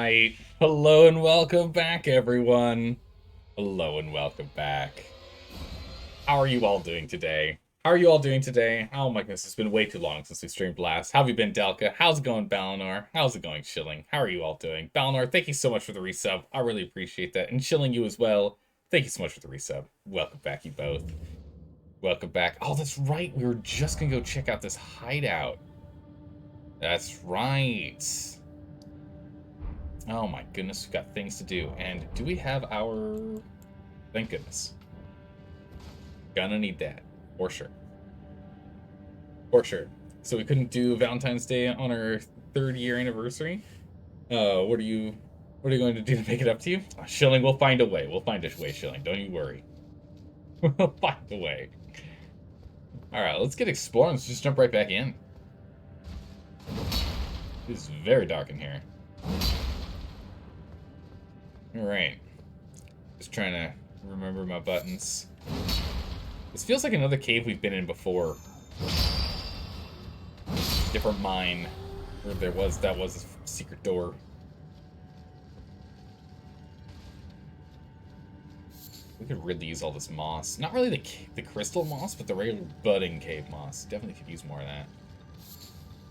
right. Hello and welcome back, everyone. Hello and welcome back. How are you all doing today? How are you all doing today? Oh my goodness, it's been way too long since we streamed last. How have you been, Delka? How's it going, Balinor? How's it going, Shilling? How are you all doing? Balinor, thank you so much for the resub. I really appreciate that. And Shilling, you as well. Thank you so much for the resub. Welcome back, you both. Welcome back. Oh, that's right. We were just gonna go check out this hideout. That's right. Oh my goodness, we've got things to do. And do we have our... Thank goodness. Gonna need that. For sure. For sure. So we couldn't do Valentine's Day on our 3rd-year anniversary. What are you going to do to make it up to you? Shilling, we'll find a way. We'll find a way, Shilling. Don't you worry. We'll find a way. Alright, let's get exploring. Let's just jump right back in. It's very dark in here. Alright. Just trying to remember my buttons. This feels like another cave we've been in before. Different mine. Where that was a secret door. We could really use all this moss. Not really the crystal moss, but the regular budding cave moss. Definitely could use more of that.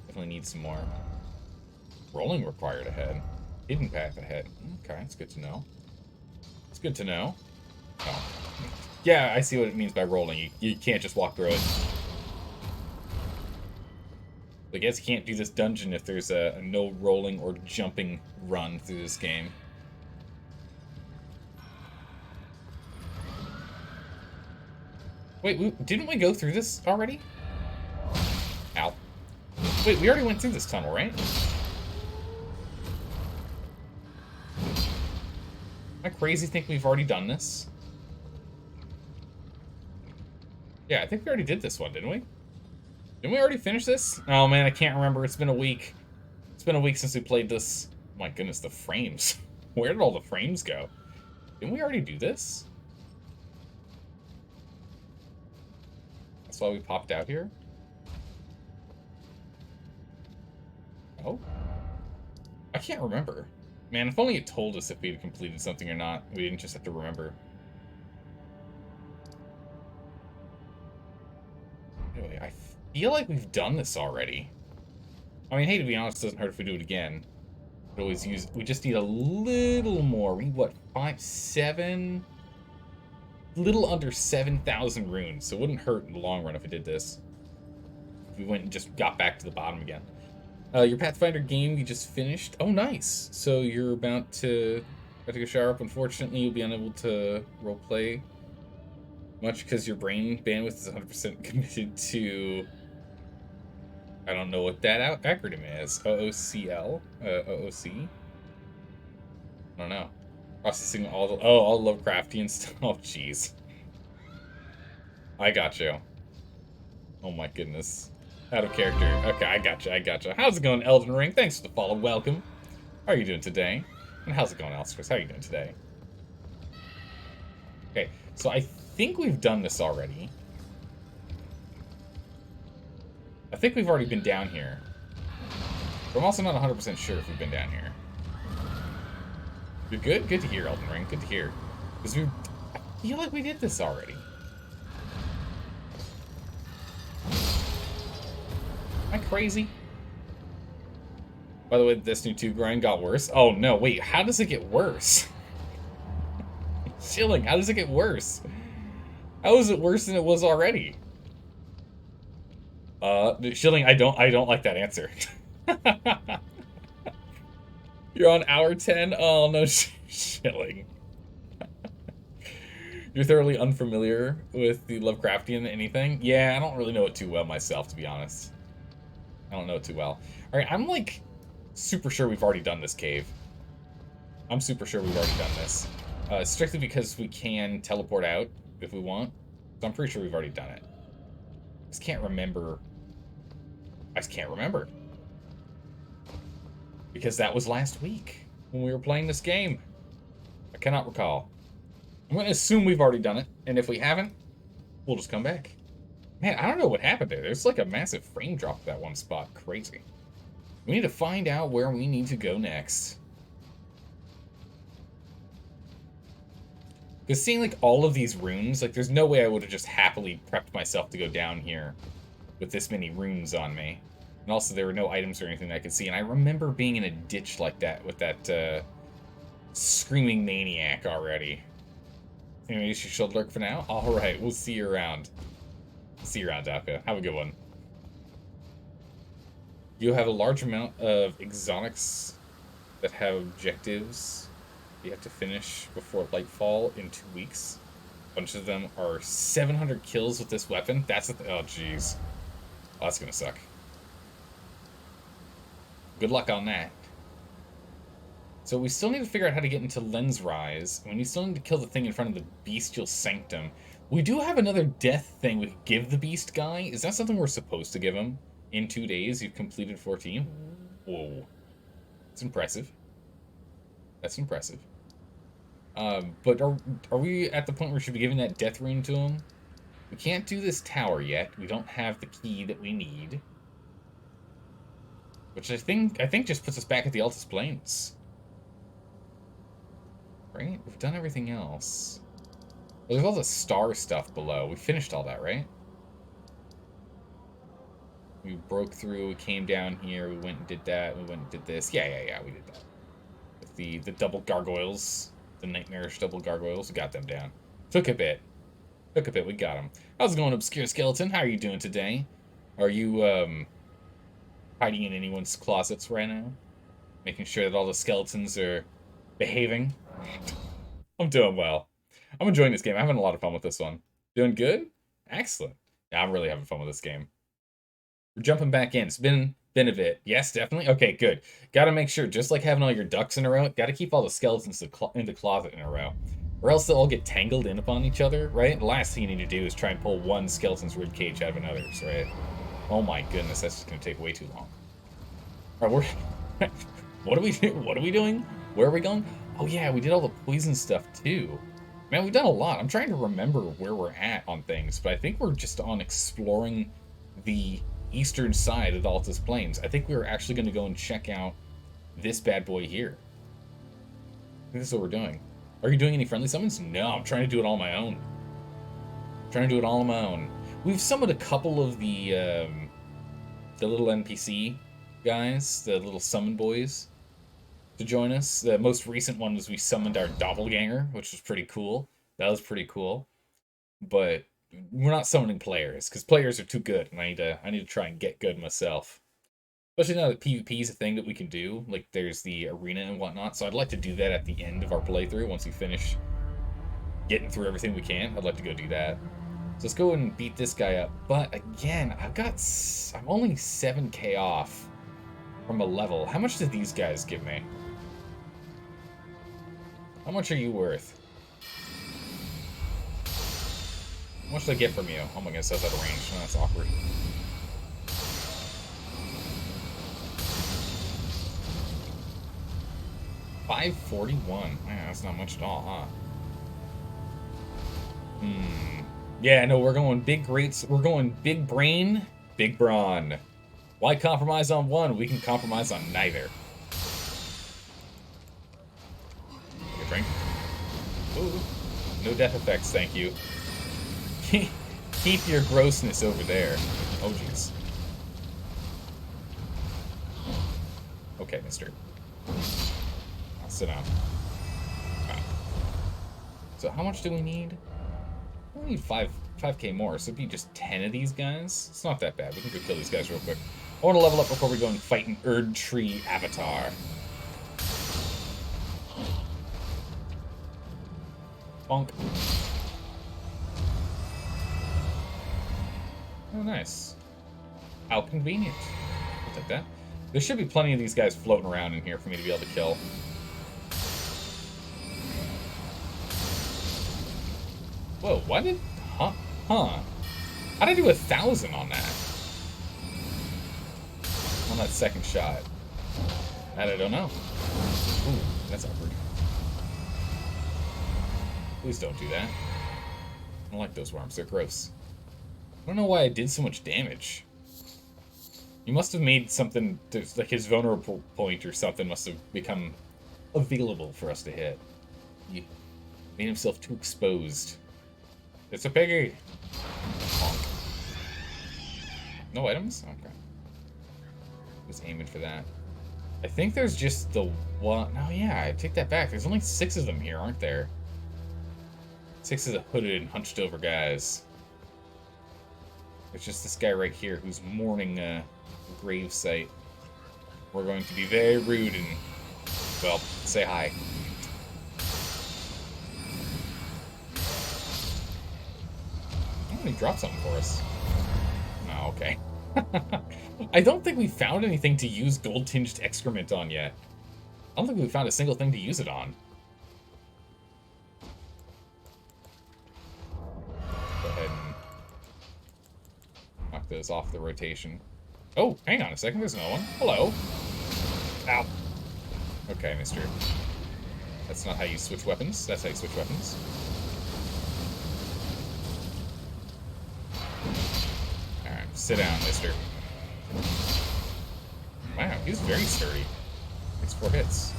Definitely need some more. Rolling required ahead. Hidden path ahead. Okay, that's good to know. It's good to know. Oh. Yeah, I see what it means by rolling. You can't just walk through it. I guess you can't do this dungeon if there's a no rolling or jumping run through this game. Wait, didn't we go through this already? Ow. Wait, we already went through this tunnel, right? Am I crazy thinking we've already done this? Yeah, I think we already did this one, didn't we? Didn't we already finish this? Oh man, I can't remember. It's been a week. It's been a week since we played this. My goodness, the frames. Where did all the frames go? Didn't we already do this? That's why we popped out here? Oh? I can't remember. Man, if only it told us if we had completed something or not. We didn't just have to remember. Anyway, I feel like we've done this already. I mean, hey, to be honest, it doesn't hurt if we do it again. We just need a little more. We need, what, 7? Little under 7,000 runes, so it wouldn't hurt in the long run if we did this. If we went and just got back to the bottom again. Your Pathfinder game you just finished. Oh, nice. So you're about to go shower up. Unfortunately, you'll be unable to roleplay much because your brain bandwidth is 100% committed to... I don't know what that acronym is. OOCL? OOC? I don't know. Processing all Lovecraftian stuff. Oh, jeez. I got you. Oh my goodness. Out of character. Okay, I gotcha. How's it going, Elden Ring? Thanks for the follow. Welcome. How are you doing today? And how's it going, Elspeth? How are you doing today? Okay, so I think we've done this already. I think we've already been down here. But I'm also not 100% sure if we've been down here. You're good? Good to hear, Elden Ring. Good to hear. Because I feel like we did this already. Am I crazy? By the way, the Destiny 2 grind got worse. Oh no, wait, how does it get worse? Shilling, how does it get worse? How is it worse than it was already? Shilling, I don't like that answer. You're on hour 10? Oh no, Shilling. You're thoroughly unfamiliar with the Lovecraftian anything? Yeah, I don't really know it too well myself, to be honest. I don't know it too well. Alright, I'm like super sure we've already done this cave. I'm super sure we've already done this. Strictly because we can teleport out if we want. So I'm pretty sure we've already done it. I just can't remember. Because that was last week when we were playing this game. I cannot recall. I'm going to assume we've already done it. And if we haven't, we'll just come back. Man, I don't know what happened there. There's like a massive frame drop at that one spot. Crazy. We need to find out where we need to go next. Because seeing, like, all of these runes, like, there's no way I would have just happily prepped myself to go down here with this many runes on me. And also, there were no items or anything that I could see. And I remember being in a ditch like that with that, screaming maniac already. Anyways, you should lurk for now. Alright, we'll see you around. See you around, Daka. Have a good one. You have a large amount of exotics that have objectives you have to finish before Lightfall in 2 weeks. A bunch of them are 700 kills with this weapon. That's oh, jeez. Oh, that's gonna suck. Good luck on that. So we still need to figure out how to get into Lens Rise, and we still need to kill the thing in front of the Bestial Sanctum. We do have another death thing we could give the Beast guy. Is that something we're supposed to give him? In 2 days, you've completed 14? Whoa. That's impressive. That's impressive. But are we at the point where we should be giving that death rune to him? We can't do this tower yet. We don't have the key that we need. Which I think just puts us back at the Altus Plains. Right? We've done everything else. Well, there's all the star stuff below. We finished all that, right? We broke through, we came down here, we went and did that, we went and did this. Yeah, we did that. With the double gargoyles, the nightmarish double gargoyles, we got them down. Took a bit, we got them. How's it going, Obscure Skeleton? How are you doing today? Are you, hiding in anyone's closets right now? Making sure that all the skeletons are behaving? I'm doing well. I'm enjoying this game. I'm having a lot of fun with this one. Doing good? Excellent. Yeah, I'm really having fun with this game. We're jumping back in. It's been a bit. Yes, definitely. Okay, good. Gotta make sure, just like having all your ducks in a row, gotta keep all the skeletons in the closet in a row. Or else they'll all get tangled in upon each other, right? The last thing you need to do is try and pull one skeleton's ribcage out of another's, right? Oh my goodness, that's just gonna take way too long. Alright, what are we doing? Where are we going? Oh yeah, we did all the poison stuff too. Man, we've done a lot. I'm trying to remember where we're at on things, but I think we're just on exploring the eastern side of the Altus Plains. I think we're actually going to go and check out this bad boy here. I think this is what we're doing. Are you doing any friendly summons? No, I'm trying to do it all on my own. We've summoned a couple of the little NPC guys, the little summon boys, to join us. The most recent one was we summoned our doppelganger, which was pretty cool. That was pretty cool. But we're not summoning players, because players are too good, and I need to try and get good myself. Especially now that PvP is a thing that we can do. Like, there's the arena and whatnot, so I'd like to do that at the end of our playthrough, once we finish getting through everything we can. I'd like to go do that. So let's go and beat this guy up. But again, I'm only 7k off from a level. How much did these guys give me? How much are you worth? How much did I get from you? Oh my goodness, that's out of range. Oh, that's awkward. $541. Man, that's not much at all, huh? Yeah, no, we're going big rates. We're going big brain, big brawn. Why compromise on one? We can compromise on neither. Take a drink. Ooh, no death effects, thank you. Keep your grossness over there. Oh, jeez. Okay, mister. I'll sit down. Right. So how much do we need? We need 5k more, so it'd be just 10 of these guys. It's not that bad. We can go kill these guys real quick. I want to level up before we go and fight an Erd Tree Avatar. Bonk. Oh, nice. How convenient. I'll take that. There should be plenty of these guys floating around in here for me to be able to kill. Whoa, what did... Huh? How did I do 1,000 on that? On that second shot. That I don't know. Ooh, that's awkward. Please don't do that. I don't like those worms. They're gross. I don't know why I did so much damage. He must have made something... like his vulnerable point or something must have become available for us to hit. Made himself too exposed. It's a piggy! Honk. No items? Okay. Was aiming for that. I think there's just the one... Oh yeah, I take that back. There's only 6 of them here, aren't there? 6 of the hooded and hunched over guys. There's just this guy right here who's mourning a grave site. We're going to be very rude and, well, say hi. Oh, he dropped something for us. Oh, okay. I don't think we found anything to use gold-tinged excrement on yet. I don't think we found a single thing to use it on. Go ahead and knock those off the rotation. Oh, hang on a second, there's no one. Hello. Ow. Okay, mister. That's not how you switch weapons. That's how you switch weapons. Alright, sit down, mister. Wow, he's very sturdy. It's 4 hits.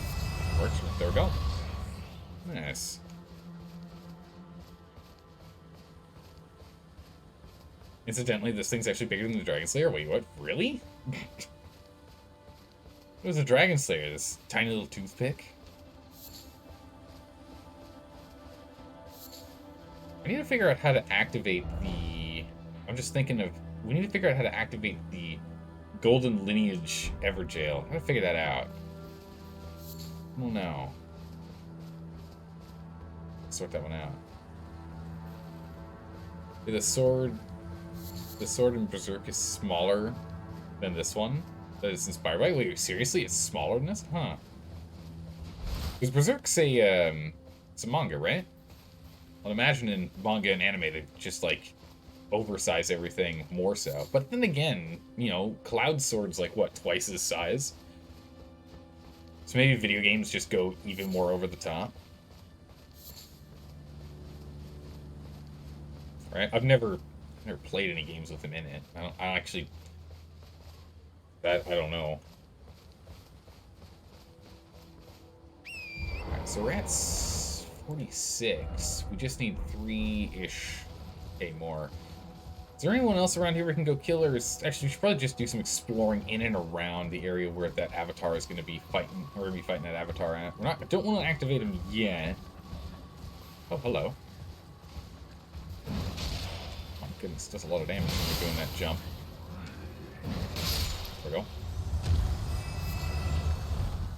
Works. There we go. Nice. Incidentally, this thing's actually bigger than the Dragon Slayer. Wait, what? Really? It was a Dragon Slayer, this tiny little toothpick. I need to figure out how to activate the... I'm just thinking of... We need to figure out how to activate the Golden Lineage Everjail. How to figure that out? I don't know. Sort that one out. The sword in Berserk is smaller than this one that it's inspired by. Wait, seriously? It's smaller than this? Huh. Because Berserk's it's a manga, right? I'll imagine in manga and anime they just like oversize everything more so. But then again, you know, Cloud Sword's like what, twice his size? So maybe video games just go even more over the top. Right? I've never played any games with him in it. I don't know. Alright, so we're at 46. We just need 3-ish. Okay, more. Is there anyone else around here we can go kill, or actually we should probably just do some exploring in and around the area where that avatar is gonna be fighting, or we're gonna be fighting that avatar at. I don't want to activate him yet. Oh, hello. My goodness, does a lot of damage when you're doing that jump. There we go.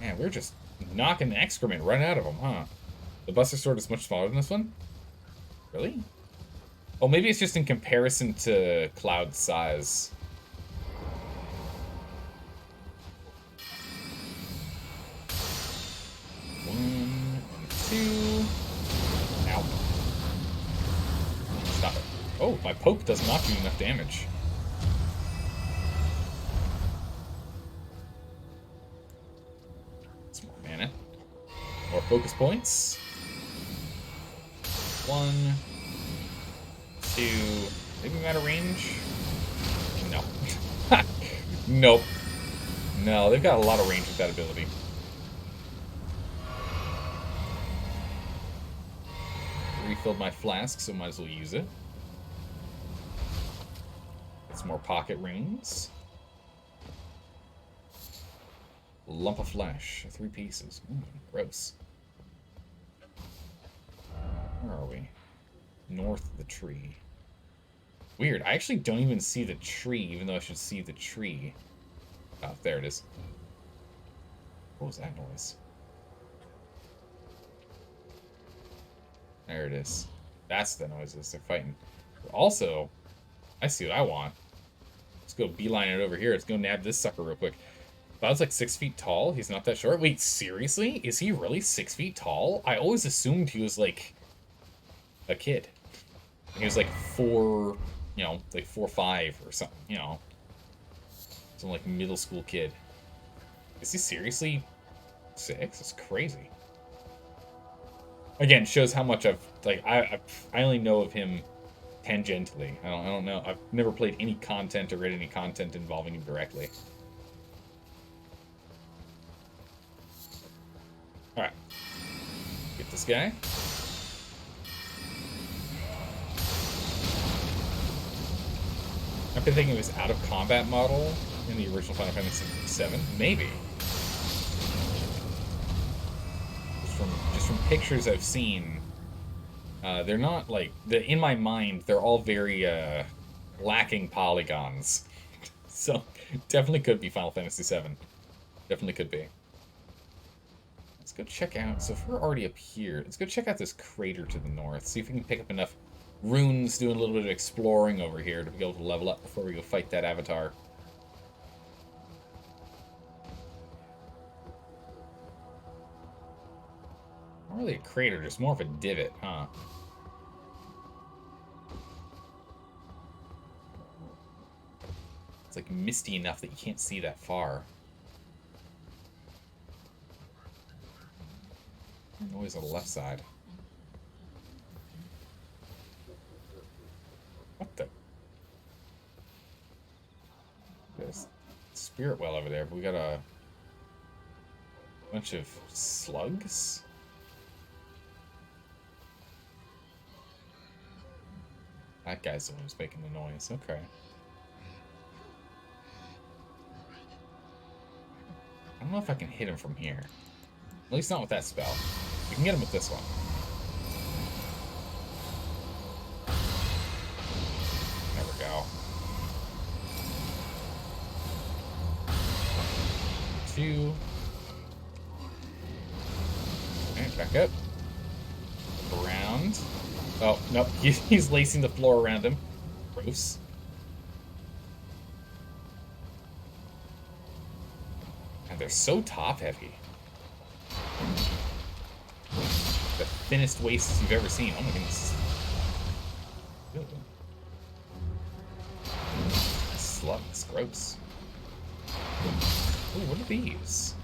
Man, we're just knocking the excrement right out of him, huh? The Buster Sword is much smaller than this one? Really? Oh, maybe it's just in comparison to Cloud's size. One and 2. Ow. Stop it. Oh, my poke does not do enough damage. Some more mana. More focus points. 1, 2. Maybe I'm out of range? No. Nope. No, they've got a lot of range with that ability. Refilled my flask, so might as well use it. Get some more pocket rings. Lump of flesh. 3 pieces. Ooh, gross. Where are we? North of the tree. Weird. I actually don't even see the tree, even though I should see the tree. Oh, there it is. What was that noise? There it is. That's the noises. They're fighting. But also, I see what I want. Let's go beeline it over here. Let's go nab this sucker real quick. Cloud's like 6 feet tall. He's not that short. Wait, seriously? Is he really 6 feet tall? I always assumed he was like a kid. He was like 4, you know, like 4 or 5 or something, you know. Some like middle school kid. Is he seriously 6? That's crazy. Again, shows how much I've like I only know of him tangentially. I don't know. I've never played any content or read any content involving him directly. All right, get this guy. I've been thinking of his out-of-combat model in the original Final Fantasy VII. Maybe. Just from pictures I've seen, they're not, like... in my mind, they're all very, lacking polygons. So, definitely could be Final Fantasy VII. Definitely could be. Let's go check out... So if we're already up here, let's go check out this crater to the north. See if we can pick up enough runes, doing a little bit of exploring over here to be able to level up before we go fight that avatar. Not really a crater, just more of a divot, huh? It's like misty enough that you can't see that far. Noise on the left side. What the? There's a spirit well over there, but we got a bunch of slugs? That guy's the one who's making the noise. Okay. I don't know if I can hit him from here. At least not with that spell. We can get him with this one. There we go. 2. Alright, back up. Around. Oh, nope. He's lacing the floor around him. Gross. And they're so top-heavy. The thinnest wastes you've ever seen. Oh my goodness. Ew. Slugs. Gross. Ooh, what are these?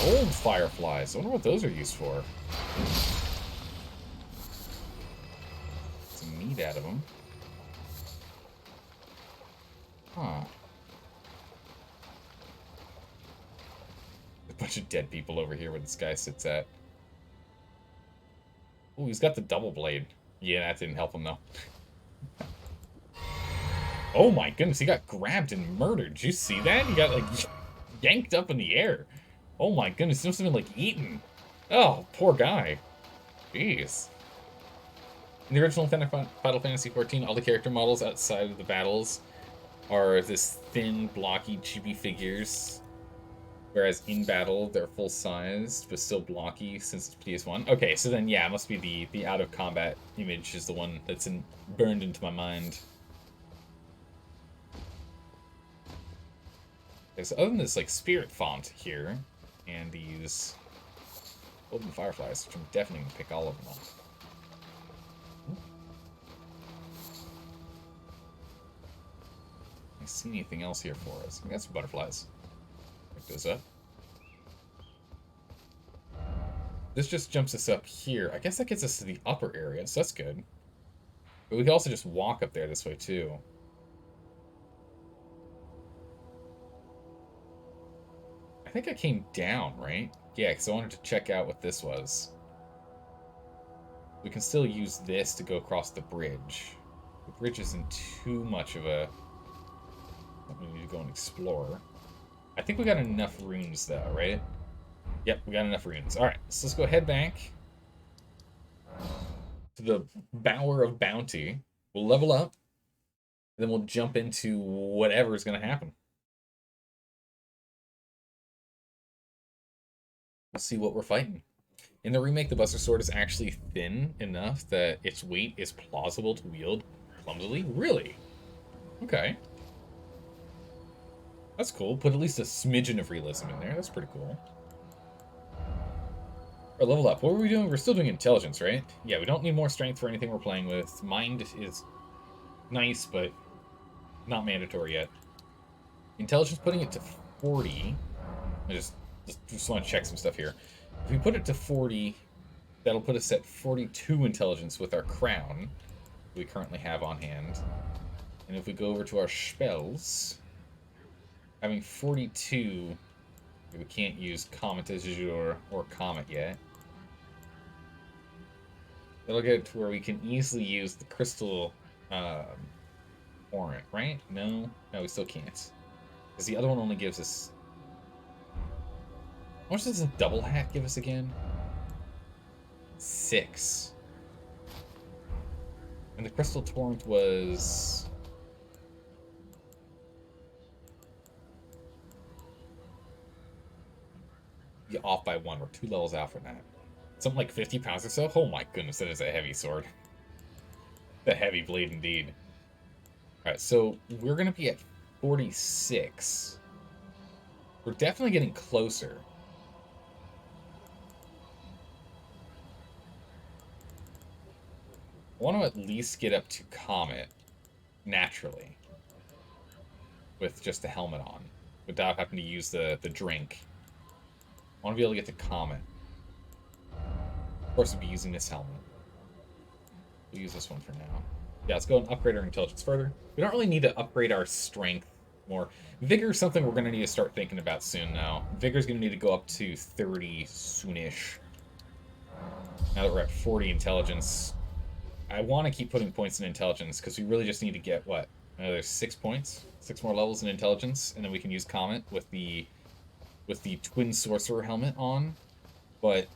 Gold fireflies. I wonder what those are used for. Some meat out of them. Huh. A bunch of dead people over here where this guy sits at. Ooh, he's got the double blade. Yeah, that didn't help him, though. Oh my goodness, he got grabbed and murdered. Did you see that? He got, like, yanked up in the air. Oh my goodness, he must have been, like, eaten. Oh, poor guy. Jeez. In the original Final Fantasy XIV, all the character models outside of the battles are this thin, blocky, chibi figures. Whereas in battle, they're full-sized, but still blocky since it's PS1. Okay, so then, yeah, it must be the out-of-combat image is the one that's burned into my mind. Okay, so other than this, like, spirit font here, and these golden fireflies, which I'm definitely going to pick all of them up. I see anything else here for us? We got some butterflies. Pick those up. This just jumps us up here. I guess that gets us to the upper area, so that's good. But we can also just walk up there this way, too. I think I came down, right? Yeah, because I wanted to check out what this was. We can still use this to go across the bridge. The bridge isn't too much of a... We need to go and explore. I think we got enough runes, though, right? Yep, we got enough runes. Alright, so let's go head back to the Bower of Bounty. We'll level up, and then we'll jump into whatever is going to happen. We'll see what we're fighting. In the remake, the Buster Sword is actually thin enough that its weight is plausible to wield clumsily. Really? Okay. That's cool. Put at least a smidgen of realism in there. That's pretty cool. Or level up. What were we doing? We're still doing intelligence, right? Yeah, we don't need more strength for anything we're playing with. Mind is nice, but not mandatory yet. Intelligence, putting it to 40. I just want to check some stuff here. If we put it to 40, that'll put us at 42 intelligence with our crown we currently have on hand. And if we go over to our spells, having 42, we can't use Comet de Jour or Comet yet. That'll get to where we can easily use the crystal torrent, right? No, we still can't. Because the other one only gives us... How much does a double hat give us again? 6. And the crystal torrent was... Yeah, off by 1. We're 2 levels out from that. Something like 50 pounds or so? Oh my goodness, that is a heavy sword. The heavy blade indeed. Alright, so we're going to be at 46. We're definitely getting closer. I want to at least get up to Comet, naturally. With just the helmet on. Without having to use the drink. I want to be able to get to Comet. Of course, we'll be using this helmet. We'll use this one for now. Yeah, let's go and upgrade our intelligence further. We don't really need to upgrade our strength more. Vigor is something we're going to need to start thinking about soon now. Vigor's going to need to go up to 30 soonish. Now that we're at 40 intelligence. I want to keep putting points in intelligence, because we really just need to get, what? Another 6 points? 6 more levels in intelligence, and then we can use Comet with the Twin Sorcerer helmet on. But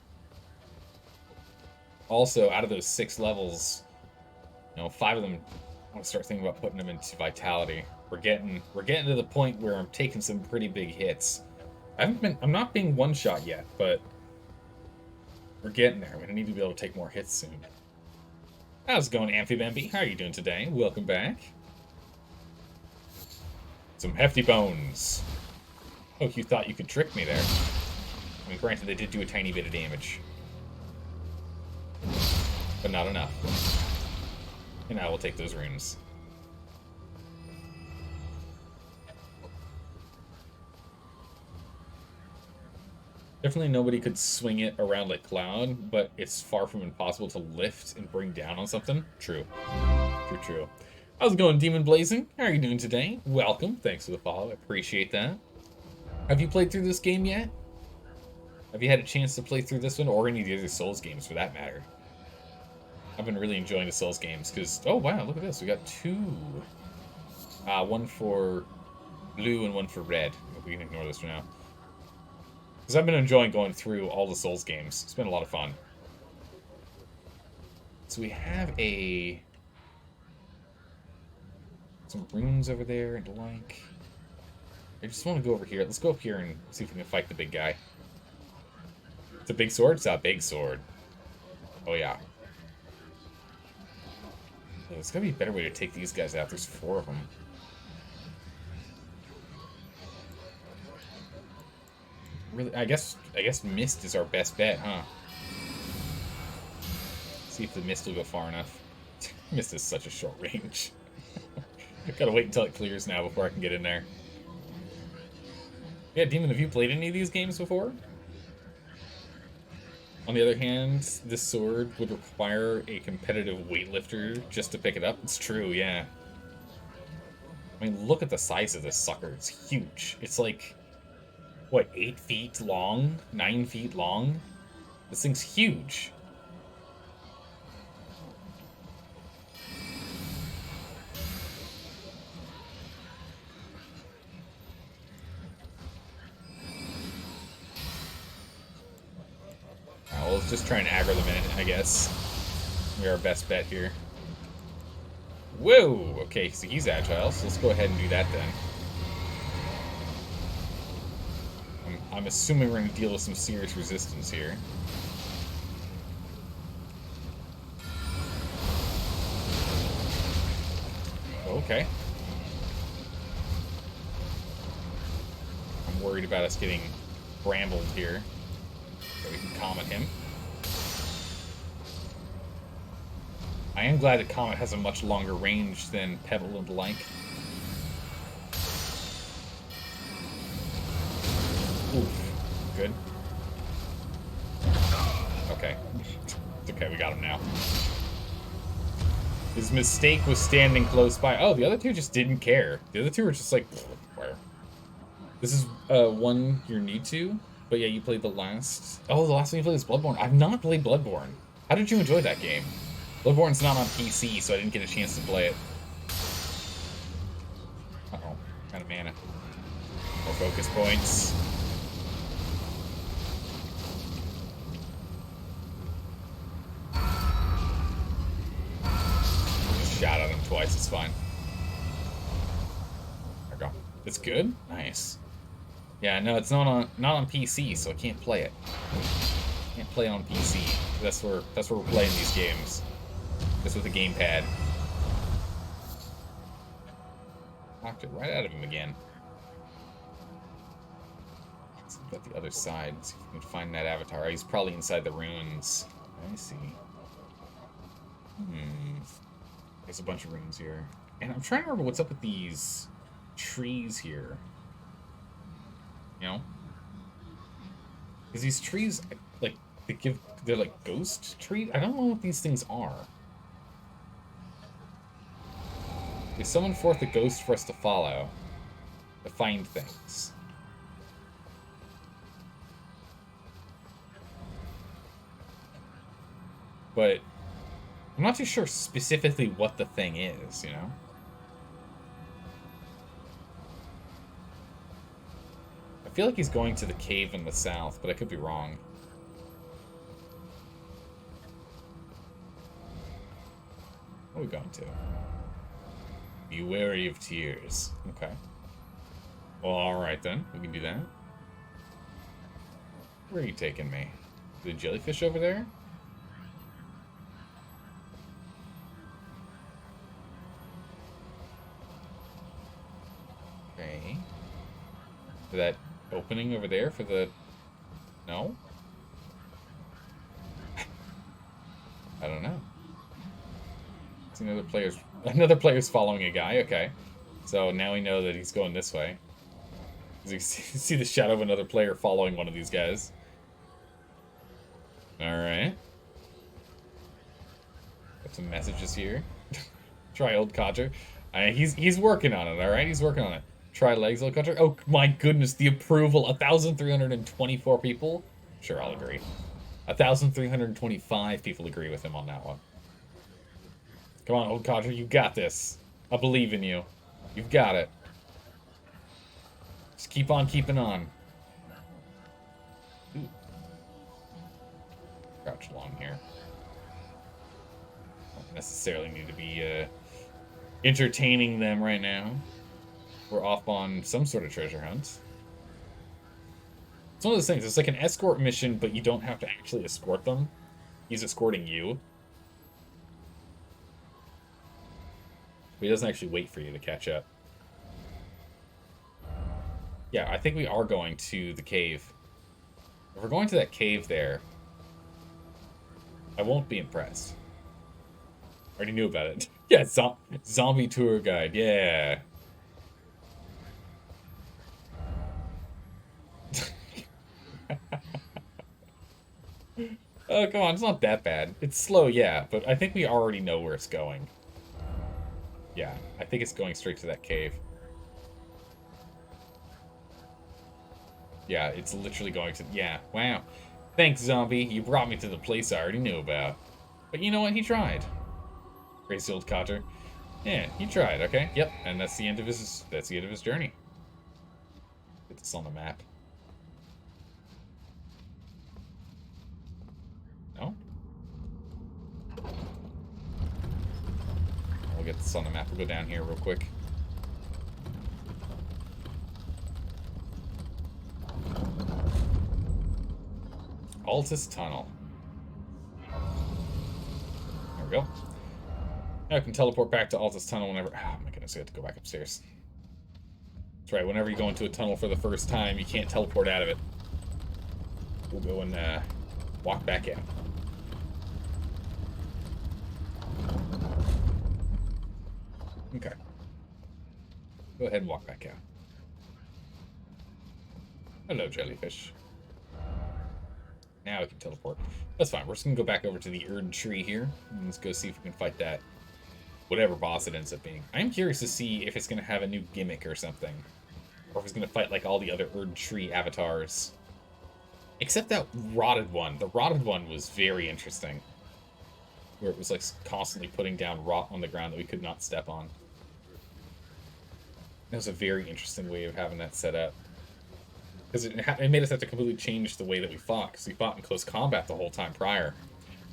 also, out of those 6 levels, 5 of them, I want to start thinking about putting them into Vitality. We're getting to the point where I'm taking some pretty big hits. I'm not being one-shot yet, but we're getting there. We're gonna need to be able to take more hits soon. How's it going, Amphibambi? How are you doing today? Welcome back. Some hefty bones. Oh, you thought you could trick me there. I mean, granted, they did do a tiny bit of damage. But not enough. And I will take those runes. Definitely nobody could swing it around like Cloud, but it's far from impossible to lift and bring down on something. True. True. How's it going, Demon Blazing? How are you doing today? Welcome. Thanks for the follow. I appreciate that. Have you played through this game yet? Have you had a chance to play through this one, or any of the other Souls games for that matter? I've been really enjoying the Souls games, because... Oh, wow, look at this. We got 2. One for blue and one for red. We can ignore this for now. Because I've been enjoying going through all the Souls games. It's been a lot of fun. So we have some runes over there and like... I just want to go over here. Let's go up here and see if we can fight the big guy. It's a big sword? It's a big sword. Oh, yeah. There's gotta be a better way to take these guys out. There's 4 of them. Really, I guess mist is our best bet, huh? See if the mist will go far enough. Mist is such a short range. Gotta wait until it clears now before I can get in there. Yeah, Demon, have you played any of these games before? On the other hand, this sword would require a competitive weightlifter just to pick it up. It's true, yeah. I mean, look at the size of this sucker. It's huge. It's like, what, 8 feet long? 9 feet long? This thing's huge. Well, let's just try and aggro them in, I guess. We're our best bet here. Whoa! Okay, so he's agile, so let's go ahead and do that then. I'm assuming we're going to deal with some serious resistance here. Okay. I'm worried about us getting brambled here. So we can Comet him. I am glad that Comet has a much longer range than Pebble and the like. Oof. Good. Okay. It's okay, we got him now. His mistake was standing close by. Oh, the other two just didn't care. The other two were just like, where? This is one you're new to, but yeah, you played the last... Oh, the last one you played is Bloodborne. I've not played Bloodborne. How did you enjoy that game? Bloodborne's not on PC, so I didn't get a chance to play it. mana. More focus points. Just shot at him twice, it's fine. There we go. It's good? Nice. Yeah, no, it's not on PC, so I can't play it. Can't play on PC. That's where we're playing these games. Just with a gamepad. Knocked it right out of him again. Let's look at the other side. See if we can find that avatar. Oh, he's probably inside the ruins. I see. There's a bunch of ruins here. And I'm trying to remember what's up with these trees here. You know? Because these trees, like, they're like ghost trees? I don't know what these things are. They summoned forth a ghost for us to follow. To find things. But I'm not too sure specifically what the thing is, you know? I feel like he's going to the cave in the south, but I could be wrong. What are we going to? Be wary of tears. Okay. Well, alright then. We can do that. Where are you taking me? The jellyfish over there? Okay. For that opening over there for the... No? I don't know. See another player's following a guy, okay. So now we know that he's going this way. You see the shadow of another player following one of these guys. Alright. Got some messages here. Try old codger. He's working on it, alright? He's working on it. Try legs, old codger. Oh my goodness, the approval. 1,324 people? Sure, I'll agree. 1,325 people agree with him on that one. Come on, old codger, you got this. I believe in you. You've got it. Just keep on keeping on. Ooh. Crouch along here. Don't necessarily need to be entertaining them right now. We're off on some sort of treasure hunt. It's one of those things. It's like an escort mission, but you don't have to actually escort them. He's escorting you. But he doesn't actually wait for you to catch up. Yeah, I think we are going to the cave. If we're going to that cave there, I won't be impressed. I already knew about it. Yeah, zombie tour guide. Yeah. Oh, come on. It's not that bad. It's slow, yeah, but I think we already know where it's going. Yeah, I think it's going straight to that cave. Yeah, it's literally going to... Yeah, wow. Thanks, zombie. You brought me to the place I already knew about. But you know what? He tried. Crazy old codger. Yeah, he tried, okay? Yep, and that's the end of his journey. Get this on the map. No? We'll get this on the map. We'll go down here real quick. Altus Tunnel. There we go. Now I can teleport back to Altus Tunnel whenever... Oh my goodness, I have to go back upstairs. That's right, whenever you go into a tunnel for the first time, you can't teleport out of it. We'll go and walk back out. Okay. Go ahead and walk back out. Hello, jellyfish. Now we can teleport. That's fine. We're just going to go back over to the Erd tree here. And let's go see if we can fight that. Whatever boss it ends up being. I'm curious to see if it's going to have a new gimmick or something. Or if it's going to fight like all the other Erd tree avatars. Except that rotted one. The rotted one was very interesting. Where it was like constantly putting down rot on the ground that we could not step on. That was a very interesting way of having that set up. Because it made us have to completely change the way that we fought, because we fought in close combat the whole time prior.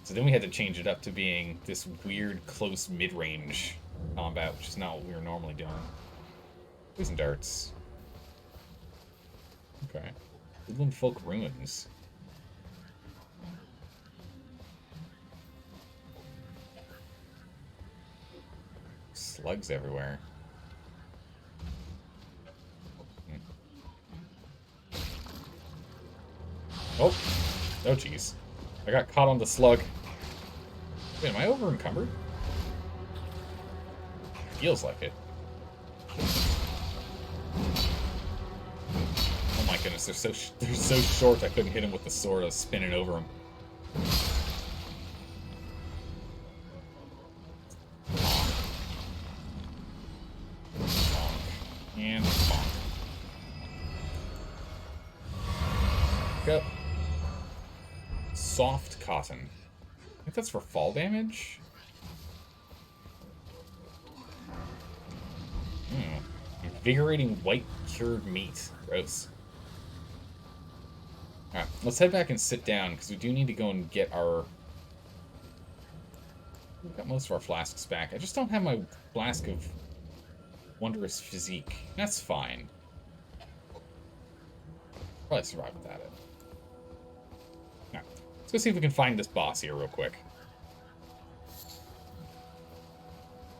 So then we had to change it up to being this weird, close, mid-range combat, which is not what we were normally doing. Poison darts. Okay. Woodland Folk Ruins. Slugs everywhere. Oh! Oh, jeez. I got caught on the slug. Wait, am I over encumbered? Feels like it. Oh my goodness, they're so short I couldn't hit him with the sword. I was spinning over him. Bonk. And bonk. Go. Soft cotton. I think that's for fall damage? Invigorating white cured meat. Gross. Alright, let's head back and sit down, because we do need to go and get our... We've got most of our flasks back. I just don't have my flask of Wondrous Physique. That's fine. Probably survive without it. Alright, let's go see if we can find this boss here real quick.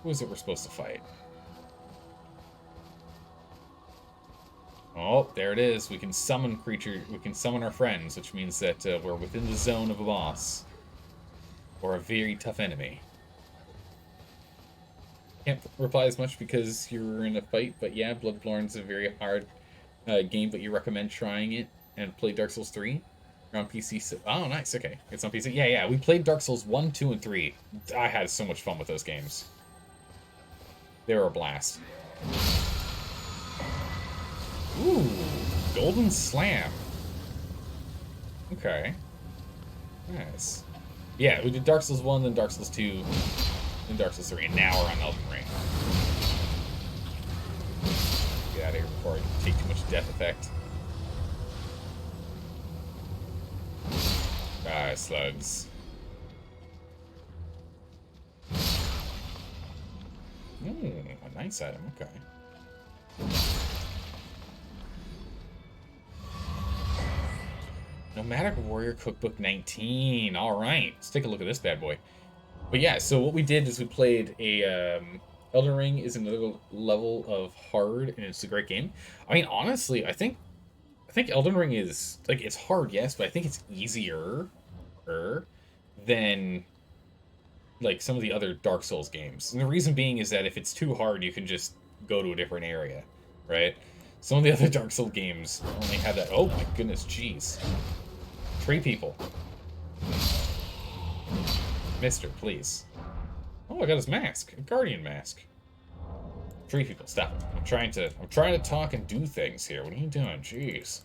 Who is it we're supposed to fight? Oh, there it is. We can summon we can summon our friends, which means that we're within the zone of a boss. Or a very tough enemy. Can't reply as much because you're in a fight, but yeah, Bloodborne's a very hard game, but you recommend trying it and play Dark Souls 3? You're on PC. Oh, nice, okay. It's on PC. Yeah, we played Dark Souls 1, 2, and 3. I had so much fun with those games. They were a blast. Ooh, Golden Slam. Okay. Nice. Yeah, we did Dark Souls 1, then Dark Souls 2, then Dark Souls 3, and now we're on Elden Ring. Get out of here before I take too much death effect. Ah, slugs. Ooh, a nice item, okay. Nomadic Warrior Cookbook 19. All right, let's take a look at this bad boy. But yeah, so what we did is we played a Elden Ring is another level of hard, and it's a great game. I mean, honestly, I think Elden Ring is like it's hard, yes, but I think it's easier than like some of the other Dark Souls games. And the reason being is that if it's too hard, you can just go to a different area, right? Some of the other Dark Souls games only have that. Oh my goodness, jeez. Tree people. Mister, please. Oh, I got his mask. A guardian mask. Tree people, stop it. I'm trying to talk and do things here. What are you doing? Jeez.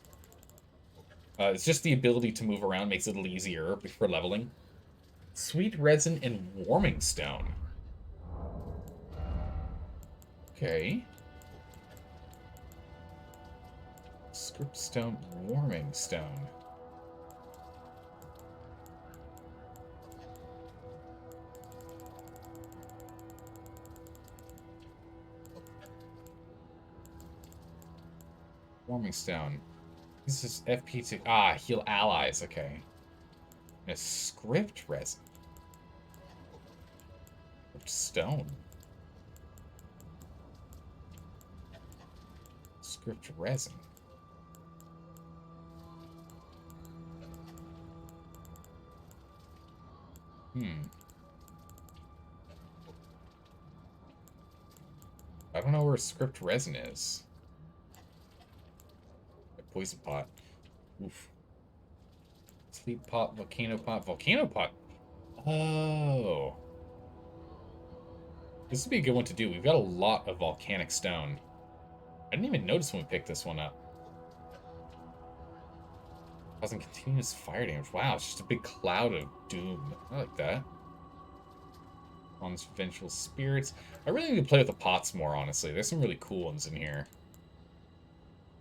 It's just the ability to move around makes it a little easier for leveling. Sweet resin and warming stone. Okay. Script stone, warming stone. Warming stone. This is FP2. Ah, heal allies. Okay. And a script resin. Stone. Script resin. I don't know where script resin is. Poison pot. Oof. Sleep pot, volcano pot, volcano pot. Oh. This would be a good one to do. We've got a lot of volcanic stone. I didn't even notice when we picked this one up. Causing continuous fire damage. Wow, it's just a big cloud of doom. I like that. On Vengeful Spirits. I really need to play with the pots more, honestly. There's some really cool ones in here.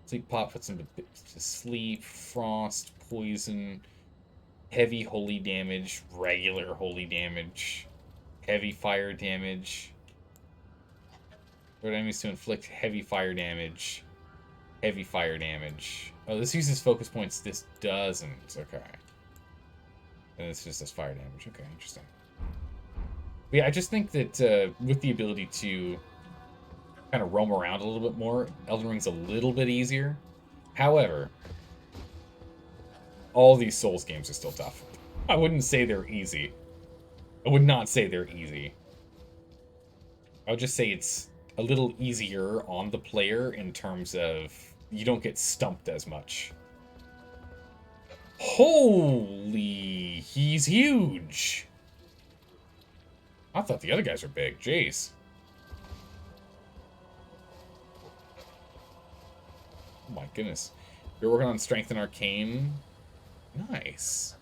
Sleep pot puts him to sleep. Frost, poison, heavy holy damage, regular holy damage, heavy fire damage. Threat enemies to inflict heavy fire damage. Heavy fire damage. Oh, this uses focus points. This doesn't. Okay. And this just does fire damage. Okay, interesting. But yeah, I just think that with the ability to kind of roam around a little bit more, Elden Ring's a little bit easier. However, all these Souls games are still tough. I wouldn't say they're easy. I would not say they're easy. I would just say it's a little easier on the player in terms of you don't get stumped as much. Holy, he's huge. I thought the other guys were big. Jeez. Oh my goodness. You're working on Strength and Arcane. Nice.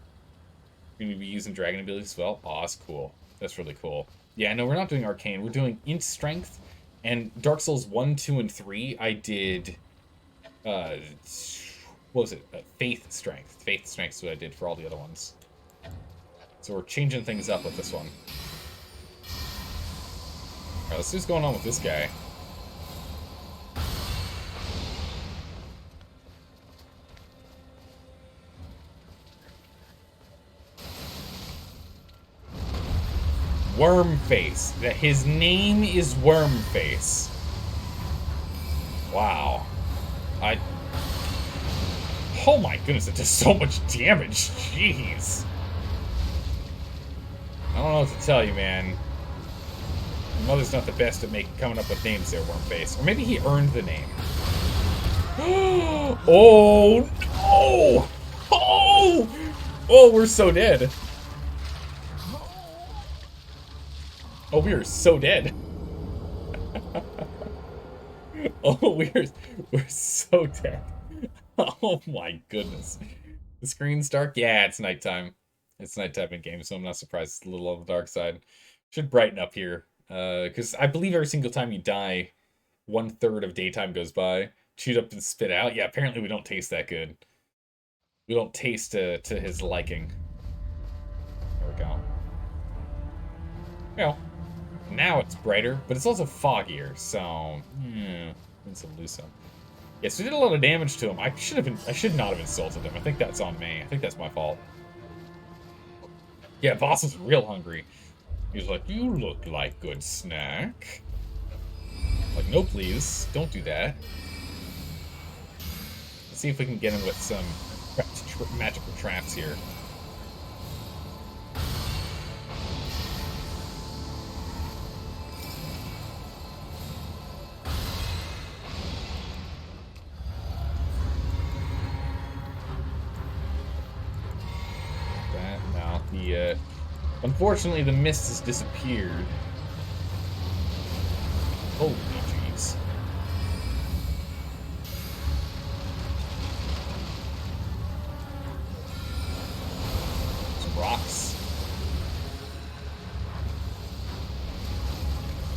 You're going to be using Dragon abilities as well. Oh, that's cool. That's really cool. Yeah, no, we're not doing Arcane. We're doing Int Strength. And Dark Souls 1, 2, and 3, I did... what was it? Faith Strength. Faith Strength is what I did for all the other ones. So we're changing things up with this one. Alright, let's see what's going on with this guy. Wormface. His name is Wormface. Wow. Oh my goodness, it does so much damage. Jeez. I don't know what to tell you, man. My mother's not the best at coming up with names there, Wormface. Or maybe he earned the name. Oh, no! Oh! Oh, we're so dead. Oh, we are so dead. Oh, we're so dead. Oh my goodness. The screen's dark? Yeah, it's nighttime. It's nighttime in game, so I'm not surprised it's a little on the dark side. Should brighten up here. Because I believe every single time you die, 1/3 of daytime goes by. Chewed up and spit out. Yeah, apparently we don't taste that good. We don't taste to his liking. There we go. Well, now it's brighter, but it's also foggier, so... It's a loose up. Yeah, so we did a lot of damage to him. I should not have insulted him. I think that's on me. I think that's my fault. Yeah, boss is real hungry. He's like, you look like good snack. Like, no please, don't do that. Let's see if we can get him with some magical traps here. Unfortunately, the mist has disappeared. Holy jeez. Some rocks.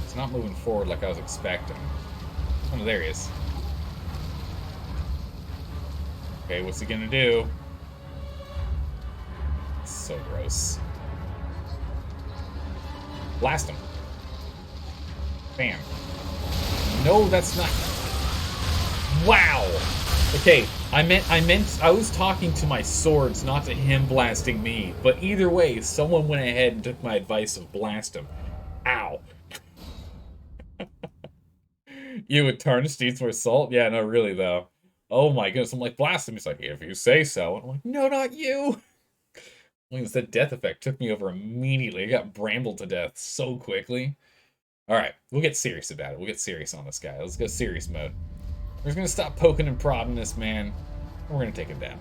It's not moving forward like I was expecting. Oh, there he is. Okay, what's he gonna do? It's so gross. Blast him. Bam. No, that's not... Wow! Okay, I was talking to my swords, not to him blasting me. But either way, someone went ahead and took my advice of blast him. Ow. You would Tarnished needs more salt? Yeah, no, really, though. Oh my goodness, I'm like, blast him. He's like, if you say so. And I'm like, no, not you! That death effect took me over immediately. I got brambled to death so quickly. Alright, we'll get serious about it. We'll get serious on this guy. Let's go serious mode. We're just gonna stop poking and prodding this man. And we're gonna take him down.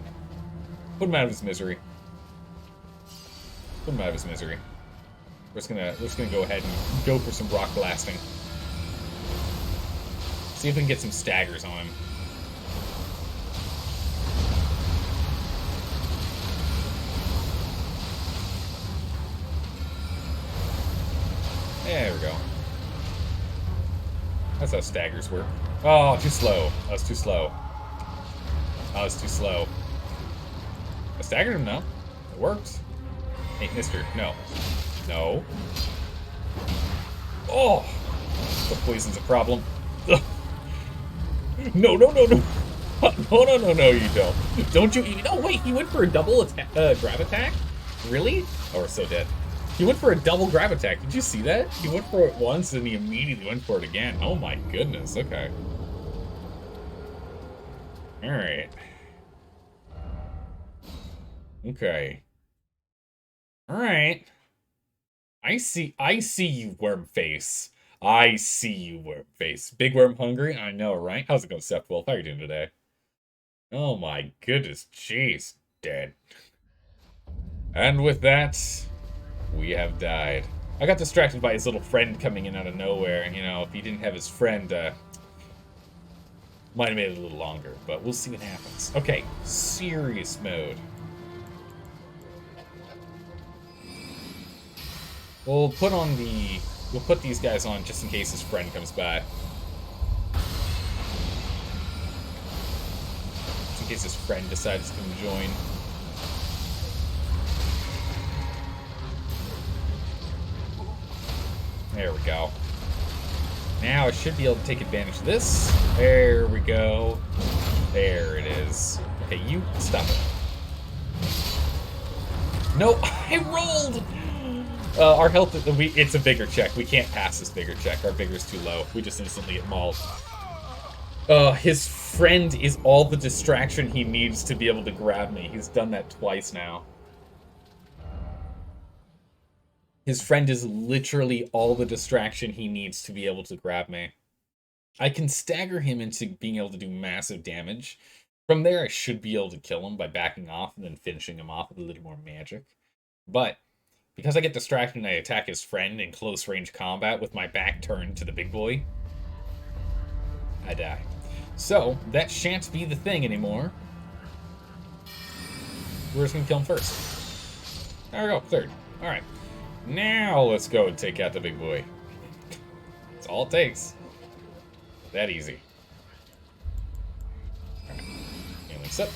Put him out of his misery. Put him out of his misery. We're just gonna go ahead and go for some rock blasting. See if we can get some staggers on him. That's how staggers work. Oh, too slow. I was too slow. I was too slow. I staggered him, no. It worked. Hey, mister, no. No. Oh! The poison's a problem. No, no, no, no. No, no, no, no, you don't. Don't you even... Oh, wait, he went for a double attack, grab attack? Really? Oh, we're so dead. He went for a double grab attack. Did you see that? He went for it once, and he immediately went for it again. Oh, my goodness. Okay. Alright. Okay. Alright. I see you, worm face. I see you, worm face. Big worm hungry? I know, right? How's it going, Seth Wolf? How are you doing today? Oh my goodness, jeez, dead. And with that, we have died. I got distracted by his little friend coming in out of nowhere. You know, if he didn't have his friend, might have made it a little longer, but we'll see what happens. Okay, serious mode. We'll put these guys on just in case his friend comes by. Just in case his friend decides to come join. There we go. Now I should be able to take advantage of this. There we go. There it is. Okay, you stop it. No, I rolled! Our health, it's a bigger check. We can't pass this bigger check. Our bigger's too low. We just instantly get mauled. His friend is all the distraction he needs to be able to grab me. He's done that twice now. His friend is literally all the distraction he needs to be able to grab me. I can stagger him into being able to do massive damage. From there, I should be able to kill him by backing off and then finishing him off with a little more magic. But because I get distracted and I attack his friend in close range combat with my back turned to the big boy, I die. So, that shan't be the thing anymore. We're just gonna kill him first. There we go, third. Alright. Now let's go and take out the big boy. That's all it takes. That easy. Alright. Links up.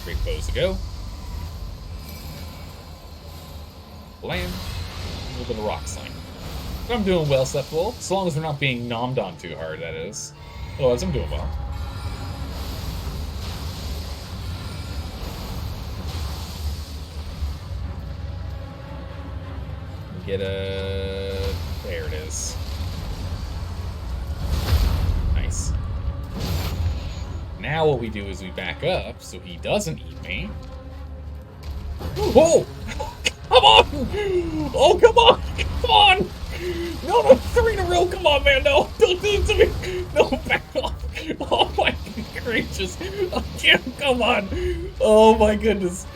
Great bows to go. Land. A little bit of rock slime. I'm doing well, Seth Wolf. As long as we're not being nommed on too hard, that is. Otherwise, I'm doing well. Get a... There it is. Nice. Now what we do is we back up so he doesn't eat me. Whoa! Come on! Oh, come on! Come on! No, no, 3 in a row! Come on, man! No! Don't do it to me! No, back off! Oh my gracious! Again, come on! Oh my goodness!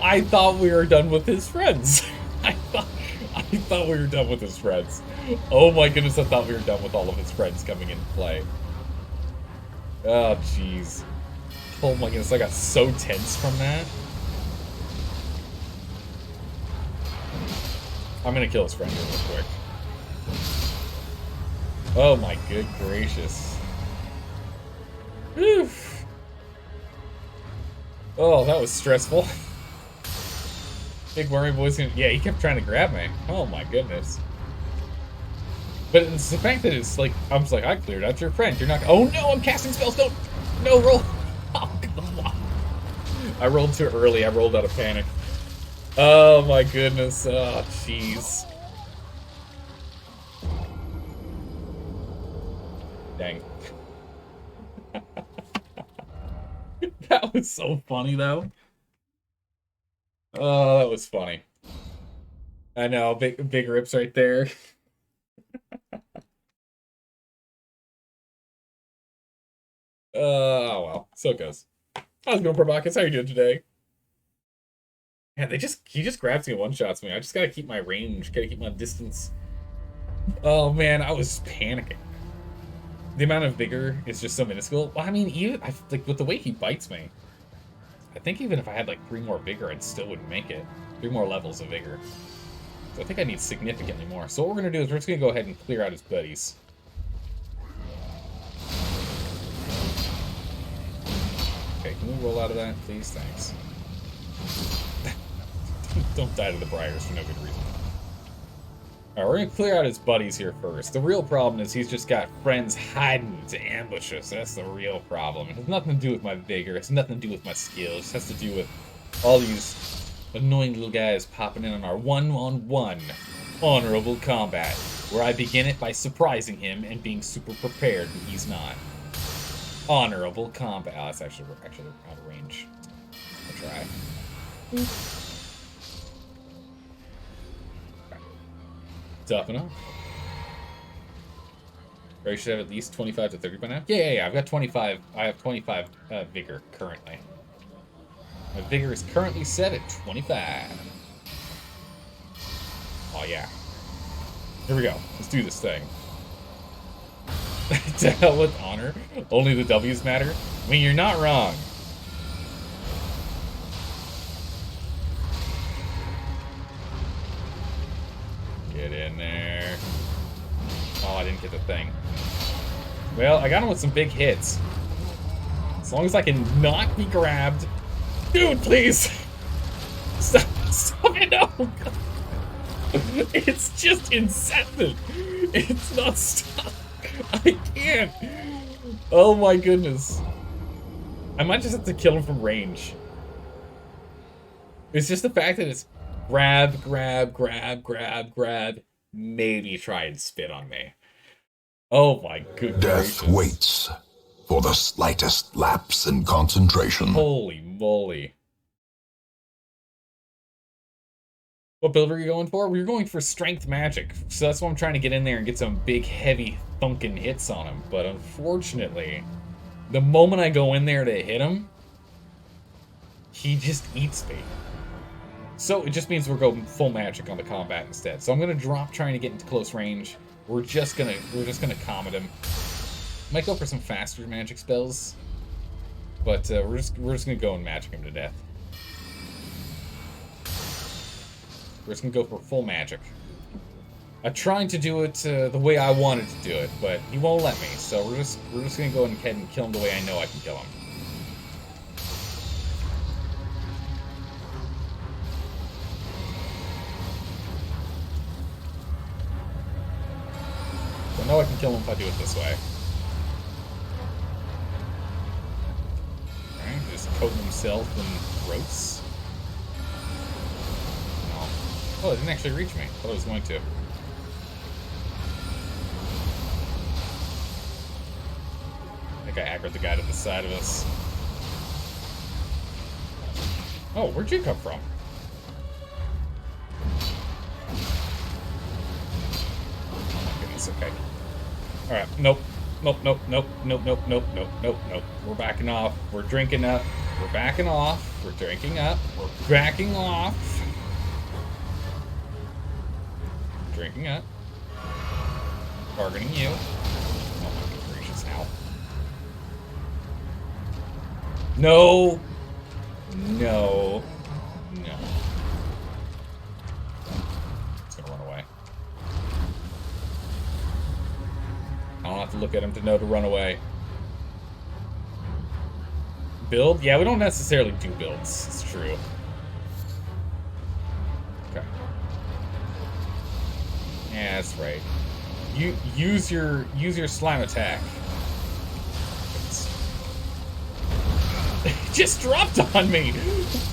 I thought we were done with his friends. I thought we were done with his friends. Oh my goodness, I thought we were done with all of his friends coming into play. Oh, jeez. Oh my goodness, I got so tense from that. I'm gonna kill his friend real quick. Oh my good gracious. Oof. Oh, that was stressful. Big wormy boy's gonna... Yeah, he kept trying to grab me. Oh my goodness. But it's the fact that it's like... I'm just like, I cleared out your friend. You're not... Oh no, I'm casting spells! Don't... No, roll! Oh, come on. I rolled too early. I rolled out of panic. Oh my goodness. Oh, jeez. Dang. That was so funny, though. Oh, that was funny. I know, big rips right there. Oh well, so it goes. How's it going, Probakis? How are you doing today? Yeah, he just grabs me and one-shots me. I just gotta keep my range, gotta keep my distance. Oh man, I was panicking. The amount of vigor is just so minuscule. Well, I mean, like with the way he bites me, I think even if I had like 3 more vigor, I still wouldn't make it. 3 more levels of vigor. So I think I need significantly more. So what we're gonna do is we're just gonna go ahead and clear out his buddies. we roll out of that, please? Thanks. Don't die to the briars for no good reason. Alright, we're gonna clear out his buddies here first. The real problem is he's just got friends hiding to ambush us. That's the real problem. It has nothing to do with my vigor. It's nothing to do with my skills. It has to do with all these annoying little guys popping in on our one-on-one honorable combat, where I begin it by surprising him and being super prepared when he's not. Honorable combat. Oh, that's actually out of range. I'll try. Tough enough. Or you should have at least 25 to 30 by now. Yeah. I've got 25. I have 25 vigor currently. My vigor is currently set at 25. Oh yeah. Here we go. Let's do this thing. To hell with honor. Only the W's matter. I mean, you're not wrong. Get in there. Oh, I didn't get the thing. Well, I got him with some big hits. As long as I can not be grabbed. Dude, please! Stop it, no! It's just incessant! It's not stop. I can't! Oh my goodness. I might just have to kill him from range. It's just the fact that it's grab, grab, grab, grab, grab. Maybe try and spit on me. Oh my goodness. Death waits for the slightest lapse in concentration. Holy moly. What build are you going for? We're going for strength magic. So that's why I'm trying to get in there and get some big, heavy, thunking hits on him. But unfortunately, the moment I go in there to hit him, he just eats me. So it just means we're going full magic on the combat instead. So I'm gonna drop trying to get into close range. We're just gonna comet him. Might go for some faster magic spells, but we're just gonna go and magic him to death. We're just gonna go for full magic. I'm trying to do it the way I wanted to do it, but he won't let me. So we're just gonna go ahead and kill him the way I know I can kill him. I know I can kill him if I do it this way. Alright, just coating himself in gross. No. Oh, it didn't actually reach me. I thought it was going to. I think I aggroed the guy to the side of us. Oh, where'd you come from? Oh my goodness, okay. Alright, nope. Nope. We're backing off. We're drinking up. We're backing off. We're drinking up. We're backing off. Drinking up. Targeting you. Oh my gracious, ow. No. No. No. It's gonna run away. I don't have to look at him to know to run away. Build? Yeah, we don't necessarily do builds. It's true. Okay. Yeah, that's right. You use your slime attack. It just dropped on me.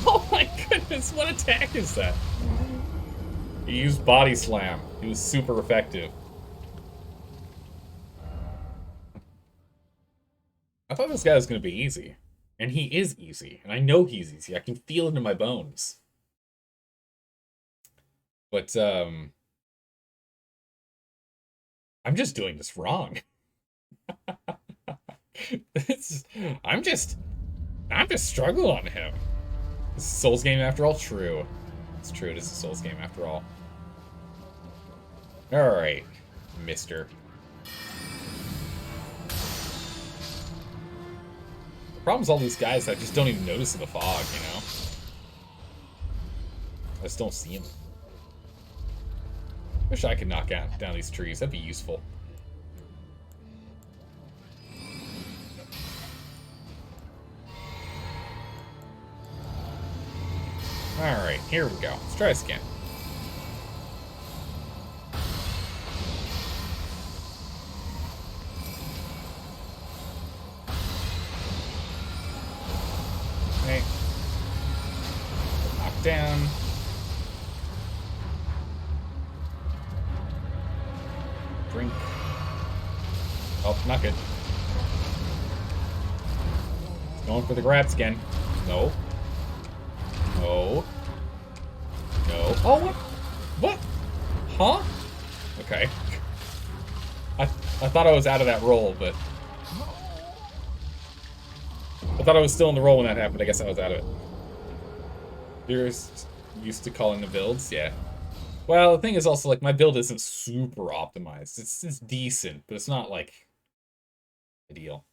Oh my goodness, what attack is that? He used body slam. It was super effective. I thought this guy was going to be easy. And he is easy. And I know he's easy. I can feel it in my bones. But, I'm just doing this wrong. I'm just struggling on him. This is a Souls game after all? True. It's true, it is a Souls game after all. Alright, mister. The problem is all these guys that I just don't even notice in the fog, you know? I just don't see them. Wish I could knock down these trees. That'd be useful. Alright, here we go. Let's try this again. Okay. Knock down. Drink. Oh, not good. Going for the grabs again. No. No. No. Oh, what? What? Huh? Okay. I thought I was out of that roll, but... I thought I was still in the roll when that happened. I guess I was out of it. You're used to calling the builds? Yeah. Well, the thing is also, like, my build isn't super optimized. It's decent, but it's not, like, ideal.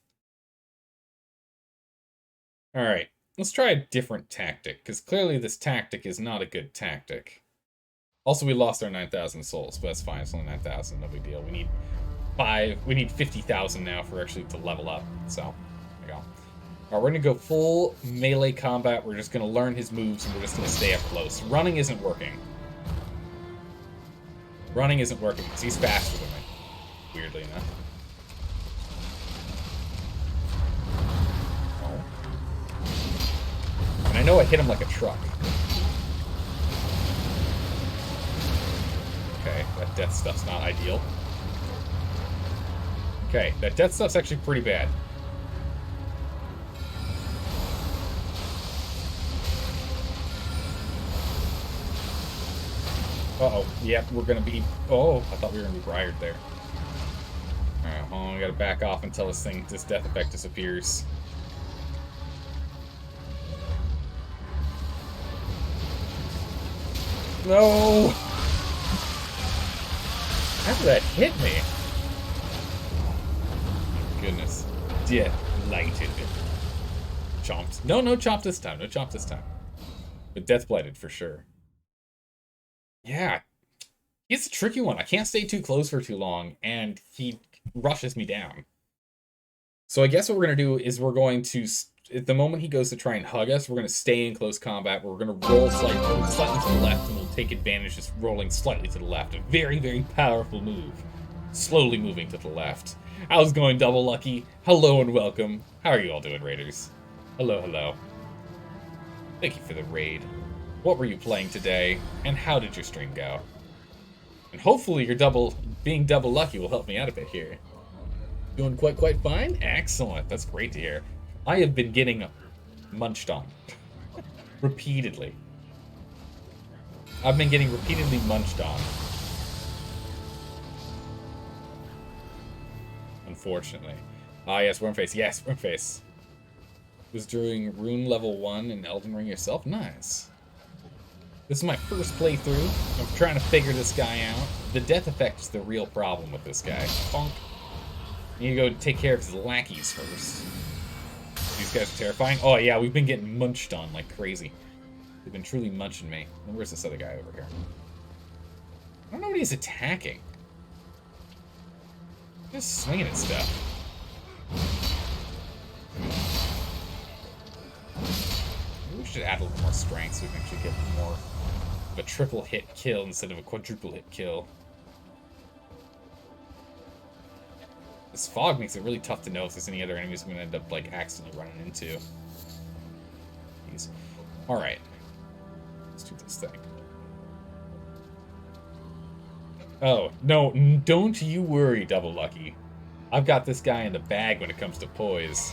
Alright, let's try a different tactic, because clearly this tactic is not a good tactic. Also, we lost our 9,000 souls, but that's fine. It's only 9,000, no big deal. We need 50,000 now for actually to level up, so there we go. Alright, we're gonna go full melee combat. We're just gonna learn his moves, and we're just gonna stay up close. Running isn't working. Running isn't working, because he's faster than me, weirdly enough. And I know I hit him like a truck. Okay, that death stuff's not ideal. Okay, that death stuff's actually pretty bad. Uh-oh. Yep, we're gonna be... Oh, I thought we were gonna be briared there. Alright, hold on, we gotta back off until this death effect disappears. No! How did that hit me? Goodness. Delighted. Chomped. No, no chomp this time. No chomp this time. But death blighted for sure. Yeah. He's a tricky one. I can't stay too close for too long, and he rushes me down. So I guess what we're going to do is we're going to... At the moment he goes to try and hug us, we're going to stay in close combat. We're going to roll slightly to the left, and we'll take advantage just rolling slightly to the left. A very, very powerful move. Slowly moving to the left. How's it going, Double Lucky? Hello and welcome. How are you all doing, Raiders? Hello, hello. Thank you for the raid. What were you playing today, and how did your stream go? And hopefully your being double lucky will help me out a bit here. Doing quite fine? Excellent. That's great to hear. I have been getting munched on. Repeatedly. I've been getting repeatedly munched on. Unfortunately. Ah, yes, Wormface. Yes, Wormface. Was during Rune level 1 in Elden Ring yourself? Nice. This is my first playthrough. I'm trying to figure this guy out. The death effect is the real problem with this guy. Bonk. You need to go take care of his lackeys first. These guys are terrifying. Oh yeah, we've been getting munched on like crazy. They've been truly munching me. And where's this other guy over here? I don't know what he's attacking. Just swinging at stuff. Maybe we should add a little more strength so we can actually get more of a triple hit kill instead of a quadruple hit kill. This fog makes it really tough to know if there's any other enemies I'm going to end up, like, accidentally running into. Jeez. Alright. Let's do this thing. Oh, no, don't you worry, Double Lucky. I've got this guy in the bag when it comes to poise.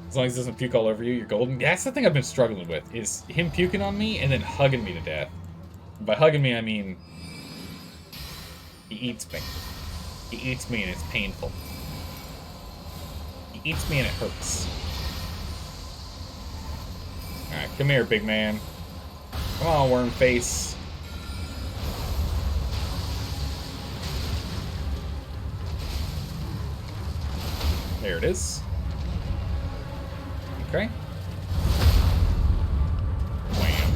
As long as he doesn't puke all over you, you're golden. Yeah, that's the thing I've been struggling with, is him puking on me and then hugging me to death. By hugging me, I mean... he eats me. He eats me and it's painful. He eats me and it hurts. Alright, come here, big man. Come on, worm face. There it is. Okay. Wham.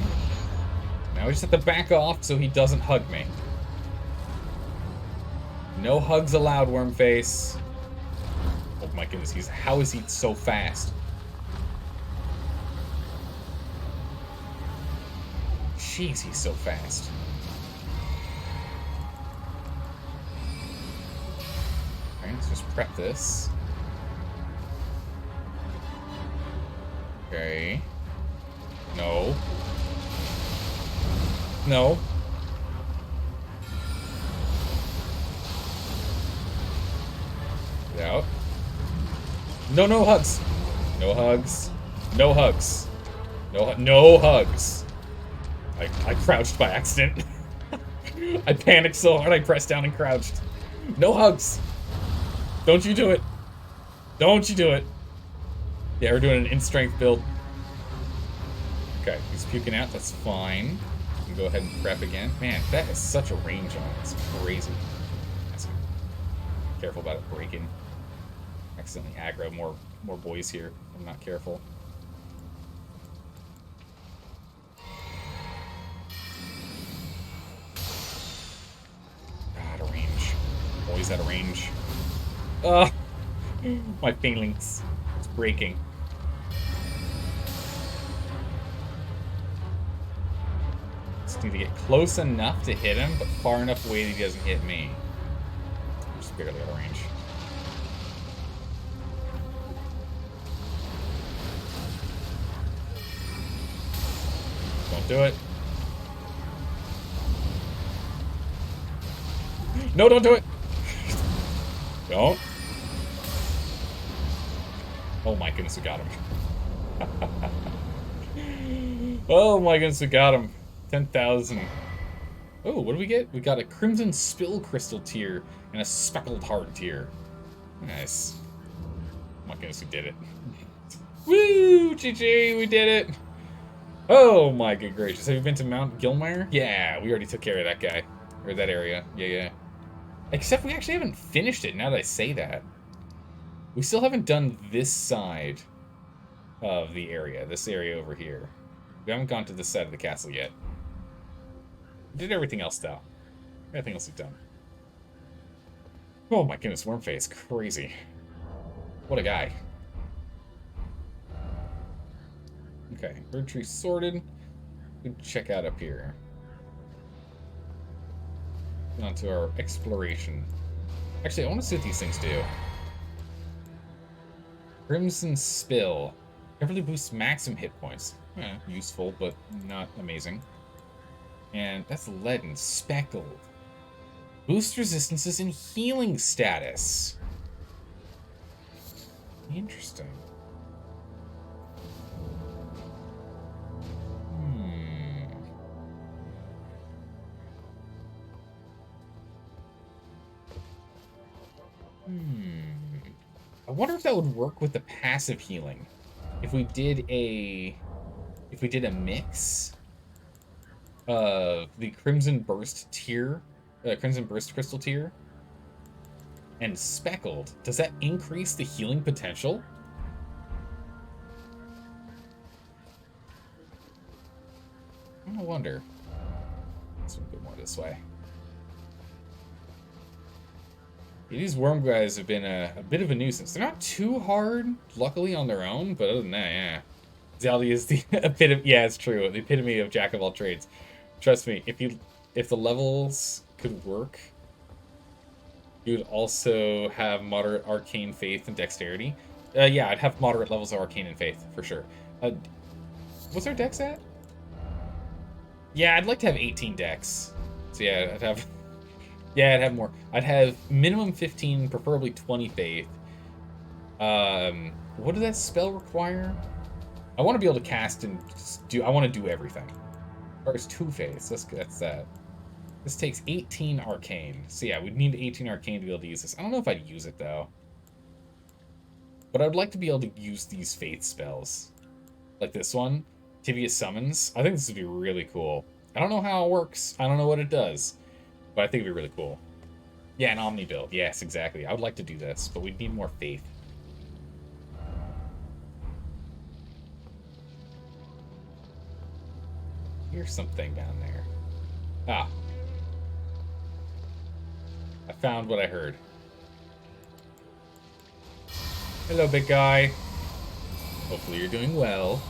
Now we just have to back off so he doesn't hug me. No hugs allowed, Wormface. Oh my goodness, how is he so fast? Jeez, he's so fast. Alright, let's just prep this. Okay. No. No. Get out. No, no hugs. No hugs. No hugs. No hugs. I crouched by accident. I panicked so hard I pressed down and crouched. No hugs. Don't you do it. Don't you do it. Yeah, we're doing an in-strength build. Okay, he's puking out. That's fine. We can go ahead and prep again. Man, that is such a range on it. It's crazy. That's good. Careful about it breaking. Accidentally aggro more boys here. I'm not careful. Out of range. Boys out of range. Ugh. My phalanx. It's breaking. Just need to get close enough to hit him, but far enough away that he doesn't hit me. I'm just barely out of range. Don't do it. No, don't do it! Don't. Oh my goodness, we got him. Oh my goodness, we got him. 10,000. Oh, what do we get? We got a Crimson Spill Crystal tier and a Speckled Heart tier. Nice. Oh my goodness, we did it. Woo! GG, we did it! Oh my good gracious. Have you been to Mount Gilmire? Yeah, we already took care of that guy. Or that area. Yeah. Except we actually haven't finished it, now that I say that. We still haven't done this side of the area. This area over here. We haven't gone to this side of the castle yet. We did everything else, though. Everything else we've done. Oh my goodness, Wormface. Crazy. What a guy. Okay, bird tree sorted. We can check out up here. On to our exploration. Actually, I want to see what these things do. Crimson Spill. Heavily boosts maximum hit points. Useful, but not amazing. And that's lead and speckled. Boost resistances and healing status. Interesting. I wonder if that would work with the passive healing. If we did a mix of the Crimson Burst tier, Crimson Burst Crystal tier, and Speckled, does that increase the healing potential? I wonder. Let's go more this way. These worm guys have been a bit of a nuisance. They're not too hard, luckily, on their own, but other than that, yeah. Zelda is the epitome. Yeah, it's true. The epitome of jack of all trades. Trust me, if the levels could work, you would also have moderate arcane faith and dexterity. Yeah, I'd have moderate levels of arcane and faith for sure. What's our dex at? Yeah, I'd like to have 18 dex. So yeah, I'd have. Yeah, I'd have more. I'd have minimum 15, preferably 20 faith. What does that spell require? I want to be able to cast and do. I want to do everything. Or it's 2 faiths. That's that. This takes 18 arcane. So yeah, we'd need 18 arcane to be able to use this. I don't know if I'd use it though. But I'd like to be able to use these faith spells, like this one, Tibia Summons. I think this would be really cool. I don't know how it works. I don't know what it does. But I think it'd be really cool. Yeah, an Omni build. Yes, exactly. I would like to do this, but we'd need more faith. Here's something down there. Ah. I found what I heard. Hello, big guy. Hopefully you're doing well.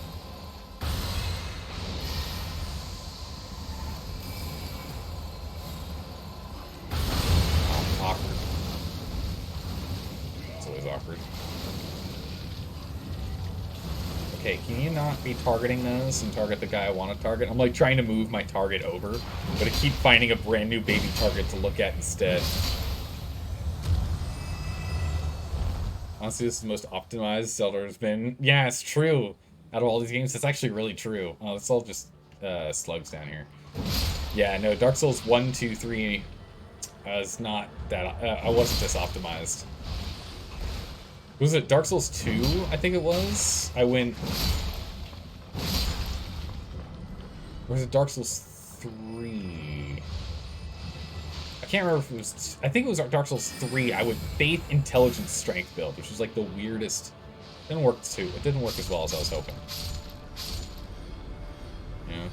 hey, can you not be targeting those and target the guy I want to target? I'm like trying to move my target over, but I keep finding a brand new baby target to look at instead. Honestly, this is the most optimized Zelda has been. Yeah, it's true. Out of all these games, it's actually really true. Oh, it's all just slugs down here. Yeah, no, Dark Souls 1, 2, 3 is not that... I wasn't this optimized. Was it Dark Souls 2, I think it was? I went... Or was it Dark Souls 3? I can't remember if it was... I think it was Dark Souls 3. I went Faith, Intelligence, Strength build, which was like the weirdest... It didn't work too. It didn't work as well as I was hoping. Yeah.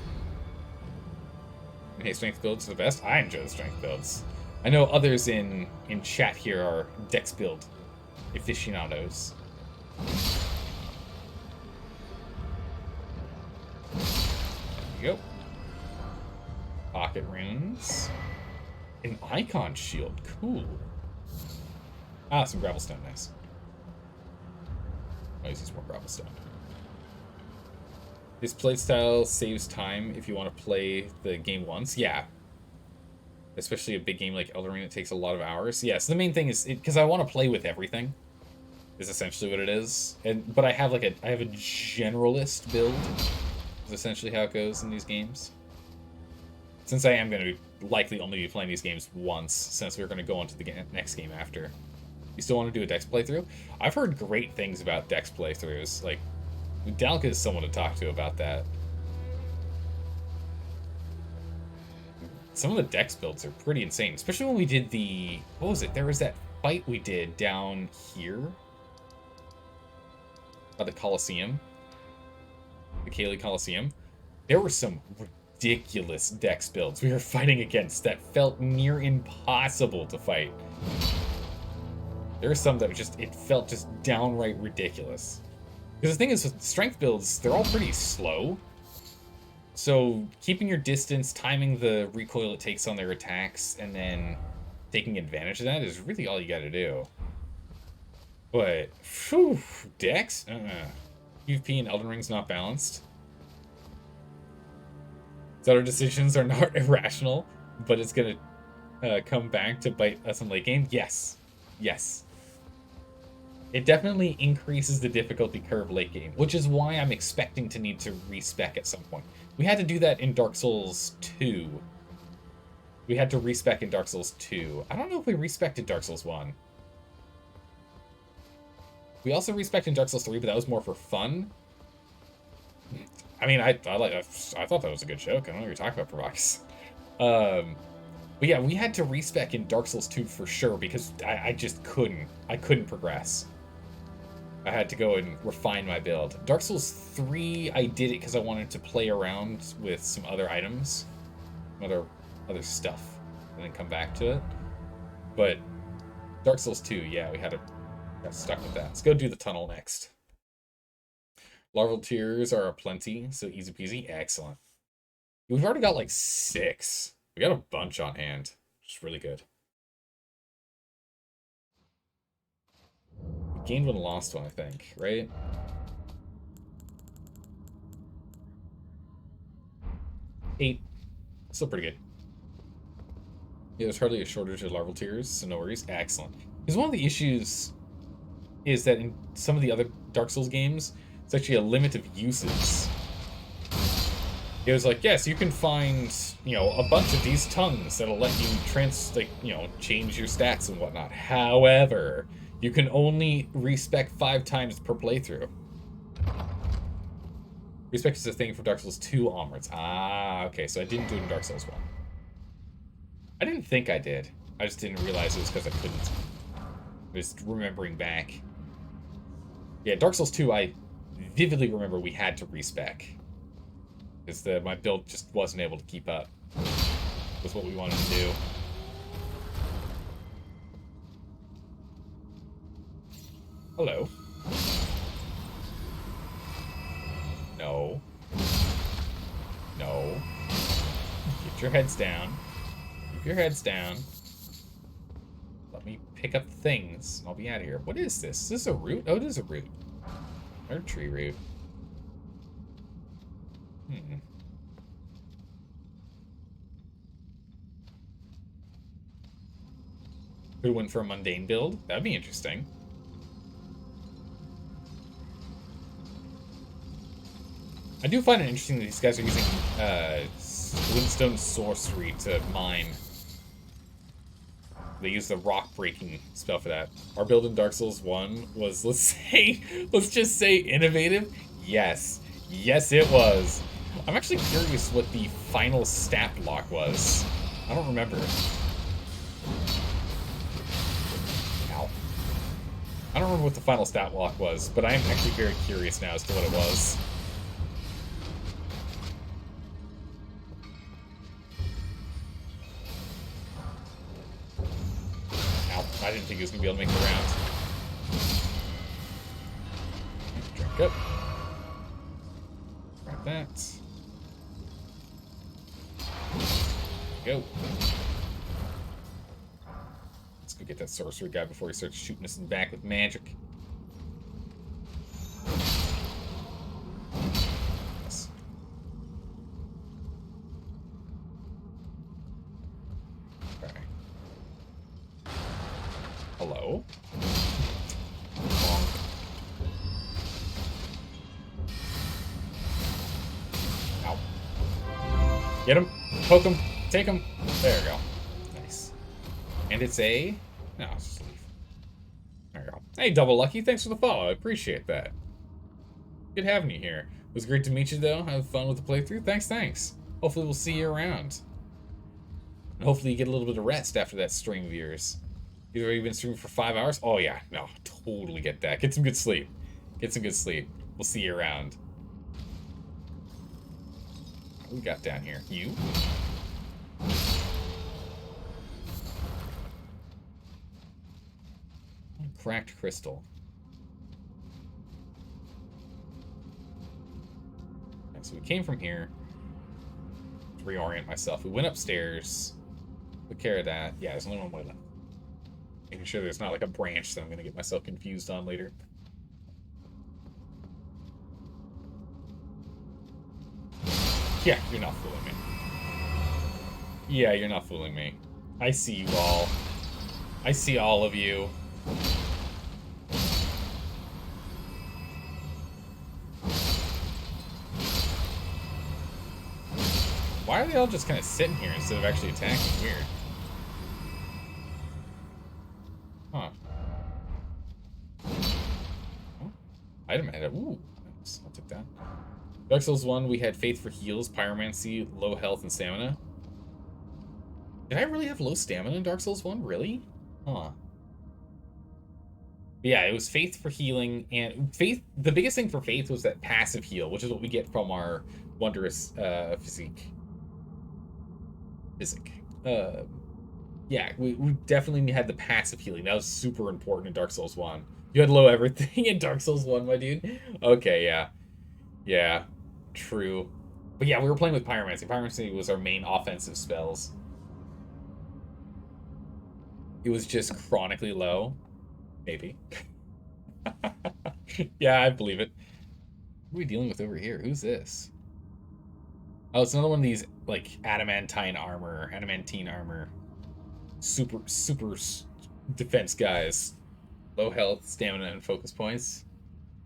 Hey, Strength builds are the best. I enjoy the Strength builds. I know others in chat here are Dex build aficionados. There you go. Pocket runes. An icon shield. Cool. Ah, some gravelstone. Nice. I'll use more gravelstone. This playstyle saves time if you want to play the game once. Yeah. Especially a big game like Elden Ring that takes a lot of hours. Yeah, so the main thing is... Because I want to play with everything. Is essentially what it is. But I have like a generalist build. Is essentially how it goes in these games. Since I am going to likely only be playing these games once, since we're going to go on to the next game after. You still want to do a Dex playthrough? I've heard great things about Dex playthroughs. Like, Dalka is someone to talk to about that. Some of the Dex builds are pretty insane, especially when we did the... What was it? There was that fight we did down here. By the Coliseum. The Cayley Coliseum. There were some ridiculous Dex builds we were fighting against that felt near impossible to fight. There were some that just... It felt just downright ridiculous. Because the thing is, with strength builds, they're all pretty slow. So, keeping your distance, timing the recoil it takes on their attacks, and then taking advantage of that is really all you gotta do. But, phew, Dex? PvP in Elden Ring's not balanced. Zelda decisions are not irrational, but it's gonna come back to bite us in late game? Yes. Yes. It definitely increases the difficulty curve late game, which is why I'm expecting to need to respec at some point. We had to do that in Dark Souls 2. We had to respec in Dark Souls 2. I don't know if we respected Dark Souls 1. We also respected in Dark Souls 3, but that was more for fun. I mean, I thought that was a good joke. I don't know what you're talking about, Provox. But yeah, we had to respec in Dark Souls 2 for sure, because I just couldn't. I couldn't progress. I had to go and refine my build. Dark Souls 3, I did it because I wanted to play around with some other items. Other stuff. And then come back to it. But Dark Souls 2, yeah, we got stuck with that. Let's go do the tunnel next. Larval tears are aplenty, so easy peasy. Excellent. We've already got like 6. We got a bunch on hand, which is really good. We gained one, lost one, I think, right? Eight. Still pretty good. Yeah, there's hardly a shortage of larval tears, so no worries. Excellent. Because one of the issues is that in some of the other Dark Souls games, it's actually a limit of uses. It was like, yes, you can find, a bunch of these tongues that'll let you change your stats and whatnot. However, you can only respec 5 times per playthrough. Respec is a thing for Dark Souls 2 onwards. Ah, okay, so I didn't do it in Dark Souls 1. I didn't think I did. I just didn't realize it was because I couldn't. Just remembering back. Yeah, Dark Souls 2, I vividly remember we had to respec. Because my build just wasn't able to keep up with what we wanted to do. Hello. No. No. Get your heads down. Keep your heads down. Let me pick up things. I'll be out of here. What is this? Is this a root? Oh, it is a root. Or a tree root. Hmm. Could win for a mundane build. That'd be interesting. I do find it interesting that these guys are using Glintstone sorcery to mine. They use the rock breaking spell for that. Our build in Dark Souls 1 was, let's just say innovative. Yes. Yes, it was. I'm actually curious what the final stat block was. I don't remember. Ow. I don't remember what the final stat block was, but I am actually very curious now as to what it was. I didn't think he was going to be able to make the round. Drink up. Grab that. Go. Let's go get that sorcery guy before he starts shooting us in the back with magic. Yes. Okay. Hello? Ow. Get him. Poke him. Take him. There we go. Nice. And it's a... No, it's just a leaf. There we go. Hey, Double Lucky. Thanks for the follow. I appreciate that. Good having you here. It was great to meet you, though. Have fun with the playthrough. Thanks. Hopefully we'll see you around. And hopefully you get a little bit of rest after that stream of yours. You've already been streaming for 5 hours? Oh, yeah. No, totally get that. Get some good sleep. Get some good sleep. We'll see you around. What we got down here? You? Cracked crystal. Okay, so we came from here. To reorient myself. We went upstairs. Took care of that. Yeah, there's only one way left. Making sure there's not like a branch that I'm going to get myself confused on later. Yeah, you're not fooling me. Yeah, you're not fooling me. I see you all. I see all of you. Why are they all just kind of sitting here instead of actually attacking? Weird. Huh. Oh. Item added. Ooh, nice. I'll take that. Dark Souls 1, we had Faith for Heals, Pyromancy, low health, and stamina. Did I really have low stamina in Dark Souls 1? Really? Huh. But yeah, it was Faith for healing, and Faith. The biggest thing for Faith was that passive heal, which is what we get from our wondrous physique. Yeah, we definitely had the passive healing. That was super important in Dark Souls 1. You had low everything in Dark Souls 1, my dude. Okay, yeah. Yeah, true. But yeah, we were playing with Pyromancy. Pyromancy was our main offensive spells. It was just chronically low. Maybe. Yeah, I believe it. What are we dealing with over here? Who's this? Oh, it's another one of these, like, adamantine armor. Super defense guys. Low health, stamina, and focus points.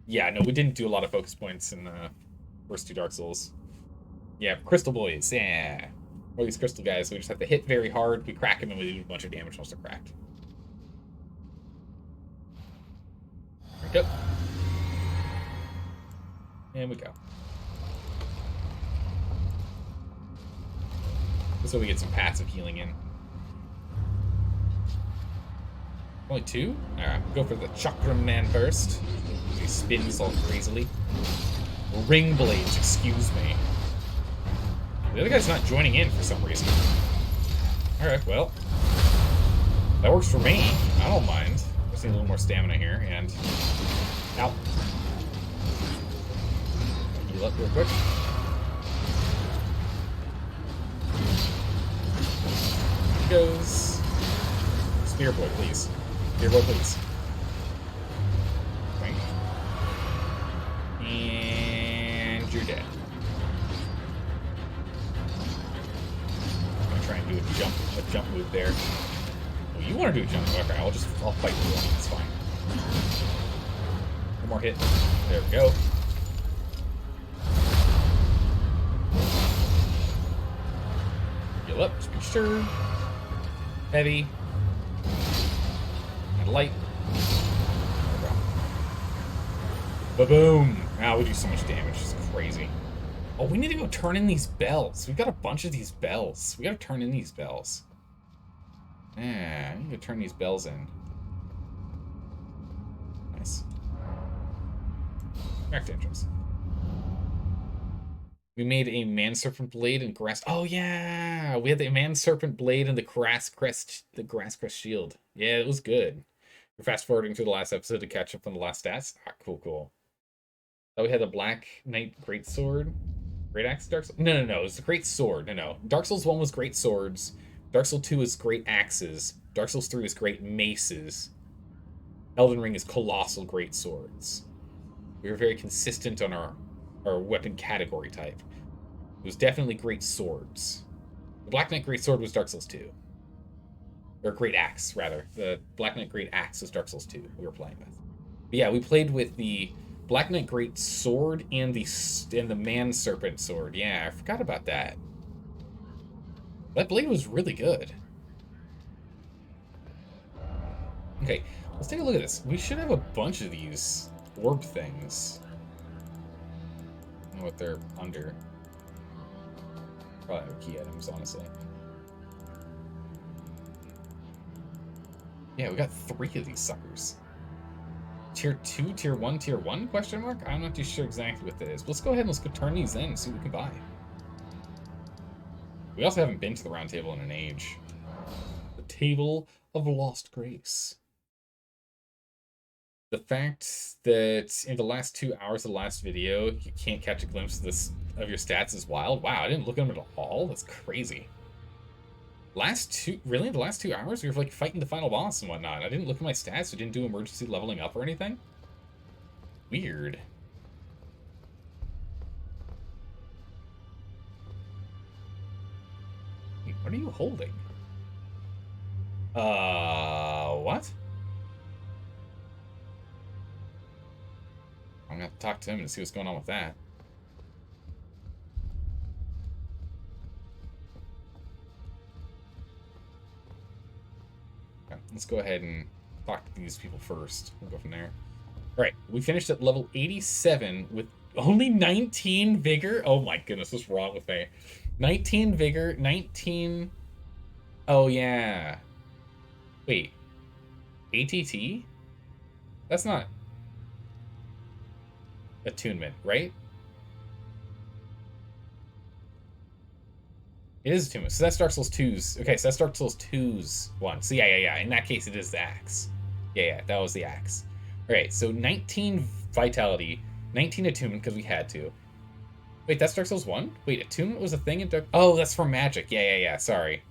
Yeah, no, we didn't do a lot of focus points in the first 2 Dark Souls. Yeah, crystal boys, yeah. Or these crystal guys, we just have to hit very hard, we crack them, and we do a bunch of damage once they're cracked. There we go. And we go. So we get some passive healing in. Only 2? Alright, go for the Chakram Man first. He spins all crazily. Ring blades, excuse me. The other guy's not joining in for some reason. Alright, well. That works for me. I don't mind. Just need a little more stamina here, and... Ow. Heal up real quick. Here goes. Spear boy, please. Spear boy, please. Okay. And you're dead. try and do a jump move there. Oh, you want to do a jump? Okay, I'll fight you. It's fine. One more hit. There we go. Heal up, just be sure. Heavy. And light. Ba-boom! Ah, we do so much damage. It's crazy. Oh, we need to go turn in these bells. We've got a bunch of these bells. We gotta turn in these bells. Yeah, I need to turn these bells in. Nice. Back to entrance. We made a man serpent blade and grass. Oh yeah, we had the man serpent blade and the grass crest shield. Yeah, it was good. We're fast forwarding through the last episode to catch up on the last stats. Ah, cool. Oh, we had the Black Knight Greatsword. Great Axe Dark Souls? No. It was the Great Sword. No. Dark Souls 1 was Great Swords. Dark Souls 2 is Great Axes. Dark Souls 3 is Great Maces. Elden Ring is Colossal Great Swords. We were very consistent on our weapon category type. It was definitely Great Swords. The Black Knight Great Sword was Dark Souls 2. Or Great Axe, rather. The Black Knight Great Axe was Dark Souls 2 we were playing with. But yeah, we played with the Black Knight Great Sword and the Man Serpent Sword. Yeah, I forgot about that. That blade was really good. Okay, let's take a look at this. We should have a bunch of these orb things. I don't know what they're under. Probably have key items, honestly. Yeah, we got 3 of these suckers. Tier 2, Tier 1, Tier 1, question mark? I'm not too sure exactly what that is. But let's go ahead and let's go turn these in and see what we can buy. We also haven't been to the round table in an age. The Table of Lost Grace. The fact that in the last 2 hours of the last video, you can't catch a glimpse of this of your stats is wild. Wow, I didn't look at them at all? That's crazy. The last 2 hours? We were like fighting the final boss and whatnot. I didn't look at my stats. We didn't do emergency leveling up or anything. Weird. Wait, what are you holding? What? I'm gonna have to talk to him and see what's going on with that. Okay, let's go ahead and talk to these people first. We'll go from there. Alright, we finished at level 87 with only 19 vigor. Oh my goodness, what's wrong with me? 19 vigor, 19... Oh yeah. Wait. ATT? That's not... attunement, right? It is attunement. So that's Dark Souls 2's. Okay, so that's Dark Souls 2's one. So yeah. In that case, it is the axe. Yeah, that was the axe. Alright, so 19 vitality, 19 attunement because we had to. Wait, that's Dark Souls 1? Wait, attunement was a thing in Dark... Oh, that's for magic. Yeah, sorry.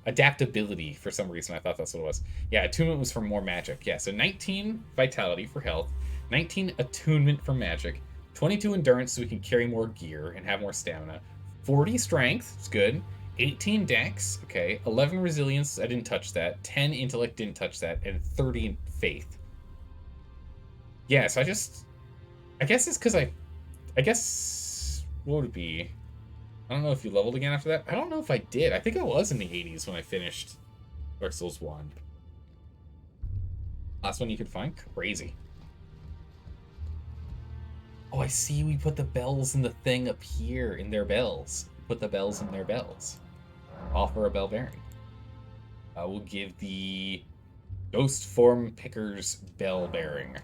Adaptability, for some reason. I thought that's what it was. Yeah, attunement was for more magic. Yeah, so 19 vitality for health, 19 attunement for magic, 22 endurance so we can carry more gear and have more stamina, 40 strength, it's good, 18 dex, okay, 11 resilience, I didn't touch that, 10 intellect, didn't touch that, and 30 faith. Yeah, so I guess it's because I guess, what would it be? I don't know if you leveled again after that. I don't know if I did. I think I was in the 80s when I finished Dark Souls 1. Last one you could find? Crazy. Oh, I see we put the bells in the thing up here in their bells. Put the bells in their bells. Offer a bell bearing. We'll give the Ghost Form Picker's bell bearing.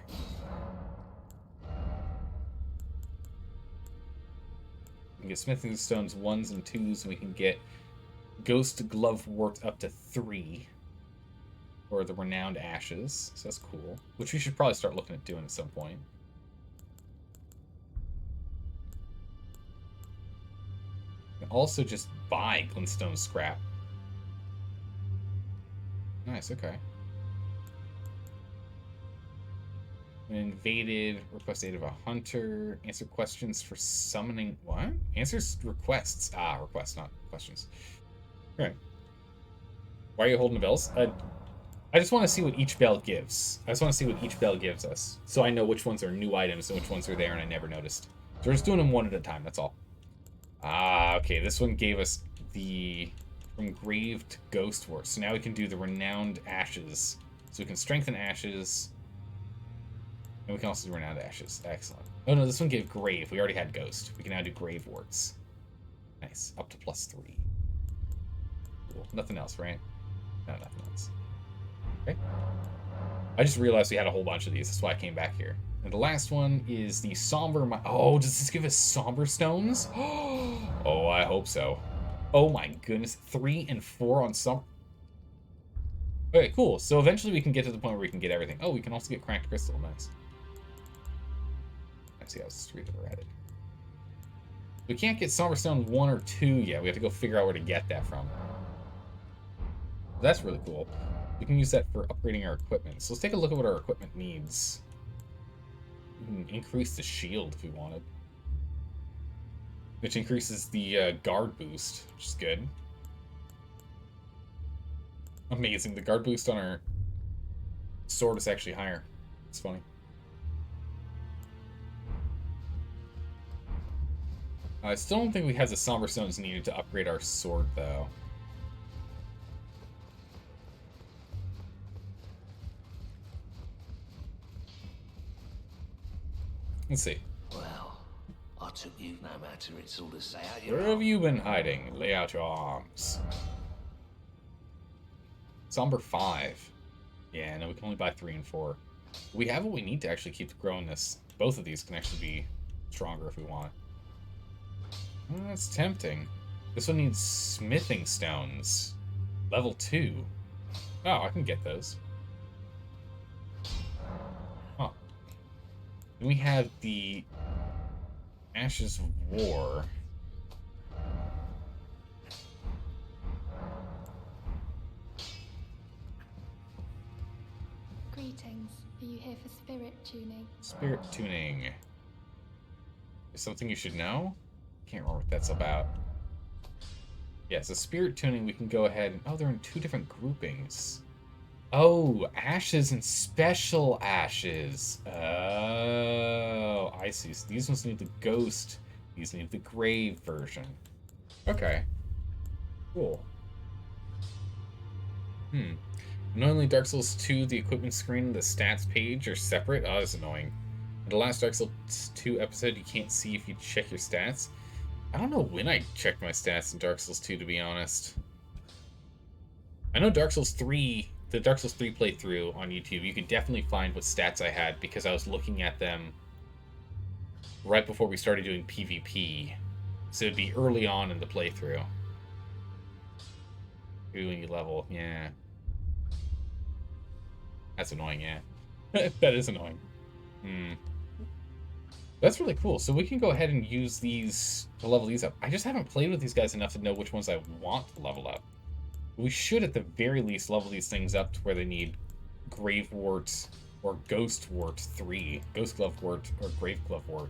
We can get smithing stones 1s and 2s, and we can get Ghost Glovewort up to 3. Or the Renowned Ashes, so that's cool. Which we should probably start looking at doing at some point. We can also just buy Glintstone Scrap. Nice, okay. Invaded, request aid of a hunter, answer questions for summoning, what? Answers requests. Ah, requests, not questions. Alright. Why are you holding the bells? I just want to see what each bell gives. I just want to see what each bell gives us, so I know which ones are new items and which ones are there and I never noticed. So we're just doing them one at a time, that's all. Ah, okay, this one gave us the from grave to ghost war. So now we can do the renowned ashes. So we can strengthen ashes. And we can also do renowned ashes. Excellent. Oh no, this one gave grave. We already had ghost. We can now do grave warts. Nice. Up to +3. Cool. Nothing else, right? No, nothing else. Okay. I just realized we had a whole bunch of these. That's why I came back here. And the last one is the somber... Oh, does this give us somber stones? Oh, I hope so. Oh my goodness. 3 and 4 on some... Okay, cool. So eventually we can get to the point where we can get everything. Oh, we can also get cracked crystal. Nice. Let's see how it's 3 that we're added. We can't get somber stone 1 or 2 yet. We have to go figure out where to get that from. That's really cool. We can use that for upgrading our equipment. So let's take a look at what our equipment needs. We can increase the shield if we wanted. Which increases the guard boost, which is good. Amazing. The guard boost on our sword is actually higher. It's funny. I still don't think we have the somber stones needed to upgrade our sword, though. Let's see. Well, I took you no matter it's all to say out Where have you been hiding? Lay out your arms. Somber 5. Yeah, no, we can only buy 3 and 4. We have what we need to actually keep growing this. Both of these can actually be stronger if we want. Well, that's tempting. This one needs smithing stones. Level 2. Oh, I can get those. Huh. Then we have the Ashes of War. Greetings. Are you here for spirit tuning? Spirit tuning. Is something you should know? Can't remember what that's about. Yeah, so spirit tuning, we can go ahead and... Oh, they're in 2 different groupings. Oh, ashes and special ashes. Oh, I see. So these ones need the ghost. These need the grave version. Okay. Cool. Normally Dark Souls 2, the equipment screen and the stats page are separate. Oh, that's annoying. In the last Dark Souls 2 episode, you can't see if you check your stats. I don't know when I checked my stats in Dark Souls 2, to be honest. I know Dark Souls 3, the Dark Souls 3 playthrough on YouTube, you could definitely find what stats I had because I was looking at them right before we started doing PvP. So it'd be early on in the playthrough. Ooh, when you level, yeah. That's annoying, yeah. That is annoying. That's really cool. So we can go ahead and use these to level these up. I just haven't played with these guys enough to know which ones I want to level up. We should, at the very least, level these things up to where they need Grave Wart or Ghost Wart 3. Ghost Glove Wart or Grave Glove Wart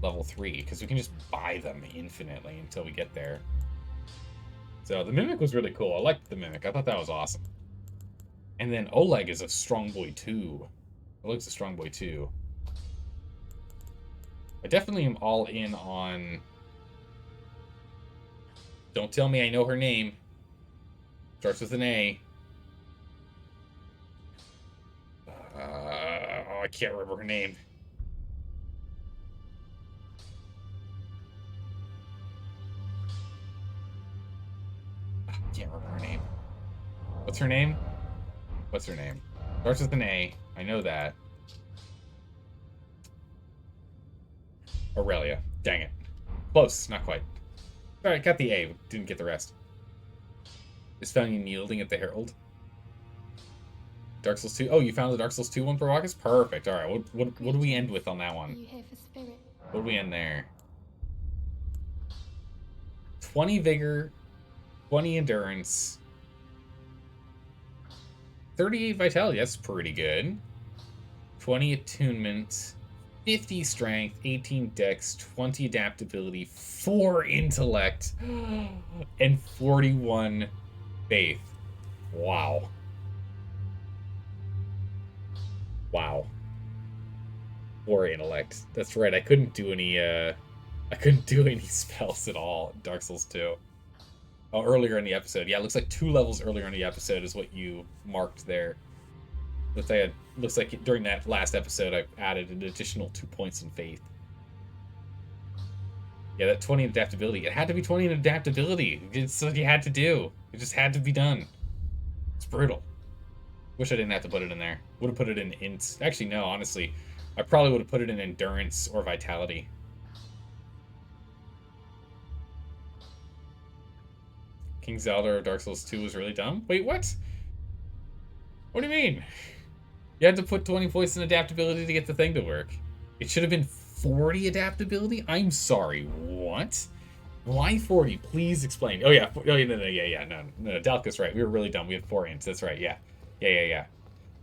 level 3. Because we can just buy them infinitely until we get there. So the Mimic was really cool. I liked the Mimic. I thought that was awesome. And then Oleg is a strong boy too. Oleg's a strong boy too. I definitely am all in on... Don't tell me I know her name. Starts with an A. Oh, I can't remember her name. I can't remember her name. What's her name? What's her name? Starts with an A. I know that. Aurelia. Dang it. Close. Not quite. Alright, got the A. Didn't get the rest. Is found you yielding at the Herald. Dark Souls 2. Oh, you found the Dark Souls 2 one for August? Perfect. Alright, what do we end with on that one? Are you here for spirit? What do we end there? 20 Vigor, 20 Endurance, 38 Vitality. That's pretty good. 20 Attunement, 50 Strength, 18 Dex, 20 Adaptability, 4 Intellect, and 41 Faith. Wow. Wow. 4 intellect. That's right. I couldn't do any spells at all in Dark Souls 2. Oh, earlier in the episode. Yeah, it looks like 2 levels earlier in the episode is what you marked there. Looks like during that last episode I added an additional 2 points in faith. Yeah, that 20 in adaptability. It had to be 20 in adaptability. It's what you had to do. It just had to be done. It's brutal. Wish I didn't have to put it in there. Would have put it in int. Actually, no, honestly. I probably would have put it in endurance or vitality. King Zelda or Dark Souls 2 was really dumb? Wait, what? What do you mean? You had to put 20 points in adaptability to get the thing to work. It should have been 40 adaptability? I'm sorry, what? Why 40? Please explain. Oh yeah, no, Dalka's right. We were really dumb. We had 4 ints. That's right. Yeah. Yeah,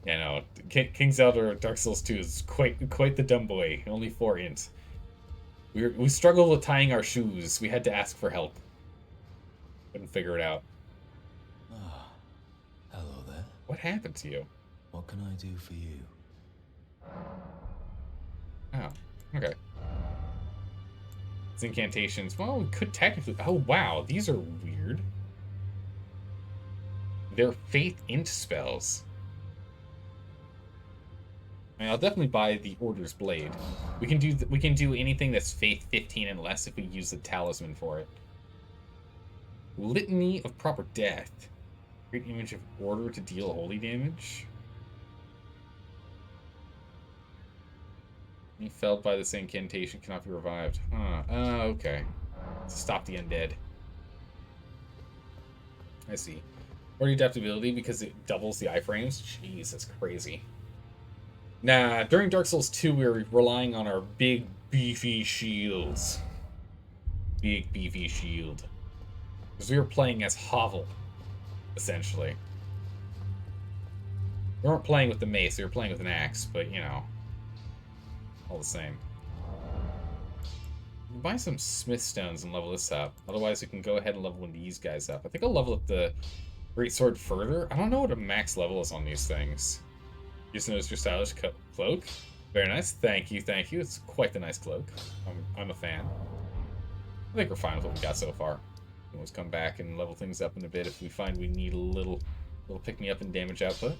no. King Zelda or Dark Souls 2 is quite the dumb boy. Only 4 ints. We struggled with tying our shoes. We had to ask for help. Couldn't figure it out. Ah, hello there. What happened to you? What can I do for you? Oh, okay. It's incantations. Well, we could technically... Oh, wow. These are weird. They're faith int spells. I mean, I'll definitely buy the Order's Blade. We can do anything that's faith 15 and less if we use the talisman for it. Litany of Proper Death. Great image of order to deal holy damage. He felled by this incantation cannot be revived. Huh. Okay. Stop the undead. I see. 40 adaptability because it doubles the iframes? Jeez, that's crazy. Nah, during Dark Souls 2, we were relying on our big, beefy shields. Big, beefy shield. Because we were playing as Hovel, essentially. We weren't playing with the mace, we were playing with an axe, but, you know, all the same. We can buy some smith stones and level this up. Otherwise, we can go ahead and level one of these guys up. I think I'll level up the Great Sword further. I don't know what a max level is on these things. Just noticed your stylish cloak. Very nice. Thank you, thank you. It's quite the nice cloak. I'm a fan. I think we're fine with what we got so far. We can always come back and level things up in a bit if we find we need a little pick-me-up in damage output.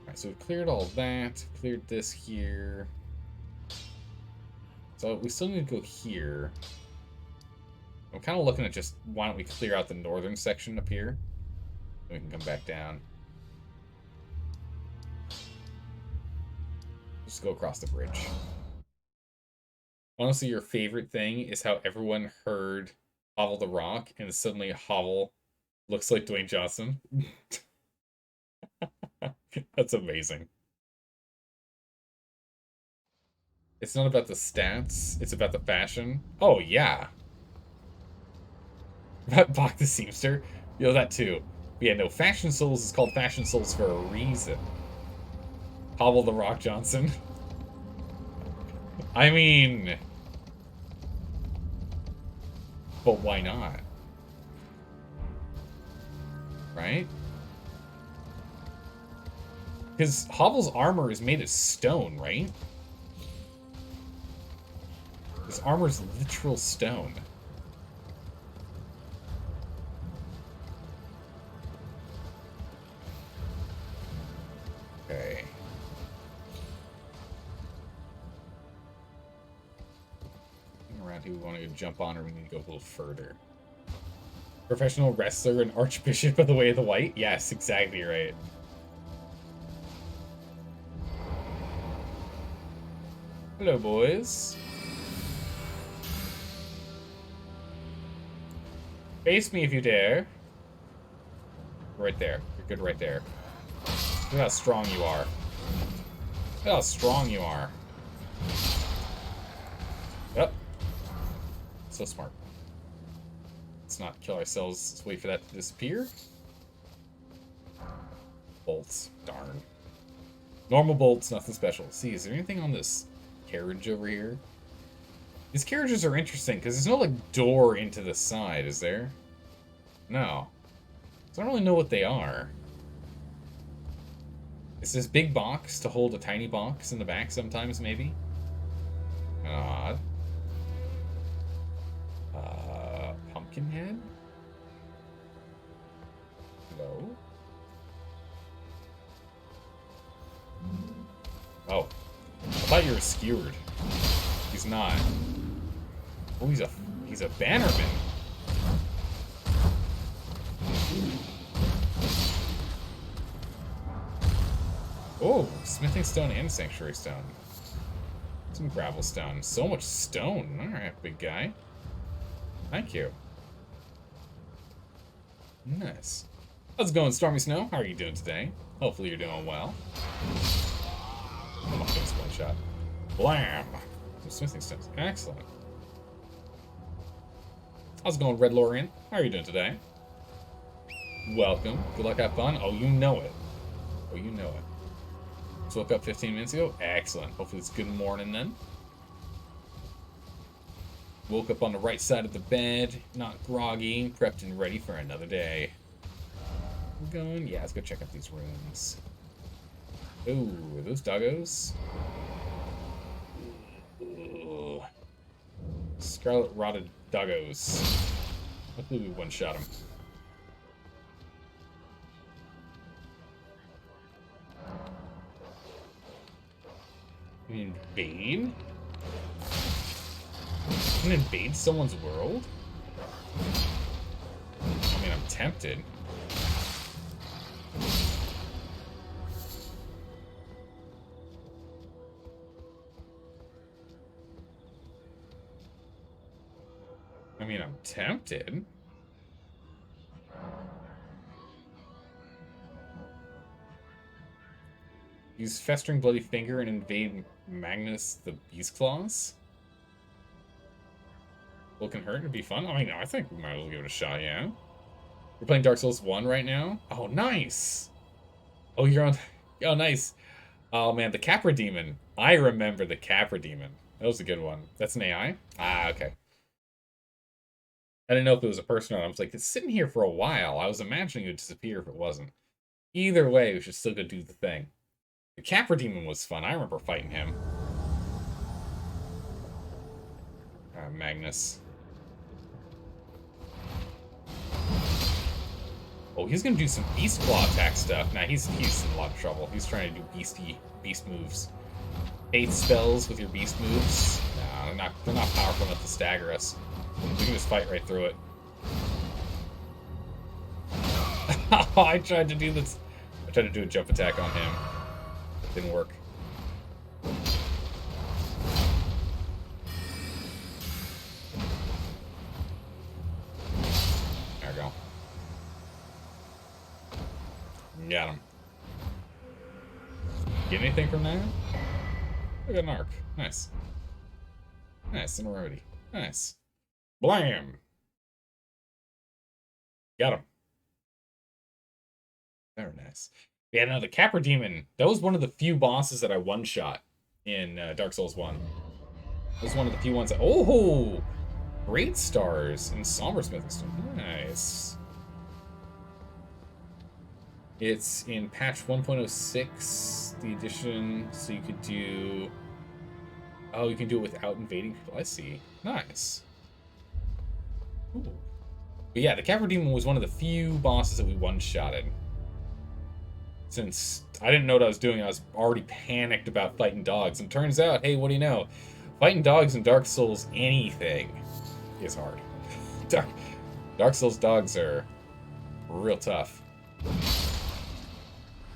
Alright, so we've cleared all that. Cleared this here. So we still need to go here. I'm kind of looking at just, why don't we clear out the northern section up here? Then we can come back down. Just go across the bridge. Honestly, your favorite thing is how everyone heard Hovel the Rock, and suddenly Hovel looks like Dwayne Johnson. That's amazing. It's not about the stats, it's about the fashion. Oh, yeah. Bach the Seamster. You know that too. But yeah, no, Fashion Souls is called Fashion Souls for a reason. Hovel the Rock Johnson. I mean... But why not? Right? Because Hovel's armor is made of stone, right? His armor is literal stone. Okay. Around who we want to jump on, or we need to go a little further. Professional wrestler and Archbishop of the Way of the White? Yes, exactly right. Hello, boys. Face me if you dare. Right there. You're good right there. Look how strong you are. Look how strong you are. Yep. So smart. Let's not kill ourselves. Let's wait for that to disappear. Bolts. Darn. Normal bolts, nothing special. See, is there anything on this carriage over here? These carriages are interesting, because there's no, like, door into the side, is there? No. So I don't really know what they are. Is this big box to hold a tiny box in the back sometimes, maybe? Odd. Pumpkinhead? No. Oh. I thought you were skewered. He's not. Oh, he's a bannerman. Oh, smithing stone and sanctuary stone. Some gravel stone. So much stone. Alright, big guy. Thank you. Nice. How's it going, Stormy Snow? How are you doing today? Hopefully you're doing well. I'm not doing one shot. Blam! Some smithing stones. Excellent. How's it going, Red Lorian? How are you doing today? Welcome. Good luck, have fun. Oh, you know it. Oh, you know it. Just woke up 15 minutes ago. Excellent. Hopefully it's good morning then. Woke up on the right side of the bed, not groggy, prepped and ready for another day. We're going? Yeah, let's go check out these rooms. Ooh, are those doggos? Ooh. Scarlet rotted doggos. Hopefully we one-shot them. Invade? Can invade someone's world? I mean, I'm tempted. I mean, I'm tempted. Use Festering Bloody Finger and invade Magnus the Beast Claws? Well, can hurt and be fun? I mean, I think we might as well give it a shot, yeah? We're playing Dark Souls 1 right now? Oh, nice! Oh, you're on... Oh, nice. Oh, man, the Capra Demon. I remember the Capra Demon. That was a good one. That's an AI? Ah, okay. I didn't know if it was a person or not. I was like, it's sitting here for a while. I was imagining it would disappear if it wasn't. Either way, we should still go do the thing. The Capra Demon was fun. I remember fighting him. Magnus. Oh, he's gonna do some Beast Claw attack stuff. Nah, he's in a lot of trouble. He's trying to do beast moves. Faith spells with your beast moves. Nah, they're not powerful enough to stagger us. We can just fight right through it. I tried to do this. I tried to do a jump attack on him. It didn't work. There we go. Got him. Get anything from that? I got an arc. Nice. Nice, and a roadie. Nice. Blam! Got him. Very nice. Yeah, no, the Capra Demon, that was one of the few bosses that I one-shot in Dark Souls 1. That was one of the few ones that... Oh! Great Stars and Somber Smithing Stone. Nice. It's in patch 1.06, the edition, so you could do... Oh, you can do it without invading people. I see. Nice. Ooh. But yeah, the Capra Demon was one of the few bosses that we one-shotted. Since I didn't know what I was doing, I was already panicked about fighting dogs. And turns out, hey, what do you know? Fighting dogs in Dark Souls anything is hard. Dark Souls dogs are real tough. You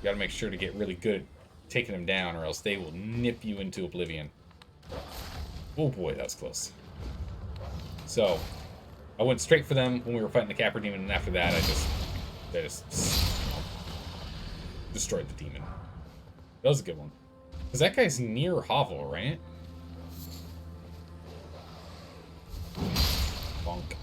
gotta make sure to get really good at taking them down, or else they will nip you into oblivion. Oh boy, that was close. So, I went straight for them when we were fighting the Capra Demon, and after that, I just destroyed the demon. That was a good one. Because that guy's near Hovel, right? Bonk.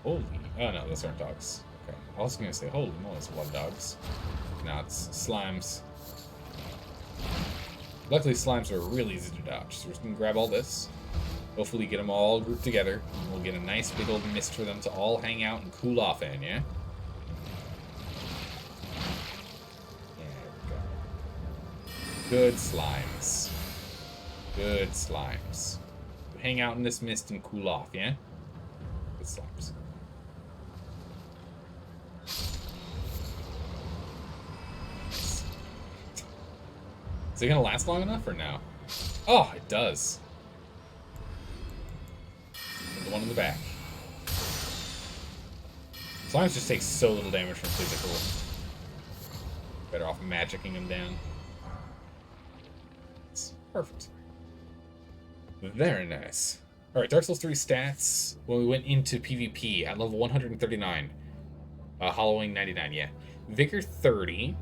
Holy... Oh no, those aren't dogs. Okay. I was gonna say, holy moly, it's blood dogs. No, it's slimes. Luckily, slimes are really easy to dodge. So we're just gonna grab all this. Hopefully get them all grouped together. And we'll get a nice big old mist for them to all hang out and cool off in, yeah? Yeah, there we go. Good slimes. Good slimes. Hang out in this mist and cool off, yeah? Good slimes. Is it gonna last long enough or no? Oh, it does. And the one in the back. Slimes just take so little damage from physical. Better off magicking them down. It's perfect. Very nice. Alright, Dark Souls 3 stats when we went into PvP at level 139. Hollowing 99, yeah. Vigor 30.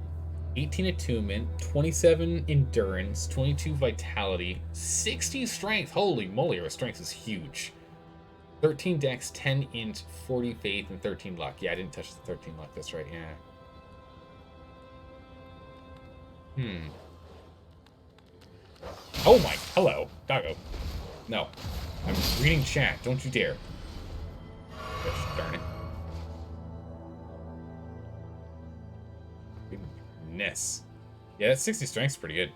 18 attunement, 27 endurance, 22 vitality, 60 strength. Holy moly, our strength is huge. 13 dex, 10 int, 40 faith, and 13 luck. Yeah, I didn't touch the 13 luck. That's right, yeah. Oh my, hello. Doggo. No. I'm reading chat. Don't you dare. Gosh, darn it. Goodness. Yeah, that 60 strength's pretty good. Do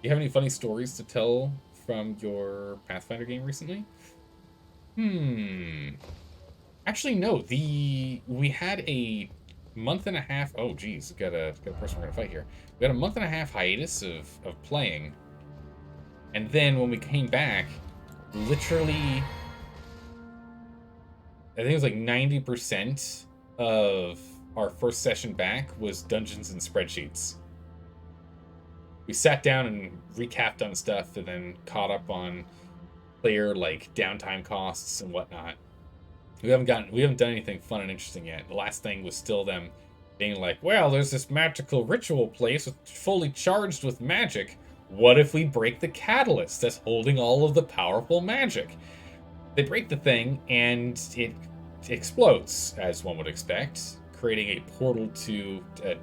you have any funny stories to tell from your Pathfinder game recently? Actually, no. We had a month and a half. Oh, geez, got a person we're gonna fight here. We had a month and a half hiatus of playing, and then when we came back, literally, I think it was like 90% of our first session back was dungeons and spreadsheets. We sat down and recapped on stuff, and then caught up on player like downtime costs and whatnot. We haven't done anything fun and interesting yet. The last thing was still them being like, well, there's this magical ritual place fully charged with magic. What if we break the catalyst that's holding all of the powerful magic? They break the thing and it explodes, as one would expect, creating a portal to a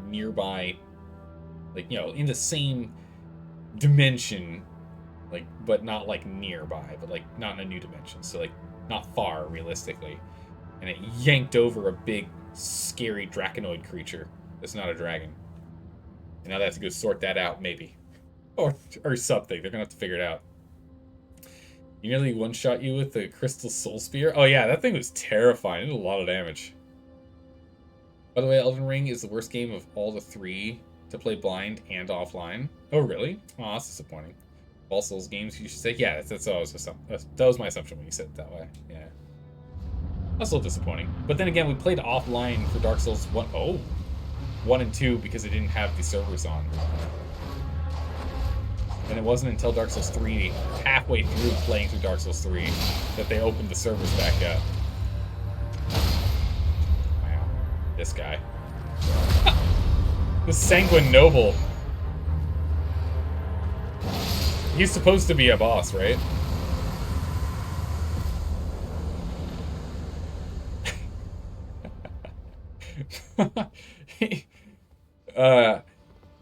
nearby, like, you know, in the same dimension, like, but not like nearby, but like not in a new dimension, so like not far realistically. And it yanked over a big scary draconoid creature that's not a dragon. And now they have to go sort that out, maybe, or something. They're gonna have to figure it out. You nearly one-shot you with the crystal soul spear. Oh yeah, that thing was terrifying. It did a lot of damage. By the way, Elden Ring is the worst game of all the three to play blind and offline. Oh really? Oh, that's disappointing. All Souls games, you should say. Yeah, that was my assumption when you said it that way. Yeah. That's a little disappointing. But then again, we played offline for Dark Souls 1 and 2 because it didn't have the servers on. And it wasn't until Dark Souls 3, halfway through playing through Dark Souls 3, that they opened the servers back up. Wow. This guy. The Sanguine Noble. He's supposed to be a boss, right?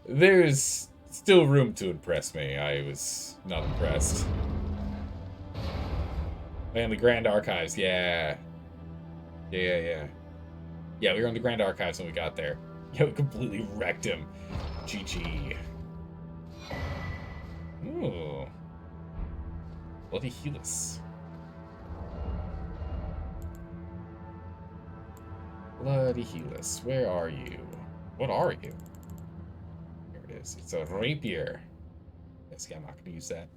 There's still room to impress me. I was not impressed. And the Grand Archives, yeah. Yeah, we were on the Grand Archives when we got there. Yeah, we completely wrecked him. GG. Ooh. Bloody Helix. Bloody Helix, where are you? What are you? Here it is. It's a rapier. Yes, yeah, I'm not gonna use that.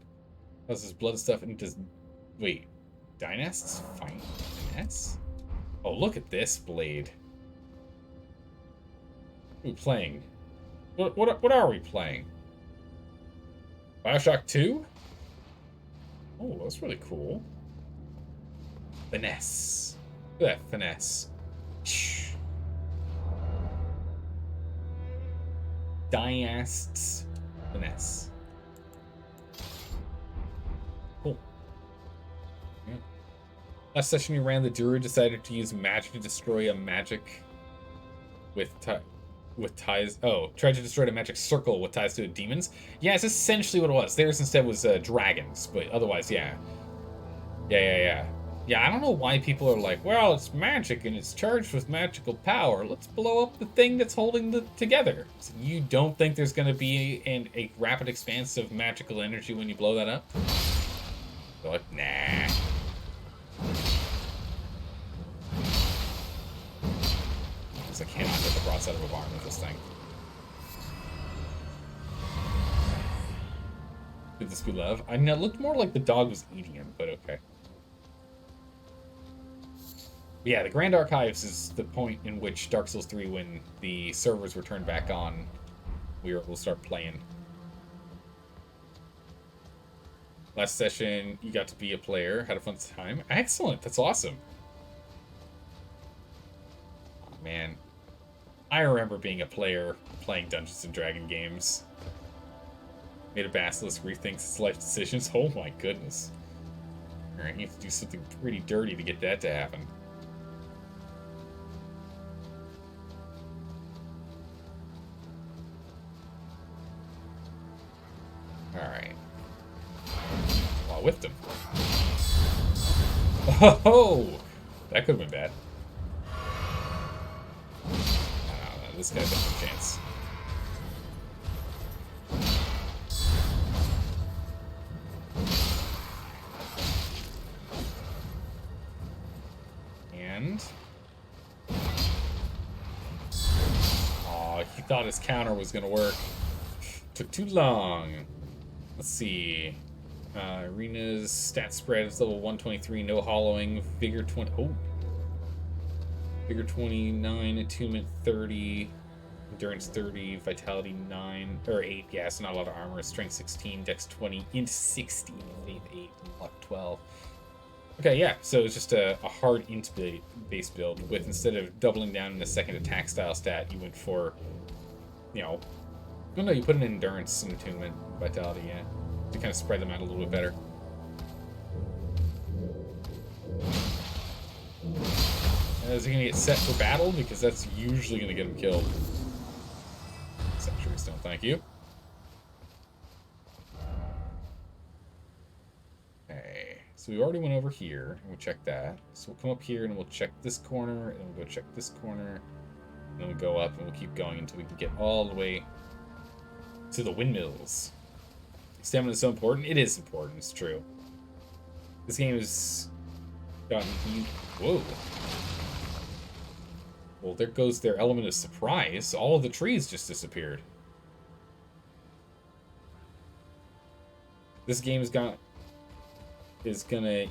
How's this blood stuff into... Wait. Dynast's fine. Dynast? Oh, look at this blade. What are we playing? What are we playing? Bioshock 2? Oh, that's really cool. Finesse. Look at that finesse. Dynast's finesse. Cool. Yeah. Last session you ran, the Druid decided to use magic to destroy a magic with ties. Oh, tried to destroy a magic circle with ties to demons. Yeah, it's essentially what it was. Theirs instead was dragons, but otherwise, yeah. Yeah. Yeah, I don't know why people are like, well, it's magic and it's charged with magical power. Let's blow up the thing that's holding it together. So you don't think there's going to be a rapid expanse of magical energy when you blow that up? They're like, nah. Because I cannot get the broadside of a barn with this thing. Did this be love? I mean, it looked more like the dog was eating him, but okay. But yeah, the Grand Archives is the point in which Dark Souls 3, when the servers were turned back on, we were able to start playing. Last session, you got to be a player, had a fun time. Excellent, that's awesome. Oh, man. I remember being a player, playing Dungeons & Dragon games. Made a basilisk rethinks its life decisions. Oh my goodness. Alright, you have to do something pretty dirty to get that to happen. Alright. Well, I whiffed him. Oh! That could have been bad. No, this guy doesn't have a chance. And... aw, he thought his counter was gonna work. Took too long. Let's see. Arena's stat spread is level 123, no hollowing, vigor 20. Oh! Vigor 29, attunement 30, endurance 30, vitality 9, or 8, yeah, so not a lot of armor, strength 16, dex 20, int 16, faith 8, and luck 12. Okay, yeah, so it's just a hard int base build with, instead of doubling down in a second attack style stat, you went for, you know, oh no, you put an endurance and attunement, vitality, yeah, to kind of spread them out a little bit better. Is he going to get set for battle? Because that's usually going to get him killed. Century Stone, thank you. Okay, so we already went over here, and we'll check that. So we'll come up here, and we'll check this corner, and we'll go check this corner, and then we'll go up, and we'll keep going until we can get all the way to the windmills. Stamina is so important. It is important, it's true. This game has gotten... Whoa. Well, there goes their element of surprise. All of the trees just disappeared. This game is gonna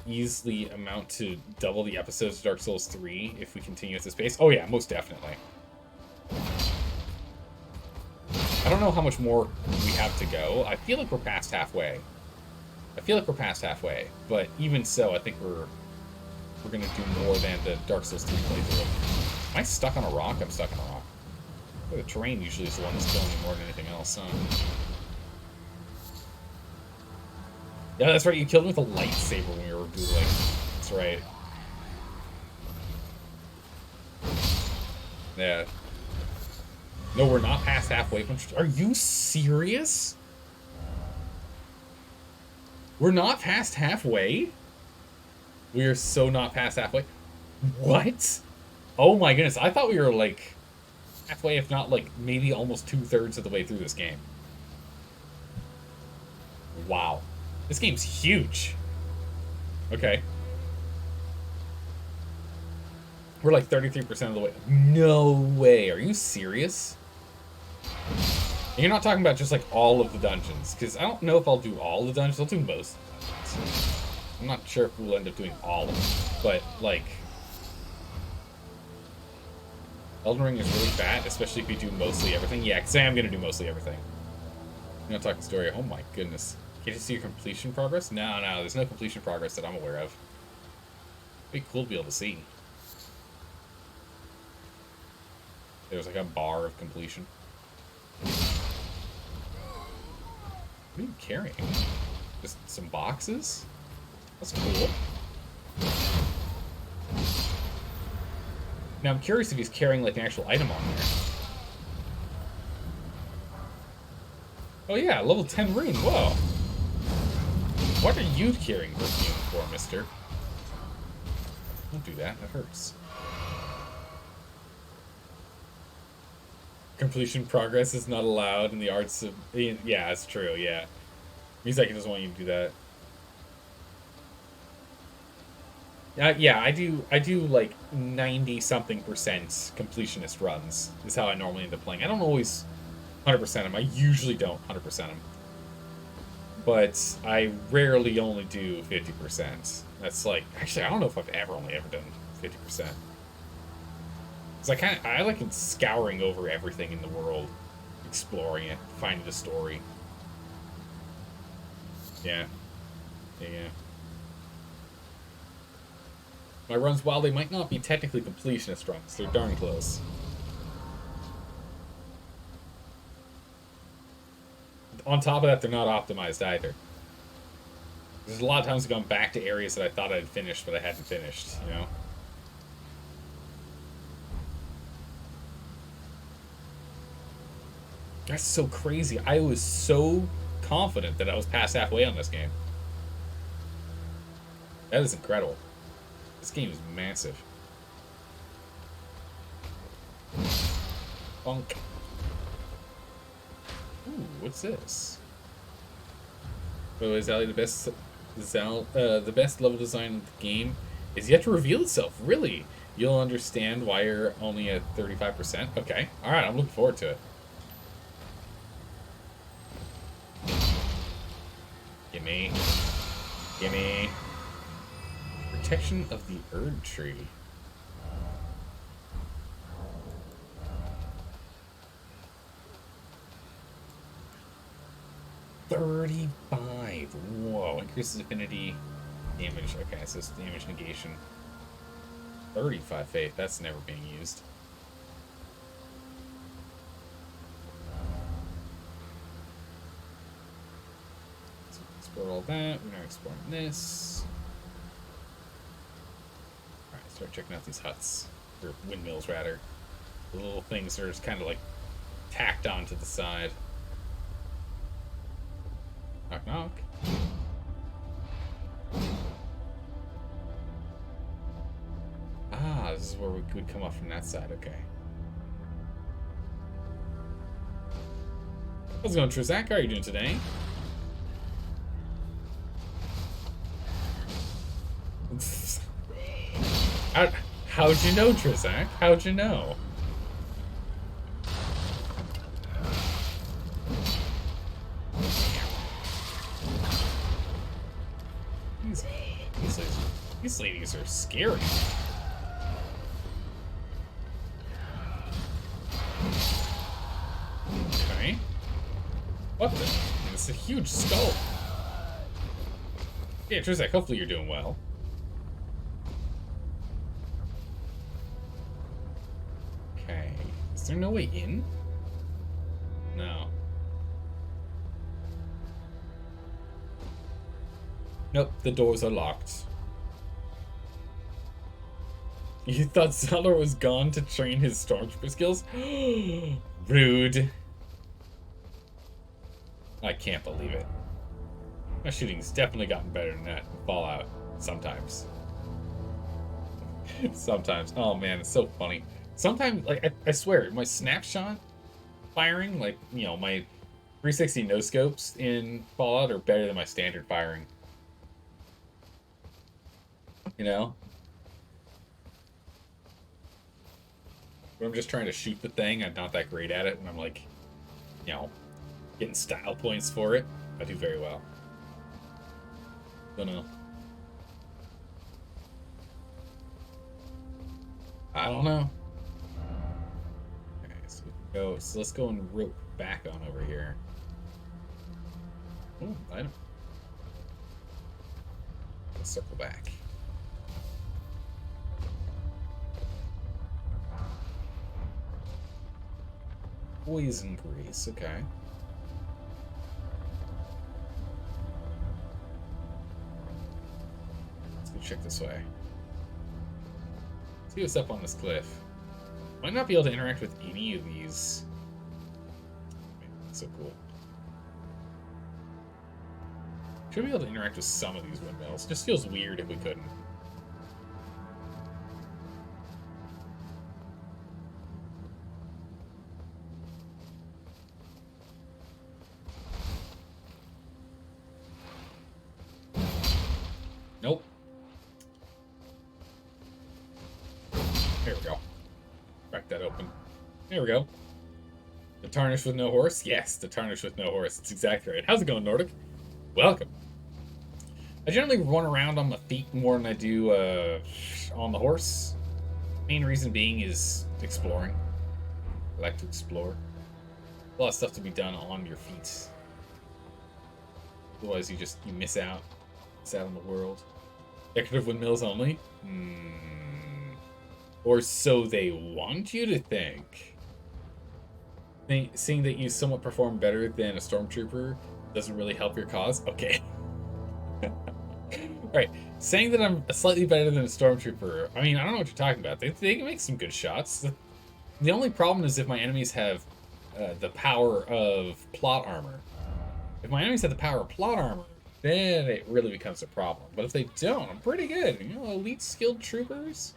easily amount to double the episodes of Dark Souls 3 if we continue at this pace. Oh yeah, most definitely. I don't know how much more we have to go. I feel like we're past halfway. But even so, I think we're gonna do more than the Dark Souls 3 playthrough. Am I stuck on a rock? I'm stuck on a rock. The terrain usually is the one that's killing me more than anything else, huh? Yeah, that's right, you killed me with a lightsaber when we were dueling. That's right. Yeah. No, we're not past halfway from... Are you serious? We're not past halfway? We are so not past halfway. What? Oh my goodness, I thought we were like halfway, if not like maybe almost 2/3 of the way through this game. Wow. This game's huge. Okay. We're like 33% of the way. No way. Are you serious? And you're not talking about just like all of the dungeons, because I don't know if I'll do all the dungeons. I'll do most of the dungeons. I'm not sure if we'll end up doing all of them, but like... Elden Ring is really fat, especially if you do mostly everything. Yeah, say I'm gonna do mostly everything. I'm gonna talk the story. Oh my goodness. Can't you see your completion progress? No, there's no completion progress that I'm aware of. It'd be cool to be able to see. There's like a bar of completion. What are you carrying? Just some boxes? That's cool. Now I'm curious if he's carrying like an actual item on there. Oh yeah, level 10 rune, whoa. What are you carrying perfume for, mister? Don't do that. That hurts. Completion progress is not allowed in the arts of... Yeah, that's true, yeah. Miyazaki doesn't want you to do that. Yeah, I do like 90-something% completionist runs, is how I normally end up playing. I don't always 100% them. I usually don't 100% them. But I rarely only do 50%. That's like... Actually, I don't know if I've only ever done 50%. Because I like scouring over everything in the world, exploring it, finding the story. Yeah. Yeah. My runs, while they might not be technically completionist runs, they're darn close. On top of that, they're not optimized either. There's a lot of times I've gone back to areas that I thought I'd finished, but I hadn't finished, you know? That's so crazy. I was so confident that I was past halfway on this game. That is incredible. This game is massive. Bonk. Ooh, what's this? Oh, is Ali the best level design of the game is yet to reveal itself. Really? You'll understand why you're only at 35%? Okay. Alright, I'm looking forward to it. Gimme. Gimme. Protection of the Erd Tree. $35. Whoa. Increases affinity damage. Okay, so it's damage negation. 35 faith. That's never being used. So explore all that. We're not exploring this. Alright, start checking out these huts. Or windmills, rather. The little things that are just kind of like tacked onto the side. Knock, knock. Ah, this is where we could come up from that side. Okay. How's it going, Trizak? How are you doing today? How'd you know, Trizak? How'd you know? These ladies are scary. Okay. What the? It's a huge skull. Yeah, Trizak, hopefully you're doing well. Okay. Is there no way in? No. Nope, the doors are locked. You thought Zeller was gone to train his stormtrooper skills? Rude. I can't believe it. My shooting's definitely gotten better than that in Fallout. Sometimes. Sometimes. Oh man, it's so funny. Sometimes, like, I swear, my snapshot firing, like, you know, my 360 no-scopes in Fallout are better than my standard firing. You know? When I'm just trying to shoot the thing, I'm not that great at it, and I'm like, you know, getting style points for it. I do very well. Don't know. I don't know. Okay, so we can go. So let's go and rope back on over here. Oh, item. Let's circle back. Poison grease, okay. Let's go check this way. See what's up on this cliff. Might not be able to interact with any of these. Man, that's so cool. Should be able to interact with some of these windmills. Just feels weird if we couldn't. There we go. Crack that open. There we go. The Tarnished with no horse? Yes, the Tarnished with no horse. That's exactly right. How's it going, Nordic? Welcome. I generally run around on my feet more than I do on the horse. Main reason being is exploring. I like to explore. A lot of stuff to be done on your feet. Otherwise, you miss out. Miss out on the world. Decorative windmills only? Or so they want you to think. Seeing that you somewhat perform better than a stormtrooper doesn't really help your cause? Okay. Alright, saying that I'm slightly better than a stormtrooper, I mean, I don't know what you're talking about. They can make some good shots. The only problem is if my enemies have the power of plot armor. If my enemies have the power of plot armor, then it really becomes a problem. But if they don't, I'm pretty good. You know, elite skilled troopers.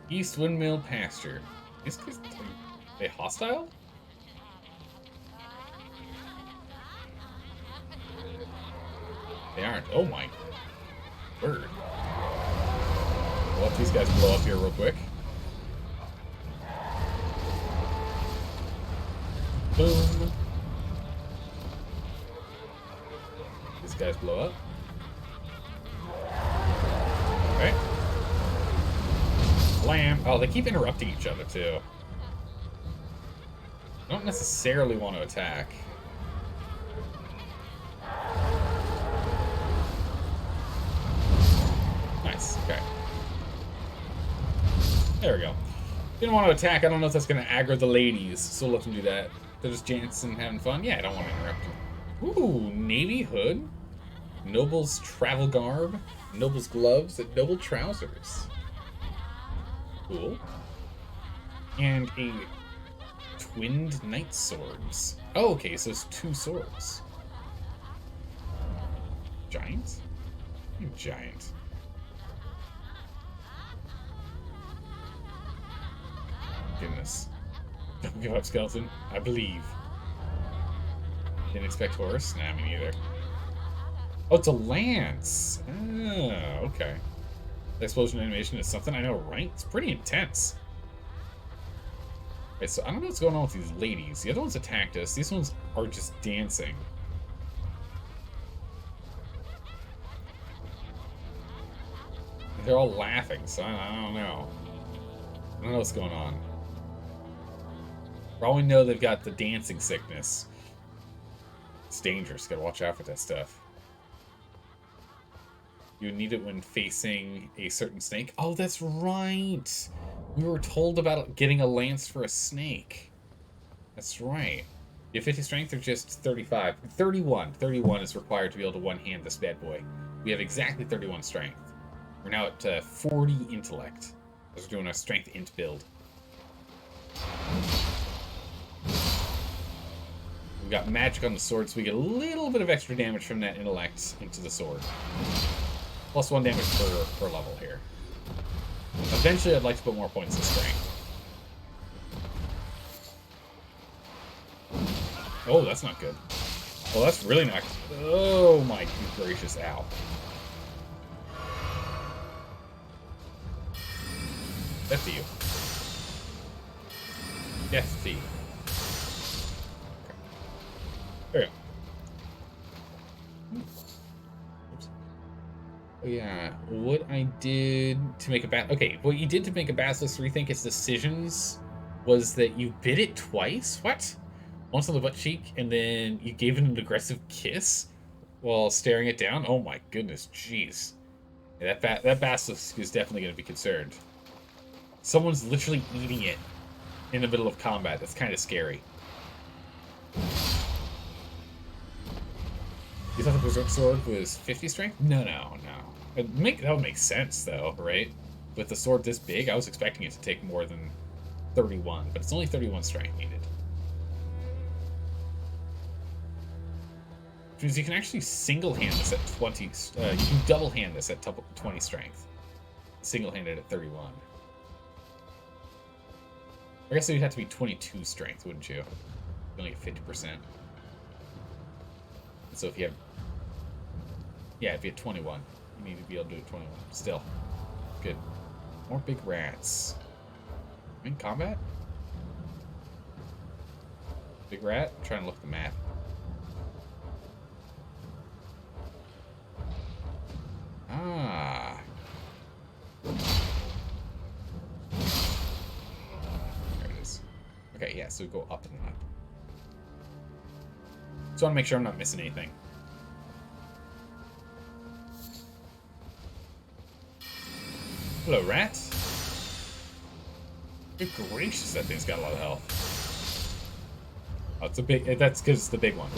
East Windmill Pasture. Is they hostile? They aren't. Oh my word. I'll let these guys blow up here real quick. Boom. These guys blow up. Alright. Blam. Oh, they keep interrupting each other, too. I don't necessarily want to attack. Nice. Okay. There we go. Didn't want to attack. I don't know if that's going to aggro the ladies, so let them do that. They're just dancing and having fun. Yeah, I don't want to interrupt them. Ooh, Navy hood. Noble's travel garb. Noble's gloves and noble trousers. Cool. And a twinned knight swords. Oh, okay, so it's 2 swords. Giant? Giant. Goodness. Don't give up, skeleton. I believe. Didn't expect horse? Nah, me neither. Oh, it's a lance. Oh, okay. The explosion animation is something I know, right? It's pretty intense. Okay, so I don't know what's going on with these ladies. The other ones attacked us. These ones are just dancing. They're all laughing, so I don't know. I don't know what's going on. For all we know, they've got the dancing sickness. It's dangerous. Gotta watch out for that stuff. You need it when facing a certain snake. Oh, that's right. We were told about getting a lance for a snake. That's right. You have 50 strength or just 35? 31. 31 is required to be able to one-hand this bad boy. We have exactly 31 strength. We're now at 40 intellect. As we're doing a strength int build. We've got magic on the sword, so we get a little bit of extra damage from that intellect into the sword. Plus 1 damage per level here. Eventually, I'd like to put more points in strength. Oh, that's not good. Oh, that's really not good. Oh my gracious, ow. Death to you. Death to you. There we go. Yeah, what I did to make a okay, what you did to make a Basilisk rethink its decisions was that you bit it twice? What? Once on the butt cheek, and then you gave it an aggressive kiss while staring it down? Oh my goodness, jeez. Yeah, that Basilisk is definitely going to be concerned. Someone's literally eating it in the middle of combat. That's kind of scary. You thought the Berserk Sword was 50 strength? No. That would make sense, though, right? With the sword this big, I was expecting it to take more than 31, but it's only 31 strength needed. Which means you can actually single-hand this at 20... you can double-hand this at 20 strength. Single-handed at 31. I guess you'd have to be 22 strength, wouldn't you? Only at 50%. So if you have Yeah, if you had 21. You need to be able to do it 21. Still. Good. More big rats. In combat? Big rat? I'm trying to look at the map. Ah. There it is. Okay, yeah, so we go up and up. Just want to make sure I'm not missing anything. Hello, rat. Good gracious, that thing's got a lot of health. Oh, it's a big... That's because it's the big one.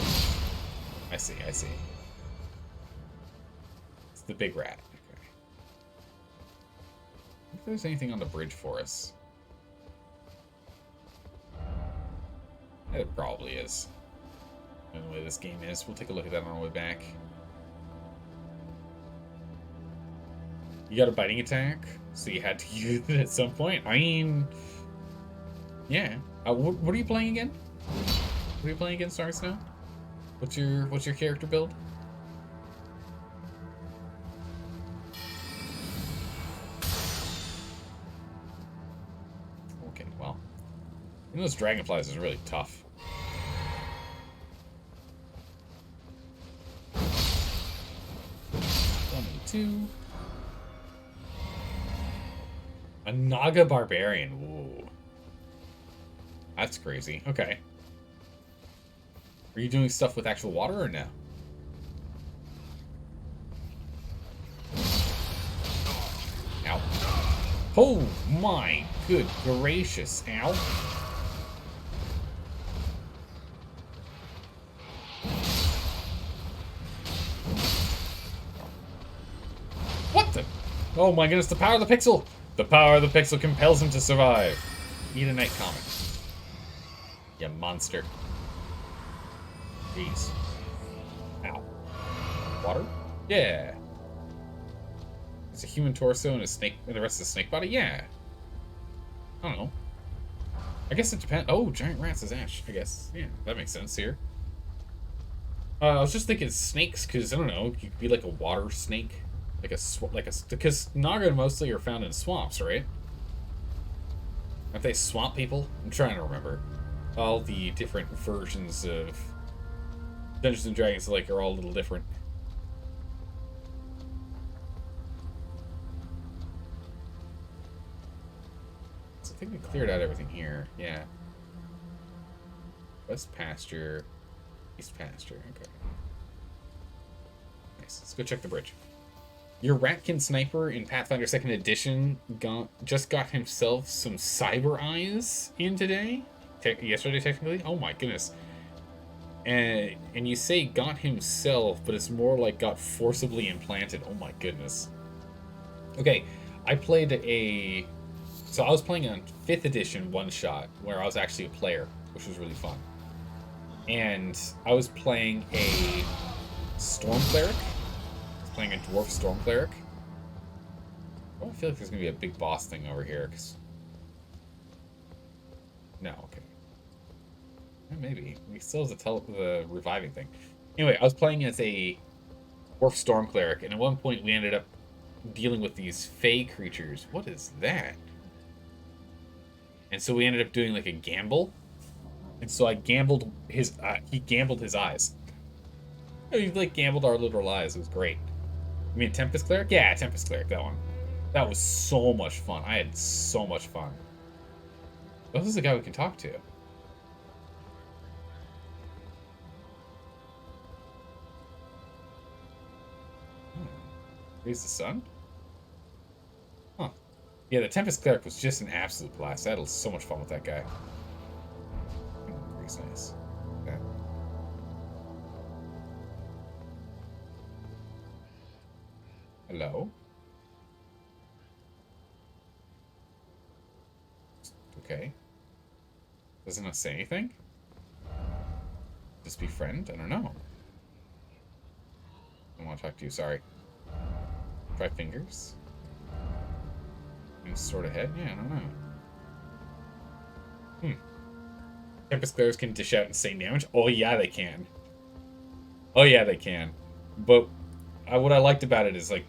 I see, I see. It's the big rat. Okay. If there's anything on the bridge for us. It probably is. And the way this game is, we'll take a look at that on our way back. You got a biting attack, so you had to use it at some point. I mean, yeah. What are you playing again? What are you playing again, Star Snow? What's your character build? Okay, well, those dragonflies is really tough. One and two. A Naga Barbarian. Ooh. That's crazy. Okay. Are you doing stuff with actual water or no? Ow. Oh my good gracious. Ow. What the? Oh my goodness, the power of the pixel! The power of the pixel compels him to survive. Eat a night comic. You monster. Jeez. Ow. Water? Yeah. It's a human torso and a snake and the rest of the snake body? Yeah. I don't know. I guess it depends. Oh, giant rats is ash. I guess. Yeah, that makes sense here. I was just thinking snakes, because, I don't know, you could be like a water snake. Because Naga mostly are found in swamps, right? Aren't they swamp people? I'm trying to remember. All the different versions of Dungeons and Dragons, like, are all a little different. So I think we cleared out everything here. Yeah. West pasture, east pasture. Okay. Nice. Let's go check the bridge. Your Ratkin sniper in Pathfinder 2nd Edition just got himself some cyber eyes in today? Yesterday, technically? Oh my goodness. And you say got himself, but it's more like got forcibly implanted. Oh my goodness. Okay, I played a... So I was playing on 5th Edition one-shot, where I was actually a player, which was really fun. And I was playing a Storm Cleric. Playing a dwarf storm cleric. I don't feel like there's gonna be a big boss thing over here. Cause... No, okay. Maybe we still have the reviving thing. Anyway, I was playing as a dwarf storm cleric, and at one point we ended up dealing with these fey creatures. What is that? And so we ended up doing like a gamble, and so I gambled his. He gambled his eyes. He like gambled our literal eyes. It was great. You mean Tempest Cleric? Yeah, Tempest Cleric, that one. That was so much fun. I had so much fun. This is the guy we can talk to. Raise the sun? Huh. Yeah, the Tempest Cleric was just an absolute blast. I had so much fun with that guy. He's nice. Okay. Hello? Okay. Doesn't it say anything? Just be friend? I don't know. I don't want to talk to you, sorry. 5 fingers? And sort of head? Yeah, I don't know. Tempest Clerics can dish out insane damage? Oh yeah, they can. Oh yeah, they can. But what I liked about it is, like,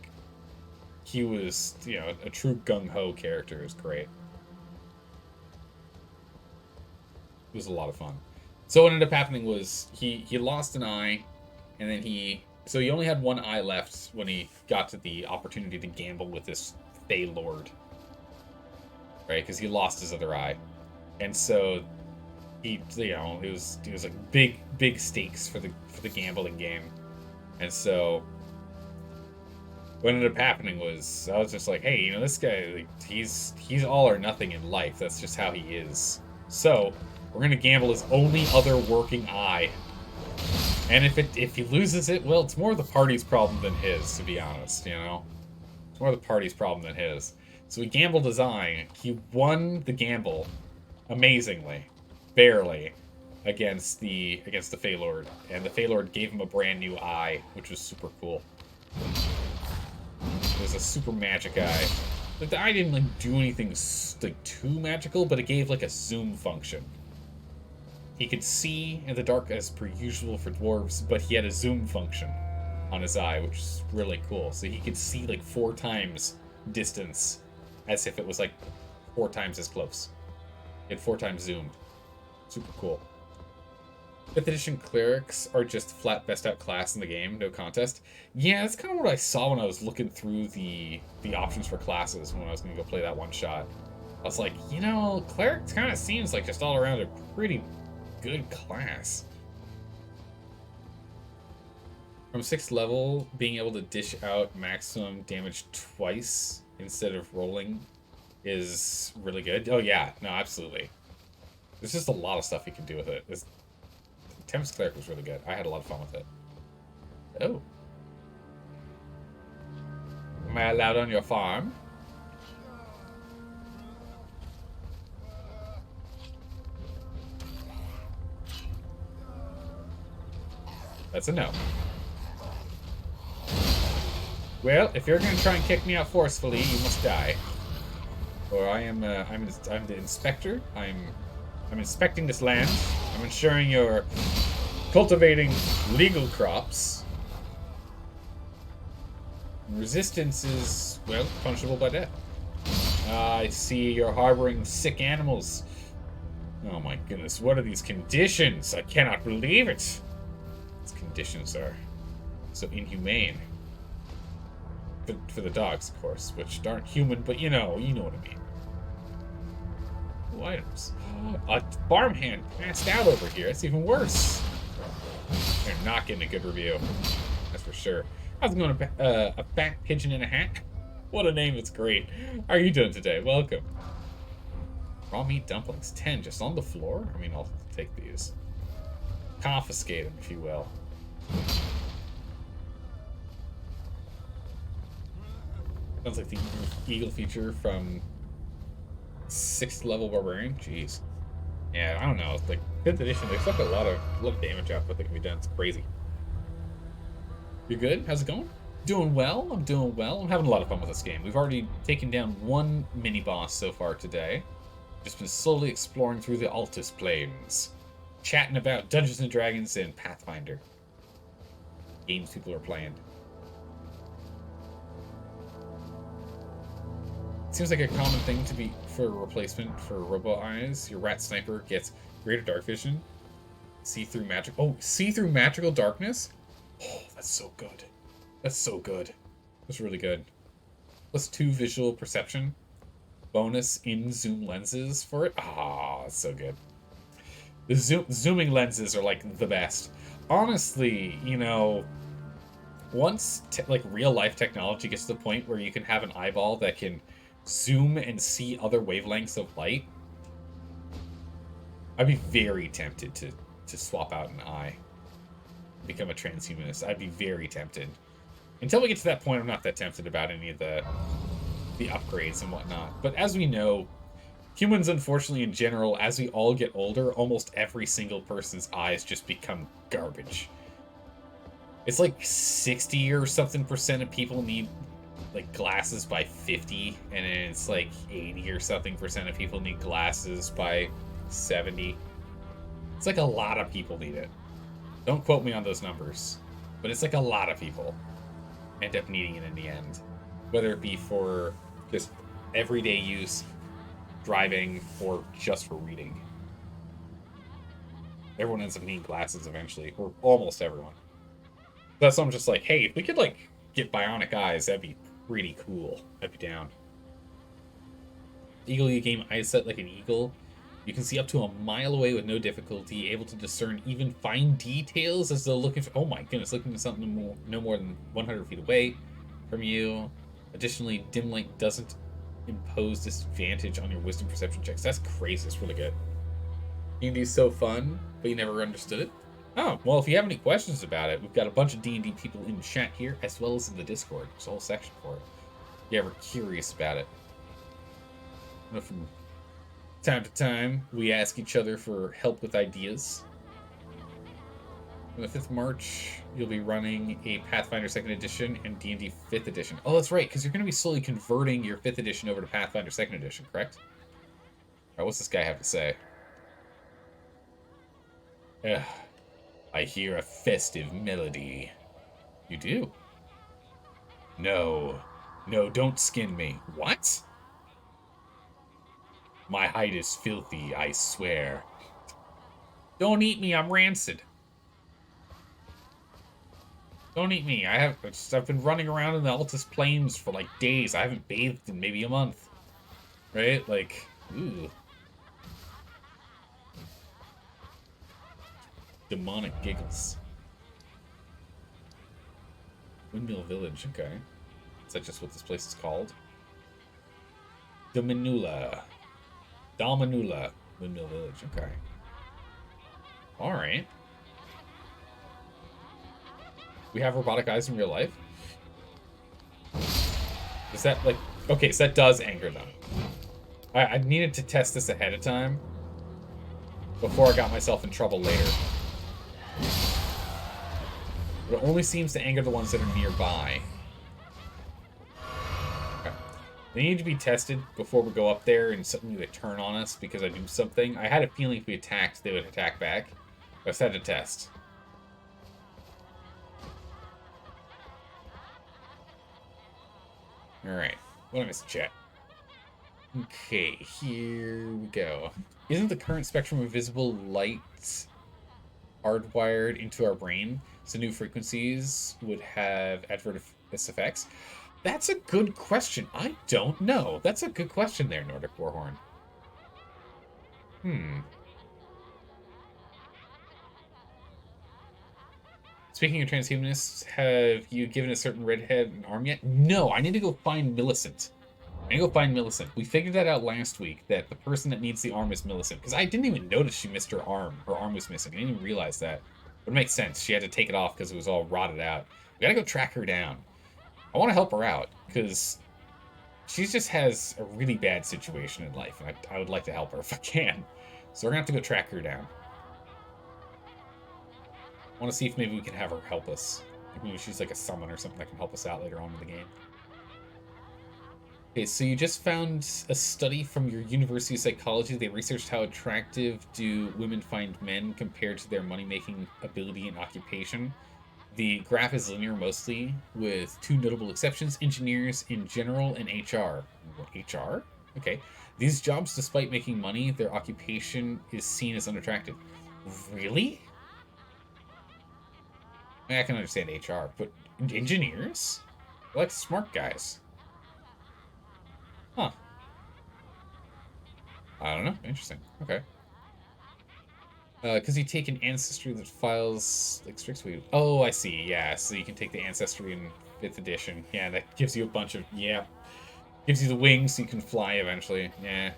he was, you know, a true gung-ho character. It was great. It was a lot of fun. So what ended up happening was he lost an eye, and then he only had one eye left when he got to the opportunity to gamble with this Fey Lord, right? Because he lost his other eye, and so he, you know, it was like big stakes for the gambling game, and so what ended up happening was I was just like, hey, you know, this guy, like, he's all or nothing in life. That's just how he is. So we're gonna gamble his only other working eye, and if he loses it, well, it's more the party's problem than his, to be honest. You know, it's more the party's problem than his. So he gambled his eye. He won the gamble, amazingly, barely, against the Fey Lord, and the Fey Lord gave him a brand new eye, which was super cool. It was a super magic eye. Like, the eye didn't like do anything like too magical, but it gave like a zoom function. He could see in the dark as per usual for dwarves, but he had a zoom function on his eye, which is really cool. So he could see like 4 times distance, as if it was like 4 times as close. He had 4 times zoomed. Super cool. 5th edition clerics are just flat best outclass in the game, no contest. Yeah, that's kind of what I saw when I was looking through the options for classes when I was going to go play that one shot. I was like, you know, cleric kind of seems like just all around a pretty good class. From 6th level, being able to dish out maximum damage twice instead of rolling is really good. Oh yeah, no, absolutely. There's just a lot of stuff you can do with it. Tempest Cleric was really good. I had a lot of fun with it. Oh. Am I allowed on your farm? That's a no. Well, if you're going to try and kick me out forcefully, you must die. Or I'm the inspector. I'm inspecting this land. I'm ensuring you're cultivating legal crops. Resistance is, well, punishable by death. I see you're harboring sick animals. Oh my goodness, what are these conditions? I cannot believe it. These conditions are so inhumane. For the dogs, of course, which aren't human, but you know what I mean. Ooh, items. A farmhand passed out over here. That's even worse. They're not getting a good review. That's for sure. How's it going? A fat pigeon in a hat? What a name. It's great. How are you doing today? Welcome. Raw meat dumplings. 10 just on the floor? I mean, I'll take these. Confiscate them, if you will. Sounds like the eagle feature from 6th level barbarian. Jeez. Yeah, I don't know. It's like 5th edition. They suck a lot of damage output that can be done. It's crazy. You good? How's it going? Doing well. I'm doing well. I'm having a lot of fun with this game. We've already taken down 1 mini boss so far today. Just been slowly exploring through the Altus Plains, chatting about Dungeons and Dragons and Pathfinder. Games people are playing. Seems like a common thing to be for a replacement for Robo Eyes. Your rat sniper gets greater dark vision. See through magic. Oh, see through magical darkness? Oh, that's so good. That's so good. That's really good. +2 visual perception. Bonus in zoom lenses for it. Ah, it's so good. The zooming lenses are like the best. Honestly, you know, once like real life technology gets to the point where you can have an eyeball that can zoom and see other wavelengths of light, I'd be very tempted to swap out an eye, become a transhumanist. I'd be very tempted. Until we get to that point, I'm not that tempted about any of the upgrades and whatnot. But as we know, humans, unfortunately, in general, as we all get older, almost every single person's eyes just become garbage. It's like 60 or something % of people need like glasses by 50, and then it's like 80 or something % of people need glasses by 70. It's like a lot of people need it. Don't quote me on those numbers, but it's like a lot of people. end up needing it in the end. Whether it be for just everyday use, driving, or just for reading. Everyone ends up needing glasses eventually, or almost everyone. That's why I'm just like, hey, if we could, like, get bionic eyes, that'd be pretty cool. I'd be down. Eagle, you gain eyesight like an eagle. You can see up to a mile away with no difficulty, able to discern even fine details as though looking for... Oh my goodness, looking at something no more than 100 feet away from you. Additionally, dim light doesn't impose disadvantage on your wisdom perception checks. That's crazy. It's really good. D&D's so fun, but you never understood it. Oh, well, if you have any questions about it, we've got a bunch of D&D people in the chat here, as well as in the Discord. There's a whole section for it. If you're ever curious about it. I know from time to time, we ask each other for help with ideas. On the 5th of March, you'll be running a Pathfinder 2nd Edition and D&D 5th Edition. Oh, that's right, because you're going to be slowly converting your 5th Edition over to Pathfinder 2nd Edition, correct? Alright, what's this guy have to say? Ugh, I hear a festive melody. You do? No. No, don't skin me. What? My hide is filthy, I swear. Don't eat me, I'm rancid. Don't eat me. I've been running around in the Altus Plains for like days. I haven't bathed in maybe a month. Right? Like, ooh. Demonic giggles. Windmill Village, okay. Is that just what this place is called? Dalmanula. Windmill Village, okay. Alright. We have robotic eyes in real life? Is that, like... Okay, so that does anger them. I needed to test this ahead of time before I got myself in trouble later. But it only seems to anger the ones that are nearby. Okay. They need to be tested before we go up there and suddenly they turn on us because I do something. I had a feeling if we attacked, they would attack back. But I set a test. Alright. What am I missing, chat? Okay, here we go. Isn't the current spectrum of visible light hardwired into our brain, so new frequencies would have adverse effects? That's a good question. I don't know. That's a good question there, Nordic Warhorn. Speaking of transhumanists, have you given a certain redhead an arm yet? No, I need to go find Millicent. We figured that out last week, that the person that needs the arm is Millicent. Because I didn't even notice she missed her arm. Her arm was missing. I didn't even realize that. But it makes sense. She had to take it off because it was all rotted out. We gotta go track her down. I want to help her out, because she just has a really bad situation in life, and I would like to help her if I can. So we're gonna have to go track her down. I want to see if maybe we can have her help us. Like maybe she's like a summon or something that can help us out later on in the game. Okay, so you just found a study from your University of Psychology. They researched how attractive do women find men compared to their money-making ability and occupation. The graph is linear mostly, with two notable exceptions: engineers in general and HR. HR? Okay. These jobs, despite making money, their occupation is seen as unattractive. Really? I mean, I can understand HR, but engineers? They're like smart guys. Huh. I don't know. Interesting. Okay. Because you take an ancestry that files like Strixweed. Oh, I see. Yeah, so you can take the ancestry in 5th edition. Yeah, that gives you a bunch of... Yeah. Gives you the wings so you can fly eventually. Yeah.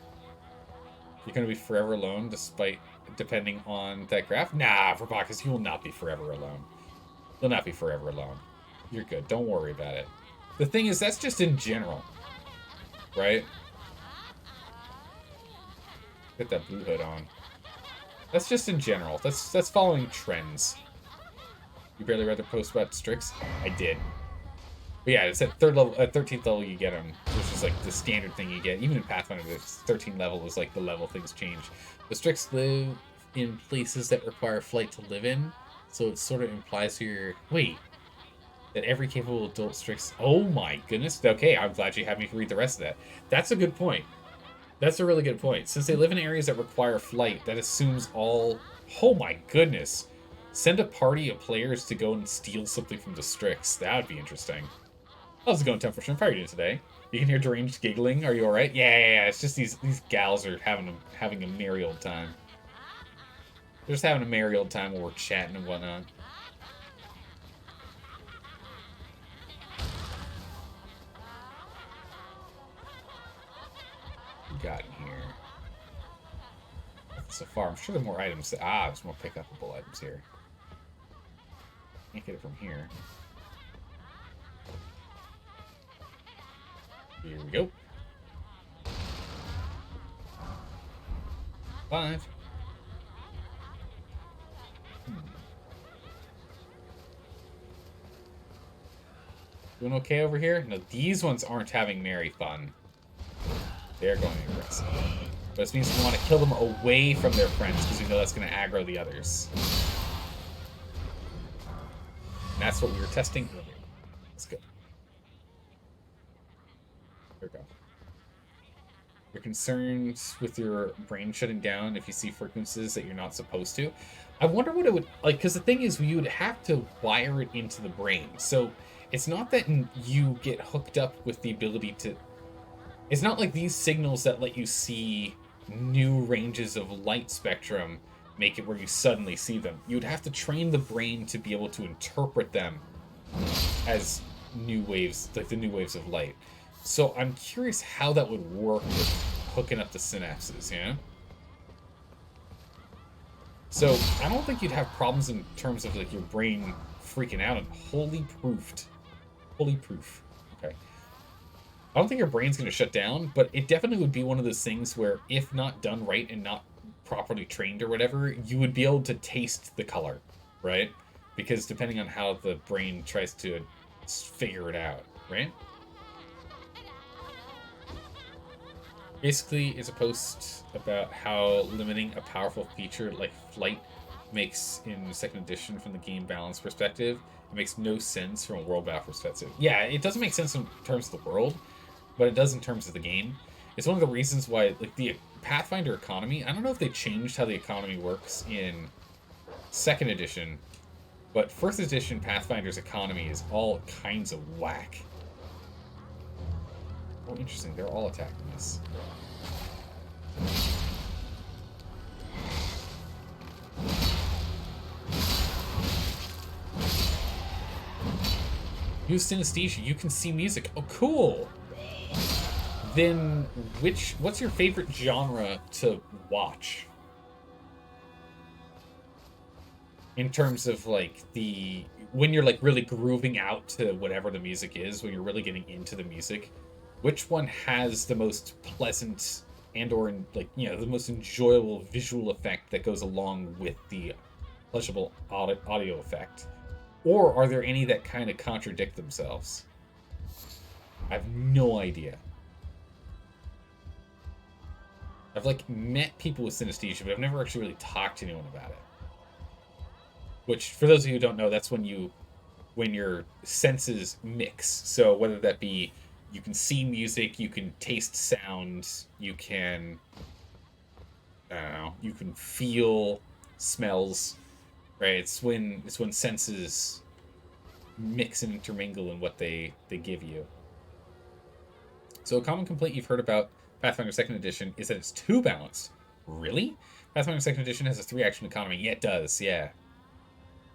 You're going to be forever alone depending on that graph? Nah, Verbakis, you will not be forever alone. You'll not be forever alone. You're good. Don't worry about it. The thing is, that's just in general. Right? Get that blue hood on. That's just in general. That's following trends. You barely read the post about Strix? I did. But yeah, it's at 13th level you get them, which is like the standard thing you get. Even in Pathfinder, the 13th level is like the level things change. The Strix live in places that require flight to live in, so it sort of implies you're... Wait. That every capable adult Strix... Oh my goodness. Okay, I'm glad you had me read the rest of that. That's a good point. That's a really good point. Since they live in areas that require flight, that assumes all... Oh my goodness. Send a party of players to go and steal something from the Strix. That would be interesting. How's it going, Temperature? How are you doing today? You can hear Deranged giggling. Are you alright? Yeah. It's just these gals are having a merry old time. They're just having a merry old time while we're chatting and whatnot. What we got in here? So far, I'm sure there are more items. There's more pick-upable items here. Can't get it from here. Here we go. 5. Doing okay over here? No, these ones aren't having merry fun. They're going aggressive. But this means we want to kill them away from their friends because we know that's going to aggro the others. And that's what we were testing earlier. Let's go. There we go. You're concerned with your brain shutting down if you see frequencies that you're not supposed to. I wonder what it would... Like, because the thing is, you would have to wire it into the brain. So it's not that you get hooked up with the ability to... It's not like these signals that let you see new ranges of light spectrum make it where you suddenly see them. You'd have to train the brain to be able to interpret them as new waves, like the new waves of light. So I'm curious how that would work with hooking up the synapses, you know? So I don't think you'd have problems in terms of like your brain freaking out and Holy proof. Okay. I don't think your brain's going to shut down, but it definitely would be one of those things where if not done right and not properly trained or whatever, you would be able to taste the color, right? Because depending on how the brain tries to figure it out, right? Basically, it's a post about how limiting a powerful feature like flight makes in the second edition from the game balance perspective. It makes no sense from a world battle perspective. Yeah, it doesn't make sense in terms of the world, but it does in terms of the game. It's one of the reasons why, like, the Pathfinder economy, I don't know if they changed how the economy works in second edition, but first edition Pathfinder's economy is all kinds of whack. Oh, interesting. They're all attacking us. Use synesthesia. You can see music. Oh, cool. Then, what's your favorite genre to watch? In terms of, like, when you're, like, really grooving out to whatever the music is, when you're really getting into the music, which one has the most pleasant and/or, like, you know, the most enjoyable visual effect that goes along with the pleasurable audio effect? Or are there any that kind of contradict themselves? I have no idea. I've, like, met people with synesthesia, but I've never actually really talked to anyone about it. Which, for those of you who don't know, that's when your senses mix. So whether that be you can see music, you can taste sounds, you can, I don't know, you can feel smells, right? It's when senses mix and intermingle in what they give you. So a common complaint you've heard about Pathfinder 2nd Edition is that it's too balanced. Really? Pathfinder 2nd Edition has a 3-action economy. Yeah, it does, yeah.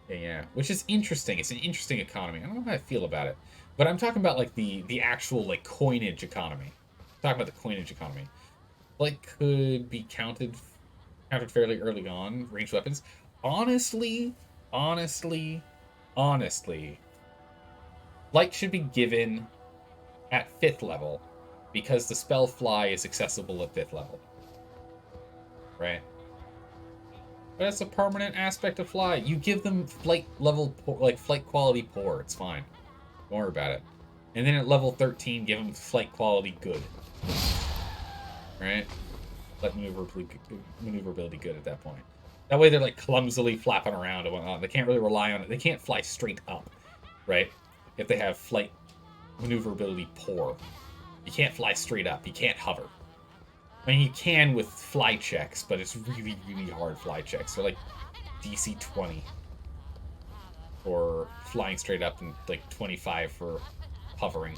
Yeah, which is interesting. It's an interesting economy. I don't know how I feel about it. But I'm talking about, like, the actual, like, coinage economy. I'm talking about the coinage economy. Like, could be counted fairly early on, ranged weapons. Honestly, Light should be given at 5th level, because the spell Fly is accessible at 5th level. Right? But that's a permanent aspect of Fly. You give them flight level, like, flight quality poor. It's fine. Don't worry about it. And then at level 13, give them flight quality good. Right? Let maneuverability good at that point. That way they're, like, clumsily flapping around and whatnot. They can't really rely on it. They can't fly straight up. Right? if they have flight maneuverability poor. You can't fly straight up. You can't hover. I mean, you can with fly checks, but it's really, really hard fly checks. They're like DC 20 for flying straight up and like 25 for hovering.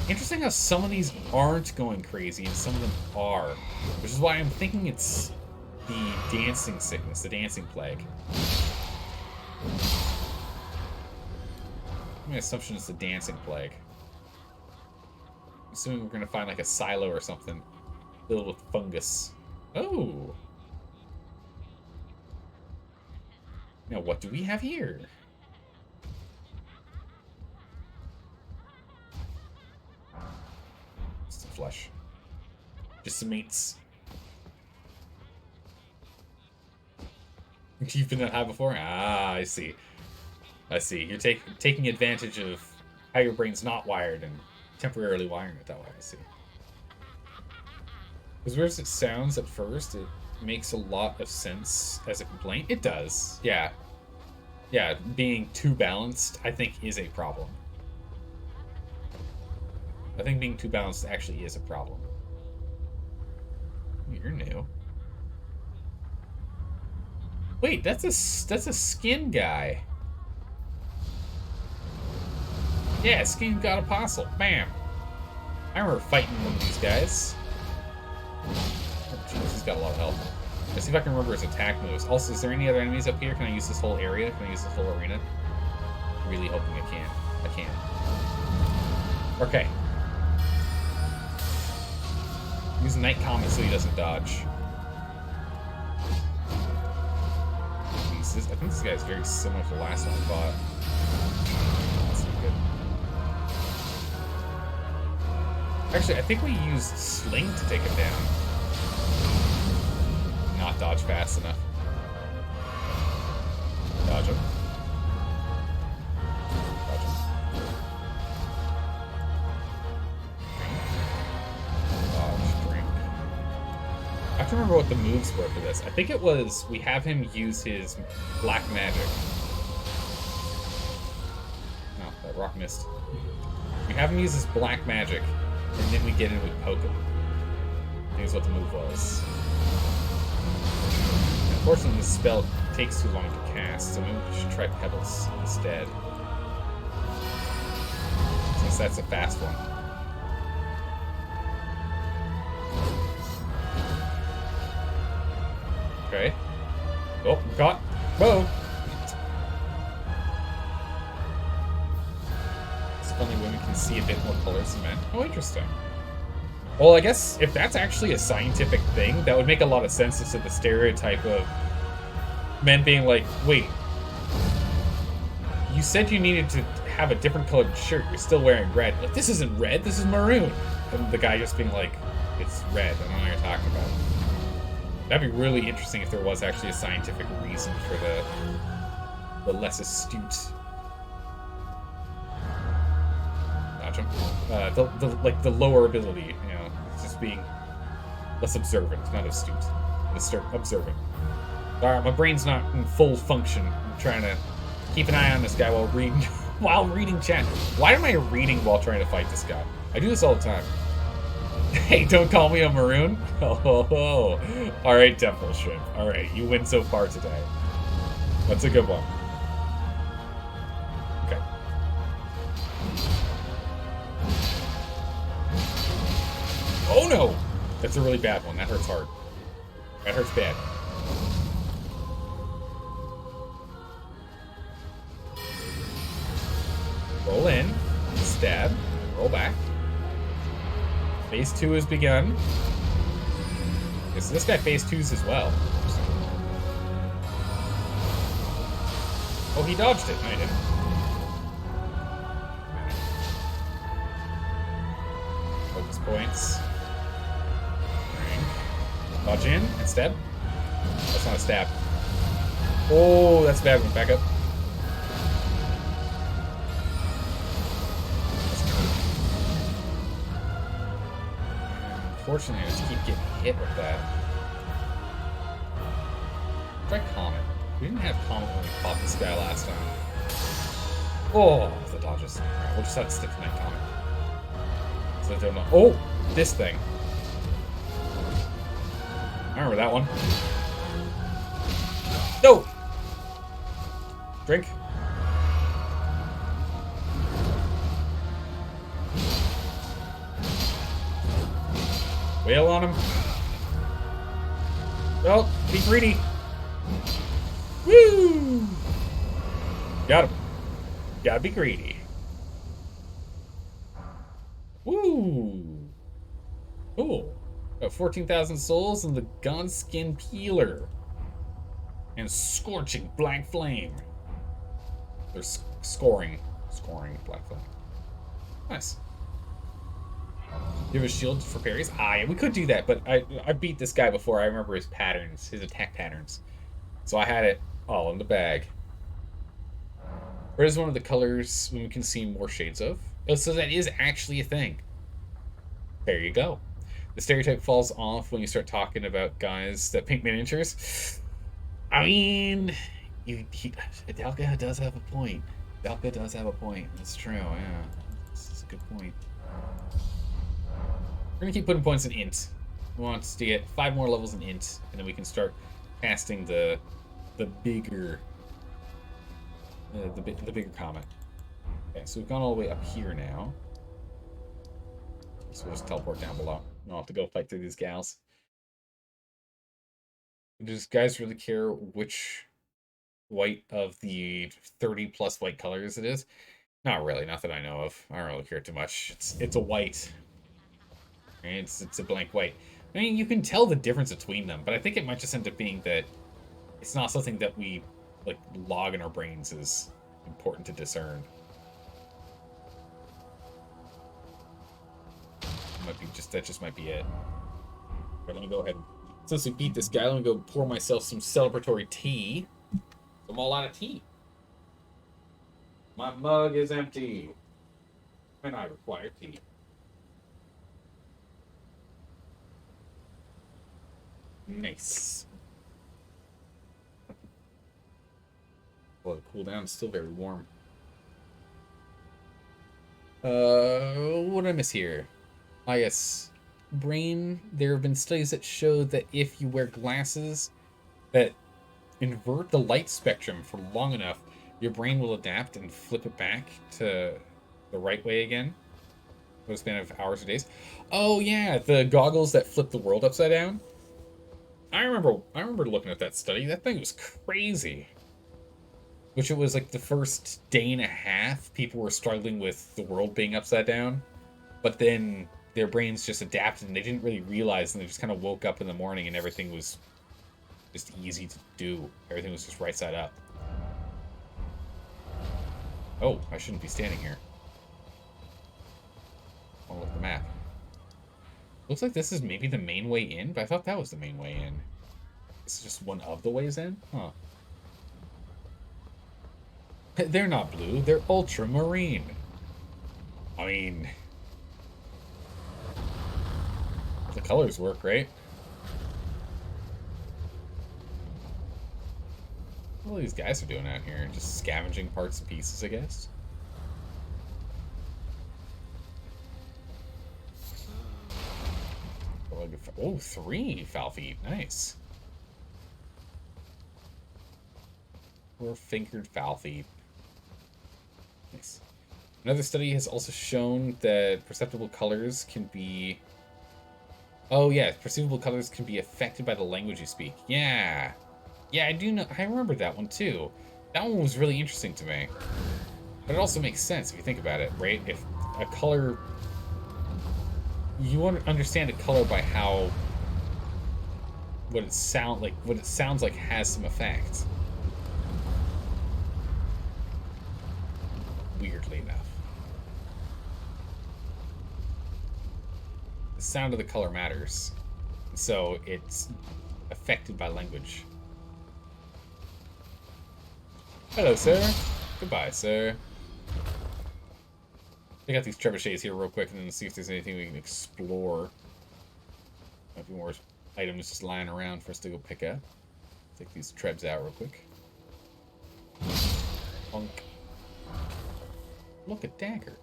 Interesting how some of these aren't going crazy and some of them are, which is why I'm thinking it's the dancing sickness, the dancing plague. My assumption is the dancing plague. Assuming we're gonna find like a silo or something filled with fungus. Oh! Now what do we have here? Some flesh. Just some meats. You've been that high before? Ah, I see. I see. You're taking advantage of how your brain's not wired and temporarily wiring it that way, I see. As weird as it sounds at first, it makes a lot of sense as a complaint. It does, yeah. Yeah, being too balanced, I think, is a problem. I think being too balanced actually is a problem. You're new. Wait, that's a skin guy. Yeah, Skin God Apostle. Bam. I remember fighting one of these guys. Oh, jeez, he's got a lot of health. Let's see if I can remember his attack moves. Also, is there any other enemies up here? Can I use this whole area? Can I use this whole arena? I'm really hoping I can. I can. Okay. Use Night Comet so he doesn't dodge. I think this guy is very similar to the last one I fought. That's not good. Actually, I think we used Sling to take him down. Not dodge fast enough. Dodge him. Dodge him. Dodge, drink. I have to remember what the moves were for this. I think it was we have him use his black magic. Oh, that rock missed. We have him use his black magic, and then we get in with poke him. I think is what the move was. Unfortunately, this spell takes too long to cast, so maybe we should try Pebbles instead. Since that's a fast one. Okay. Oh, caught. Whoa! It's funny, women can see a bit more colors than men. Oh, interesting. Well, I guess if that's actually a scientific thing, that would make a lot of sense as to the stereotype of men being like, wait, you said you needed to have a different colored shirt, you're still wearing red. Like, this isn't red, this is maroon. And the guy just being like, it's red, I don't know what you're talking about. That'd be really interesting if there was actually a scientific reason for the less astute. Dodge him. The lower ability, you know, just being less observant, not astute. Observant. Alright, my brain's not in full function. I'm trying to keep an eye on this guy while reading chat. Why am I reading while trying to fight this guy? I do this all the time. Hey, don't call me a maroon. Oh. Alright, Temple Shrimp. Alright, you win so far today. That's a good one. Okay. Oh no! That's a really bad one. That hurts hard. That hurts bad. Roll in. Stab. Roll back. Phase 2 has begun. Okay, so this guy phase 2s as well. Oh, he dodged it. I didn't. Focus points. Dodge in and stab. That's not a stab. Oh, that's bad. Back up. Unfortunately, I just keep getting hit with that. Try Comet. We didn't have Comet when we fought this guy last time. Oh, the dodges. Alright, we'll just have to stick to nighttime. So I don't know. Oh! This thing. I remember that one. No! Drink. Wail on him. Well, be greedy. Woo! Got him. Gotta be greedy. Woo! Cool. Got 14,000 souls and the Gaunskin Peeler. And Scorching Black Flame. There's scoring Black Flame. Nice. You have a shield for parries? Ah, yeah, we could do that, but I beat this guy before. I remember his patterns, his attack patterns. So I had it all in the bag. Red is one of the colors we can see more shades of. Oh, so that is actually a thing. There you go. The stereotype falls off when you start talking about guys that paint miniatures. I mean, Delka does have a point. Delka does have a point. That's true, yeah. That's a good point. We're gonna keep putting points in int. We want to get 5 more levels in int, and then we can start casting the bigger the bigger comet. Okay, so we've gone all the way up here now. So we'll just teleport down below. We don't have to go fight through these gals. Does guys really care which white of the 30 plus white colors it is? Not really, not that I know of. I don't really care too much. It's a white. It's a blank white. I mean, you can tell the difference between them, but I think it might just end up being that it's not something that we like log in our brains as important to discern. That just might be it. But let me go ahead. Since we beat this guy, let me go pour myself some celebratory tea. I'm all out of tea. My mug is empty. And I require tea. Nice. Well, the cooldown is still very warm. What did I miss here? I guess brain. There have been studies that show that if you wear glasses that invert the light spectrum for long enough, your brain will adapt and flip it back to the right way again for a span of hours or days. Oh yeah, the goggles that flip the world upside down. I remember looking at that study. That thing was crazy. Which it was like the first day and a half, people were struggling with the world being upside down, but then their brains just adapted and they didn't really realize, and they just kind of woke up in the morning and everything was just easy to do. Everything was just right side up. Oh, I shouldn't be standing here. I'll look at the map. Looks like this is maybe the main way in, but I thought that was the main way in. This is just one of the ways in? Huh. They're not blue, they're ultramarine. I mean, the colors work, right? What are these guys are doing out here? Just scavenging parts and pieces, I guess. Oh, 3 Falfeet. Nice. 4-fingered Falfeet. Nice. Another study has also shown that perceptible colors can be... Oh, yeah. Perceivable colors can be affected by the language you speak. Yeah. Yeah, I do know. I remember that one, too. That one was really interesting to me. But it also makes sense if you think about it, right? If a color... You want to understand a color by how... What it sounds like has some effect. Weirdly enough. The sound of the color matters. So it's affected by language. Hello, sir. Goodbye, sir. Check out these trebuchets here real quick and then see if there's anything we can explore. Might be more items just lying around for us to go pick up. Take these trebs out real quick. Punk. Look, a dagger.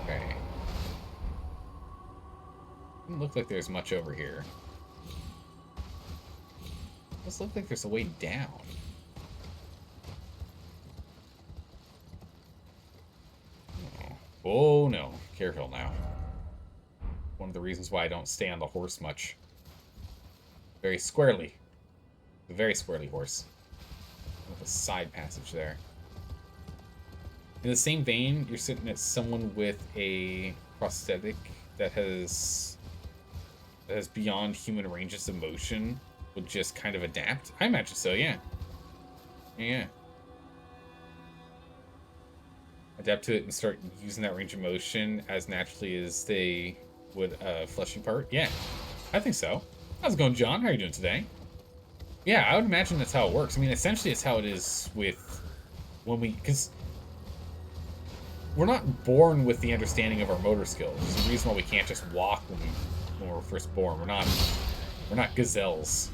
Okay. Doesn't look like there's much over here. Does look like there's a way down. Oh no, careful now. One of the reasons why I don't stay on the horse much. Very squarely. A very squarely horse. With a side passage there. In the same vein, you're sitting at someone with a prosthetic that has beyond human ranges of motion will just kind of adapt. I imagine so, yeah. Yeah. Adapt to it and start using that range of motion as naturally as they would a fleshy part. Yeah, I think so. How's it going, John? How are you doing today? Yeah, I would imagine that's how it works. I mean, essentially it's how it is with when we... Because we're not born with the understanding of our motor skills. There's a reason why we can't just walk when we're first born. We're not gazelles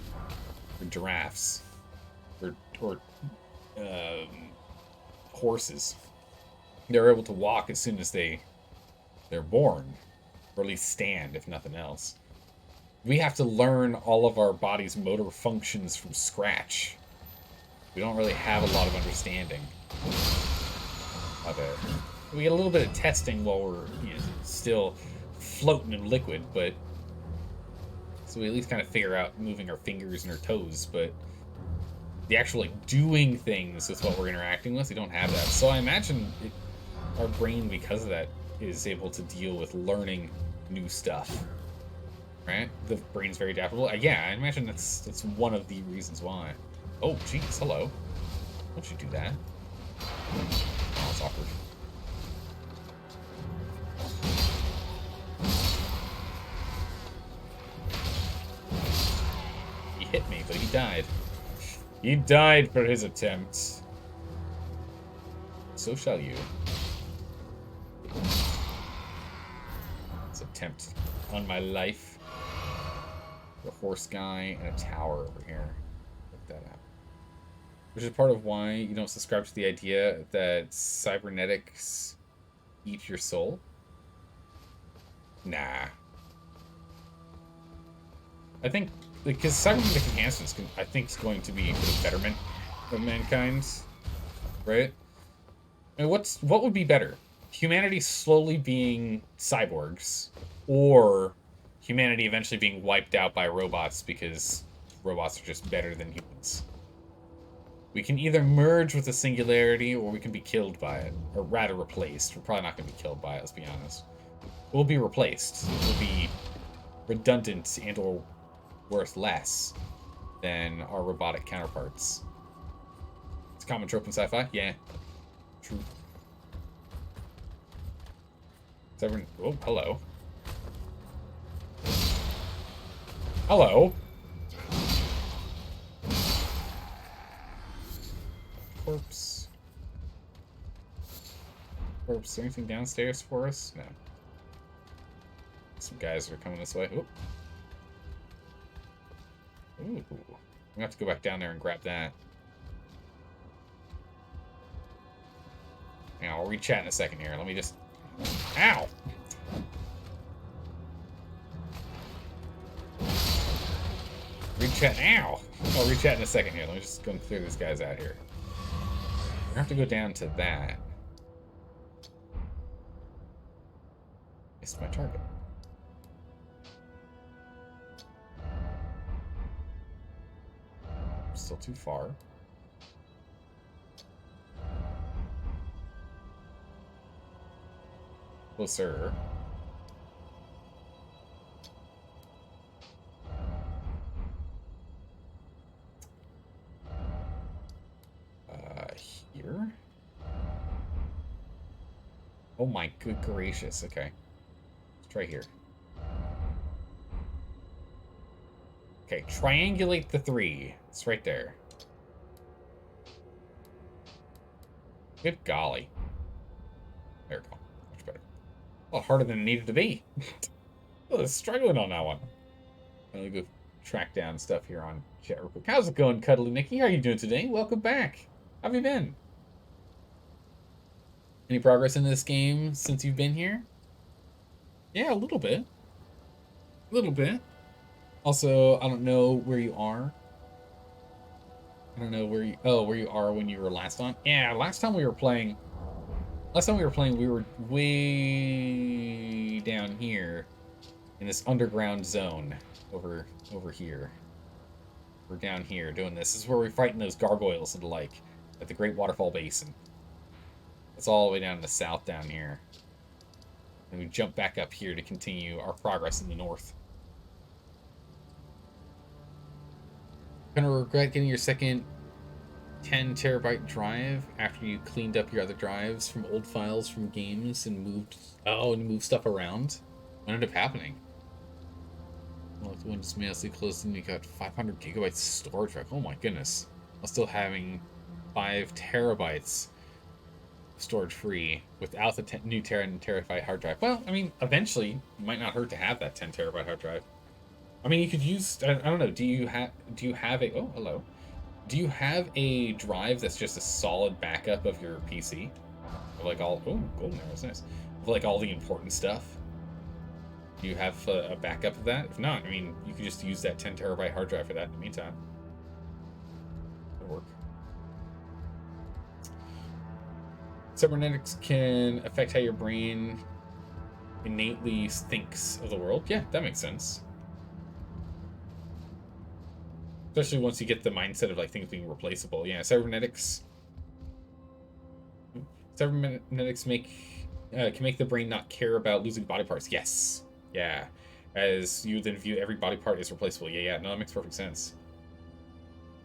or giraffes or horses. They're able to walk as soon as they're born, or at least stand, if nothing else. We have to learn all of our body's motor functions from scratch. We don't really have a lot of understanding of it. We get a little bit of testing while we're still floating in liquid, but so we at least kind of figure out moving our fingers and our toes, but the actual doing things with what we're interacting with, we don't have that. So I imagine our brain, because of that, is able to deal with learning new stuff. Right? The brain's very adaptable. Yeah, I imagine that's one of the reasons why. Oh, jeez, hello. Don't you do that? Oh, that's awkward. He hit me, but he died. He died for his attempt. So shall you. This attempt on my life. A horse guy and a tower over here. Look that up. Which is part of why you don't subscribe to the idea that cybernetics eat your soul. Nah. I think because cybernetic enhancements I think is going to be for the betterment of mankind, right? And what would be better? Humanity slowly being cyborgs, or humanity eventually being wiped out by robots because robots are just better than humans. We can either merge with the singularity, or we can be killed by it. Or rather replaced. We're probably not going to be killed by it, let's be honest. We'll be replaced. We'll be redundant and or worth less than our robotic counterparts. It's a common trope in sci-fi? Yeah. True. Oh, hello. Hello. Corpse. Corpse. Is there anything downstairs for us? No. Some guys are coming this way. Ooh. Ooh. We have to go back down there and grab that. Now, I'll read chat in a second here. Let me just... Ow! Read chat. Ow! I'll read chat in a second here. Let me just go and clear these guys out here. We have to go down to that. Missed my target. Still too far. Closer. Here? Oh my good gracious. Okay. Let's try here. Okay, triangulate the 3. It's right there. Good golly. There we go. Much better. A lot harder than it needed to be. I was struggling on that one. Let me go track down stuff here on chat real quick. How's it going, Cuddly Nikki? How are you doing today? Welcome back. How have you been? Any progress in this game since you've been here? Yeah, a little bit. A little bit. Also, I don't know where you are. I don't know where you are when you were last on. Yeah, last time we were playing, we were way down here in this underground zone over here. We're down here doing this. This is where we're fighting those gargoyles and the like at the Great Waterfall Basin. It's all the way down in the south down here. And we jump back up here to continue our progress in the north. Gonna regret getting your second 10 terabyte drive after you cleaned up your other drives from old files from games and moved stuff around. What ended up happening? Well, the Windows Mail closed and you got 500 gigabytes storage back. Oh my goodness. I'm still having 5 terabytes storage free without the new 10 terabyte hard drive. Well, I mean, eventually it might not hurt to have that 10 terabyte hard drive. I mean, you could use, I don't know, do you have a, oh, hello. Do you have a drive that's just a solid backup of your PC? Of like all, oh, golden arrows, nice. Of like all the important stuff? Do you have a backup of that? If not, I mean, you could just use that 10 terabyte hard drive for that in the meantime. It'll work. Cybernetics can affect how your brain innately thinks of the world. Yeah, that makes sense. Especially once you get the mindset of like things being replaceable. Yeah, cybernetics can make the brain not care about losing body parts. Yes. Yeah. As you then view every body part as replaceable. Yeah, no, that makes perfect sense.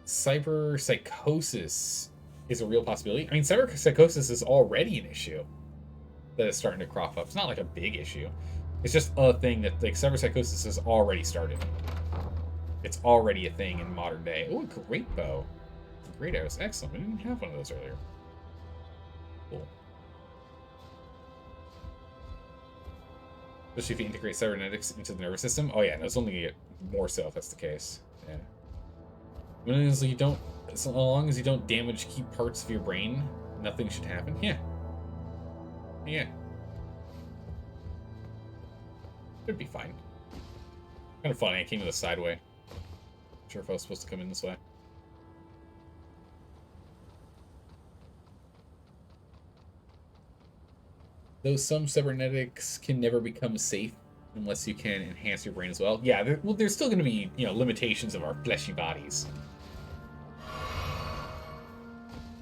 Cyber psychosis is a real possibility. I mean, cyber psychosis is already an issue that is starting to crop up. It's not like a big issue. It's just a thing that like cyber psychosis has already started. It's already a thing in modern day. Oh, a great bow. Great arrows. Excellent. We didn't have one of those earlier. Cool. Especially if you integrate cybernetics into the nervous system. Oh yeah, and it's only gonna get more so if that's the case. Yeah. As long as you don't damage key parts of your brain, nothing should happen. Yeah. Yeah. It'd be fine. Kind of funny. I came to the side way. Not sure if I was supposed to come in this way. Though some cybernetics can never become safe unless you can enhance your brain as well. Yeah, there's still going to be, limitations of our fleshy bodies.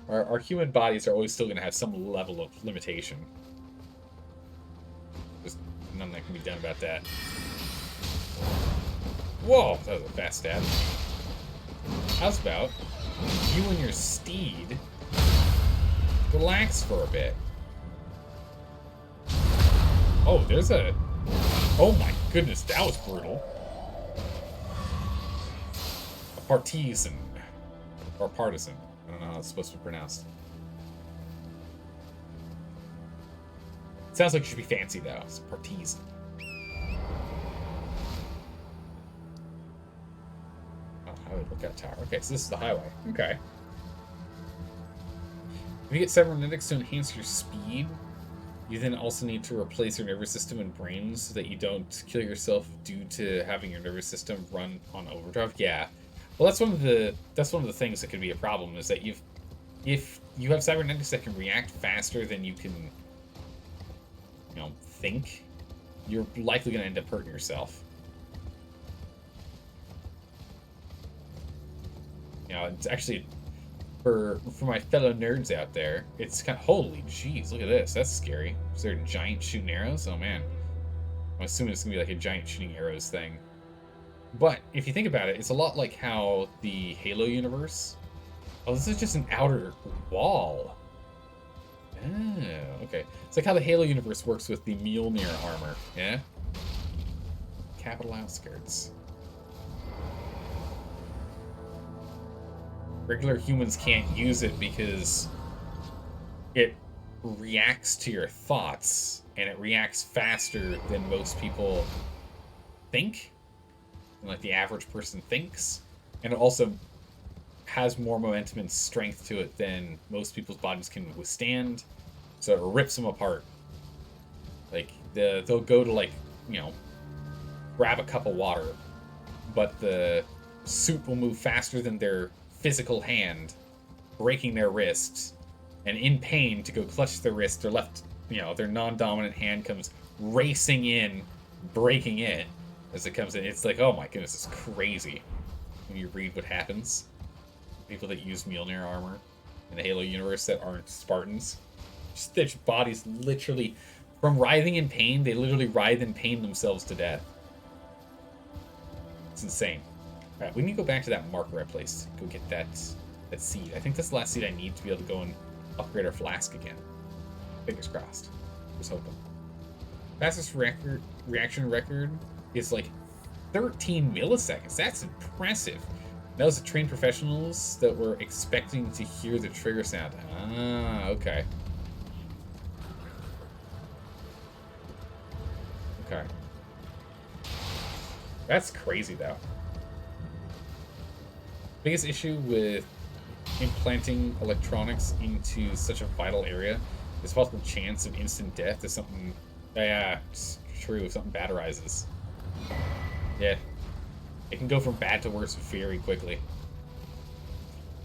Our human bodies are always still going to have some level of limitation. There's nothing that can be done about that. Whoa, that was a fast stab. How's about you and your steed relax for a bit? Oh, there's a... Oh my goodness, that was brutal. A partisan. Or partisan. I don't know how it's supposed to be pronounced. It sounds like it should be fancy, though. It's partisan. Oh, highway lookout tower. Okay, so this is the highway. Okay. If you get cybernetics to enhance your speed, you then also need to replace your nervous system and brain so that you don't kill yourself due to having your nervous system run on overdrive. Yeah. Well, that's one of the things that could be a problem, is that if you have cybernetics that can react faster than you can, think, you're likely going to end up hurting yourself. It's actually, for my fellow nerds out there, it's kind of, holy jeez, look at this. That's scary. Is there giant shooting arrows? Oh man. I'm assuming it's going to be like a giant shooting arrows thing. But if you think about it, it's a lot like how the Halo universe... Oh, this is just an outer wall. Oh, okay. It's like how the Halo universe works with the Mjolnir armor, yeah? Capital outskirts. Regular humans can't use it because it reacts to your thoughts, and it reacts faster than most people think, and like the average person thinks, And it also has more momentum and strength to it than most people's bodies can withstand. So it rips them apart. Like, they'll go to, like, you know, grab a cup of water, but the suit will move faster than their physical hand, breaking their wrists, and in pain to go clutch their wrist, their left, you know, their non-dominant hand comes racing in, breaking it as it comes in. It's like, oh my goodness, it's crazy when you read what happens. People that use Mjolnir armor in the Halo universe that aren't Spartans. Just their bodies literally, from writhing in pain, they literally writhe in pain themselves to death. It's insane. Alright, we need to go back to that marker I placed. Go get that seed. I think that's the last seed I need to be able to go and upgrade our flask again. Fingers crossed. Just hoping. Fastest reaction record is like 13 milliseconds. That's impressive. That was the trained professionals that were expecting to hear the trigger sound. Ah, okay. Okay. That's crazy, though. Biggest issue with implanting electronics into such a vital area is possible chance of instant death if something... Yeah, it's true. If something bad arises. Yeah. It can go from bad to worse very quickly.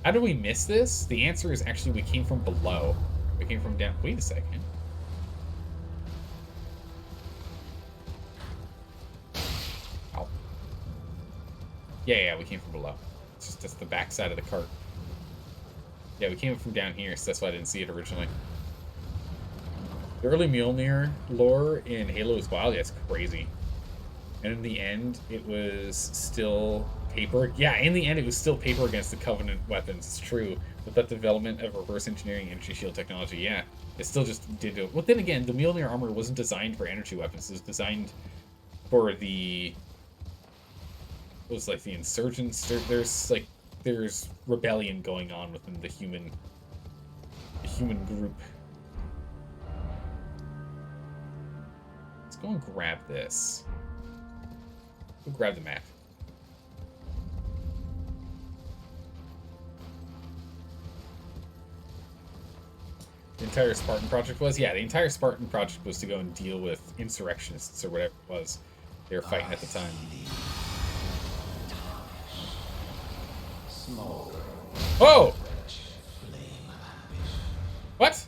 How did we miss this? The answer is actually we came from below. We came from down... Wait a second. Ow. Yeah, we came from below. It's just that's the back side of the cart. Yeah, we came from down here, so that's why I didn't see it originally. The early Mjolnir lore in Halo is wild. Yeah, it's crazy. And in the end, it was still paper. Yeah, in the end, it was still paper against the Covenant weapons. It's true. With that development of reverse engineering energy shield technology, yeah, it still just did it. Well, then again, the Mjolnir armor wasn't designed for energy weapons. It was designed for the... It was like the insurgents. There's rebellion going on within the human group. Let's go and grab this. Go grab the map. The entire Spartan project was? Yeah, the entire Spartan project was to go and deal with insurrectionists or whatever it was they were fighting at the time. Oh! What?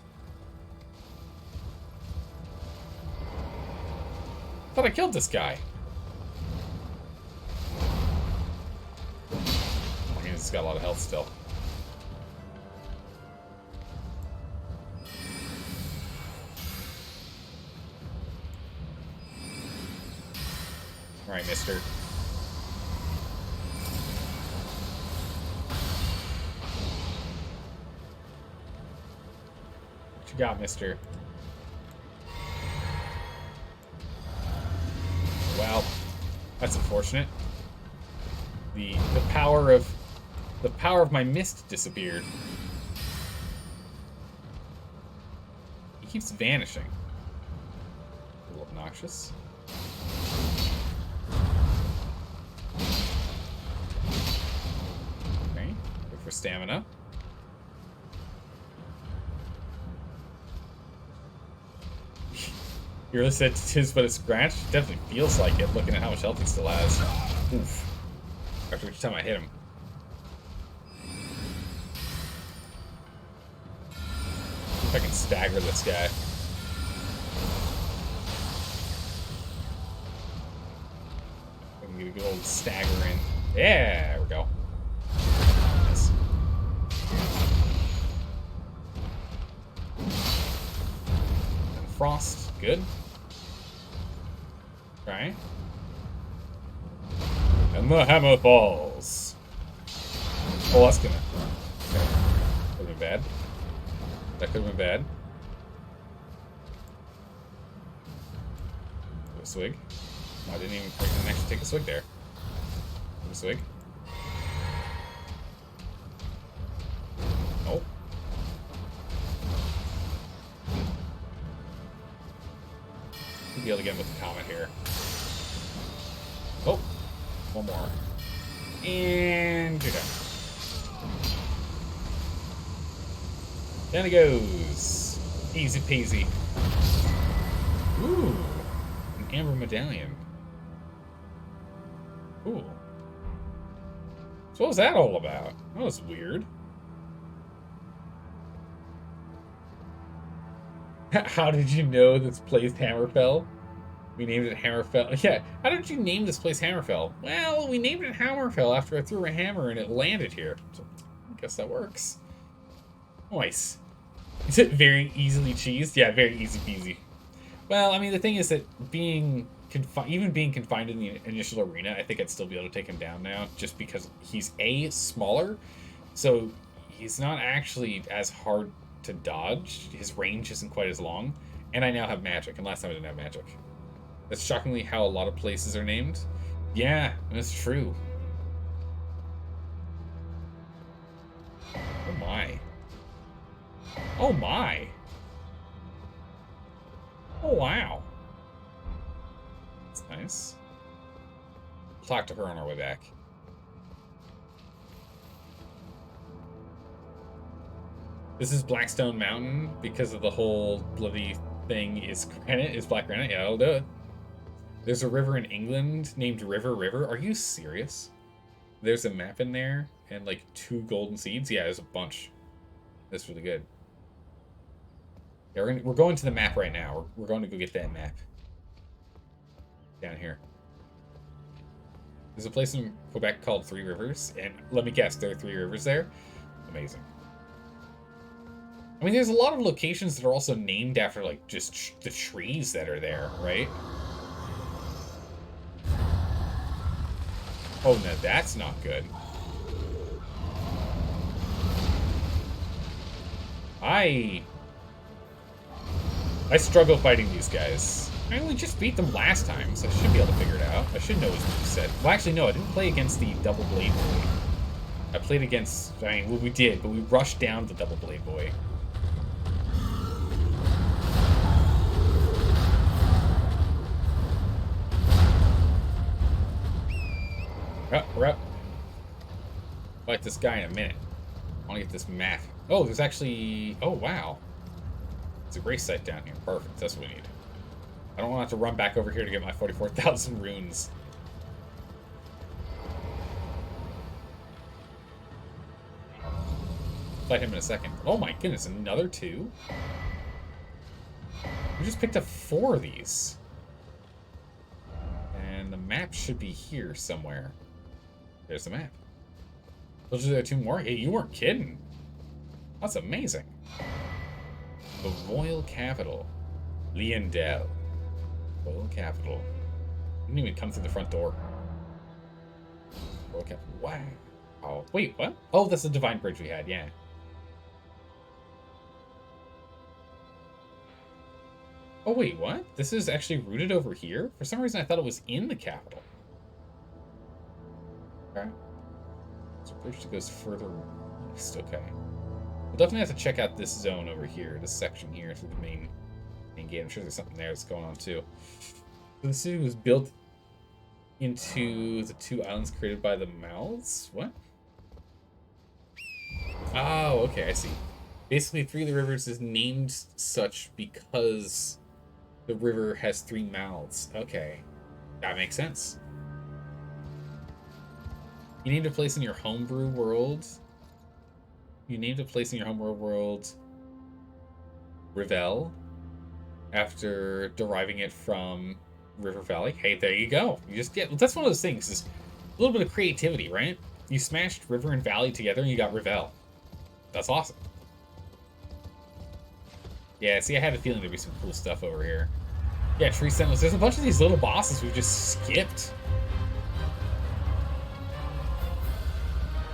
I thought I killed this guy. I mean, he's got a lot of health still. Alright, mister. What you got, mister? Well, that's unfortunate. The power of my mist disappeared. He keeps vanishing. A little obnoxious. Okay, good for stamina. You really said tis but a scratch? Definitely feels like it, looking at how much health he still has. Oof. After each time I hit him. See if I can stagger this guy. I can get a good old stagger in. Yeah, there we go. Nice. And frost, good. Right. And the hammer falls. Oh, that's gonna... Okay. Could have been bad. That could have been bad. A swig. Oh, I didn't actually take a swig there. A swig. Nope. We'll be able to get him with the comet here. Oh, one more. And you're done. Down it goes. Easy peasy. Ooh. An amber medallion. Cool. So what was that all about? That was weird. How did you know this place Hammerfell? We named it Hammerfell. Yeah, how did you name this place Hammerfell? Well, we named it Hammerfell after I threw a hammer and it landed here. So I guess that works. Nice. Is it very easily cheesed? Yeah, very easy peasy. Well, I mean, the thing is that being confined in the initial arena, I think I'd still be able to take him down now, just because he's smaller, so he's not actually as hard to dodge. His range isn't quite as long, and I now have magic, and last time I didn't have magic. That's shockingly how a lot of places are named. Yeah, that's true. Oh my. Oh my. Oh wow. That's nice. We'll talk to her on our way back. This is Blackstone Mountain because of the whole bloody thing is granite, is black granite. Yeah, I'll do it. There's a river in England named River. Are you serious? There's a map in there and like 2 golden seeds. Yeah, there's a bunch. That's really good. Yeah, we're going to the map right now. We're going to go get that map. Down here. There's a place in Quebec called 3 Rivers, and let me guess, there are 3 rivers there? Amazing. I mean, there's a lot of locations that are also named after, like, just the trees that are there, right? Oh, no, that's not good. I struggle fighting these guys. I only just beat them last time, so I should be able to figure it out. I should know his moveset. Well, actually, no, I didn't play against the Double Blade Boy. I played against... I mean, well, we did, but we rushed down the Double Blade Boy. Oh, we're up. Fight this guy in a minute. I want to get this map. Oh, there's actually... Oh, wow. There's a grace site down here. Perfect. That's what we need. I don't want to have to run back over here to get my 44,000 runes. Fight him in a second. Oh my goodness, another 2? We just picked up 4 of these. And the map should be here somewhere. There's the map. Those are there 2 more? Hey, you weren't kidding. That's amazing. The Royal Capital. Leondel. Royal Capital. Didn't even come through the front door. Royal Capital. Wow. Oh, wait, what? Oh, that's the Divine Bridge we had, yeah. Oh, wait, what? This is actually rooted over here? For some reason, I thought it was in the capital. Okay. There's a bridge that goes further east. Okay. We'll definitely have to check out this zone over here, this section here, through the main gate. I'm sure there's something there that's going on, too. So the city was built into the 2 islands created by the mouths? What? Oh, okay, I see. Basically, 3 of the Rivers is named such because the river has 3 mouths. Okay. That makes sense. You named a place in your homebrew world. You named a place in your homebrew world Rivelle after deriving it from River Valley. Hey, there you go. You just get... That's one of those things. Is a little bit of creativity, right? You smashed River and Valley together and you got Rivelle. That's awesome. Yeah, see, I had a feeling there'd be some cool stuff over here. Yeah, Tree Sentinels. There's a bunch of these little bosses we've just skipped.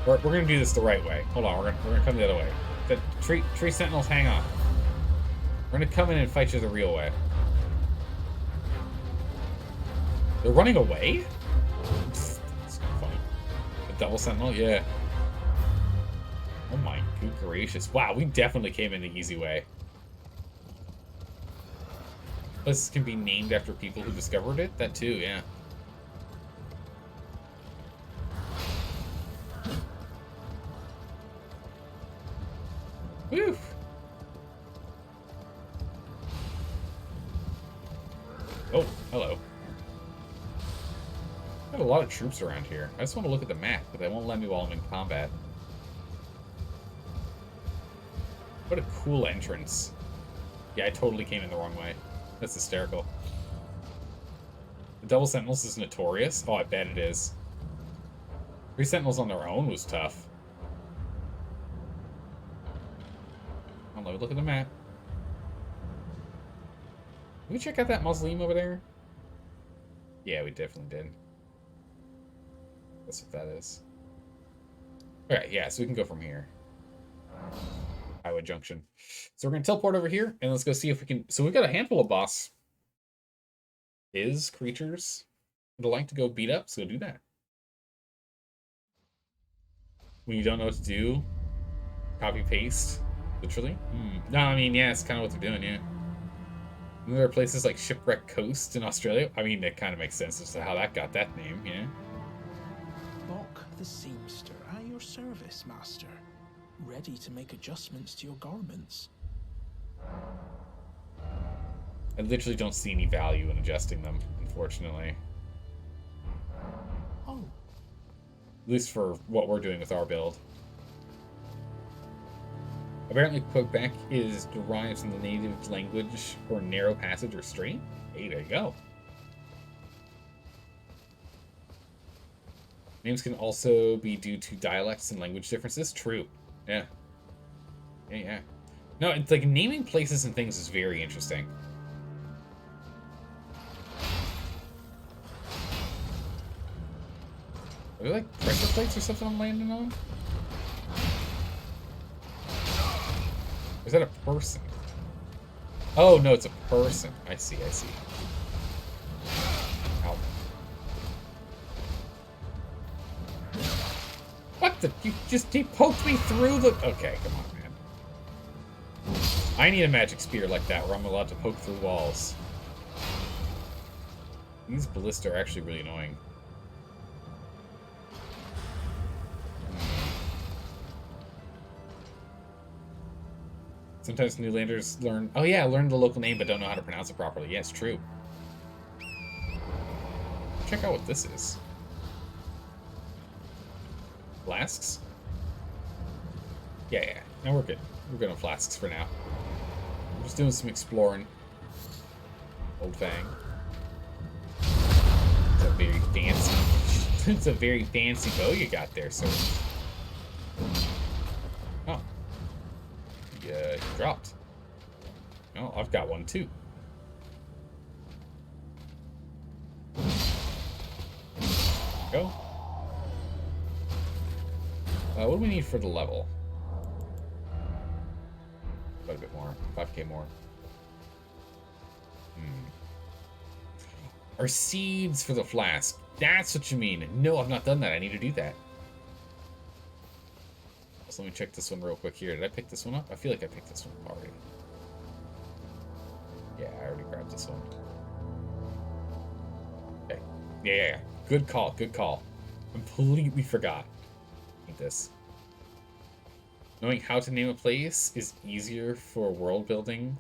We're gonna do this the right way. Hold on, we're gonna come the other way. The Tree Sentinels, hang on. We're gonna come in and fight you the real way. They're running away? That's funny. The Double Sentinel? Yeah. Oh my good gracious. Wow, we definitely came in the easy way. Places can be named after people who discovered it? That too, yeah. Woo! Oh, hello. Got a lot of troops around here. I just want to look at the map, but they won't let me while I'm in combat. What a cool entrance. Yeah, I totally came in the wrong way. That's hysterical. The Double Sentinels is notorious? Oh, I bet it is. 3 Sentinels on their own was tough. Oh, let me look at the map. Did we check out that mausoleum over there? Yeah, we definitely did. That's what that is. Alright, yeah, so we can go from here. Highway Junction. So we're going to teleport over here, and let's go see if we can... So we've got a handful of boss creatures would like to go beat up, so do that. When you don't know what to do, copy paste, literally. No, I mean, yeah, it's kind of what they're doing, yeah. And there are places like Shipwreck Coast in Australia. I mean, it kind of makes sense as to how that got that name, yeah. Bok the seamster at your service, master. Ready to make adjustments to your garments. I literally don't see any value in adjusting them, unfortunately. Oh. At least for what we're doing with our build. Apparently, Quebec is derived from the native language for narrow passage or straight. Hey, there you go. Names can also be due to dialects and language differences. True. Yeah. Yeah. No, it's like naming places and things is very interesting. Are there like pressure plates or something I'm landing on? Or is that a person? Oh, no, it's a person. I see. Ow. What the? You poked me through the... Okay, come on, man. I need a magic spear like that where I'm allowed to poke through walls. These ballistas are actually really annoying. Sometimes Newlanders learn... Oh yeah, learn the local name but don't know how to pronounce it properly. Yeah, it's true. Check out what this is. Flasks? Yeah. No, we're good. We're good on flasks for now. We're just doing some exploring. Old Fang. It's a very fancy... it's a very fancy bow you got there, sir. Oh. He dropped. Oh, I've got one too. Go. What do we need for the level? Quite a bit more. 5k more. Our seeds for the flask. That's what you mean. No, I've not done that. I need to do that. So let me check this one real quick here. Did I pick this one up? I feel like I picked this one up already. Yeah, I already grabbed this one. Okay. Yeah. Good call. Completely forgot. This. Knowing how to name a place is easier for world building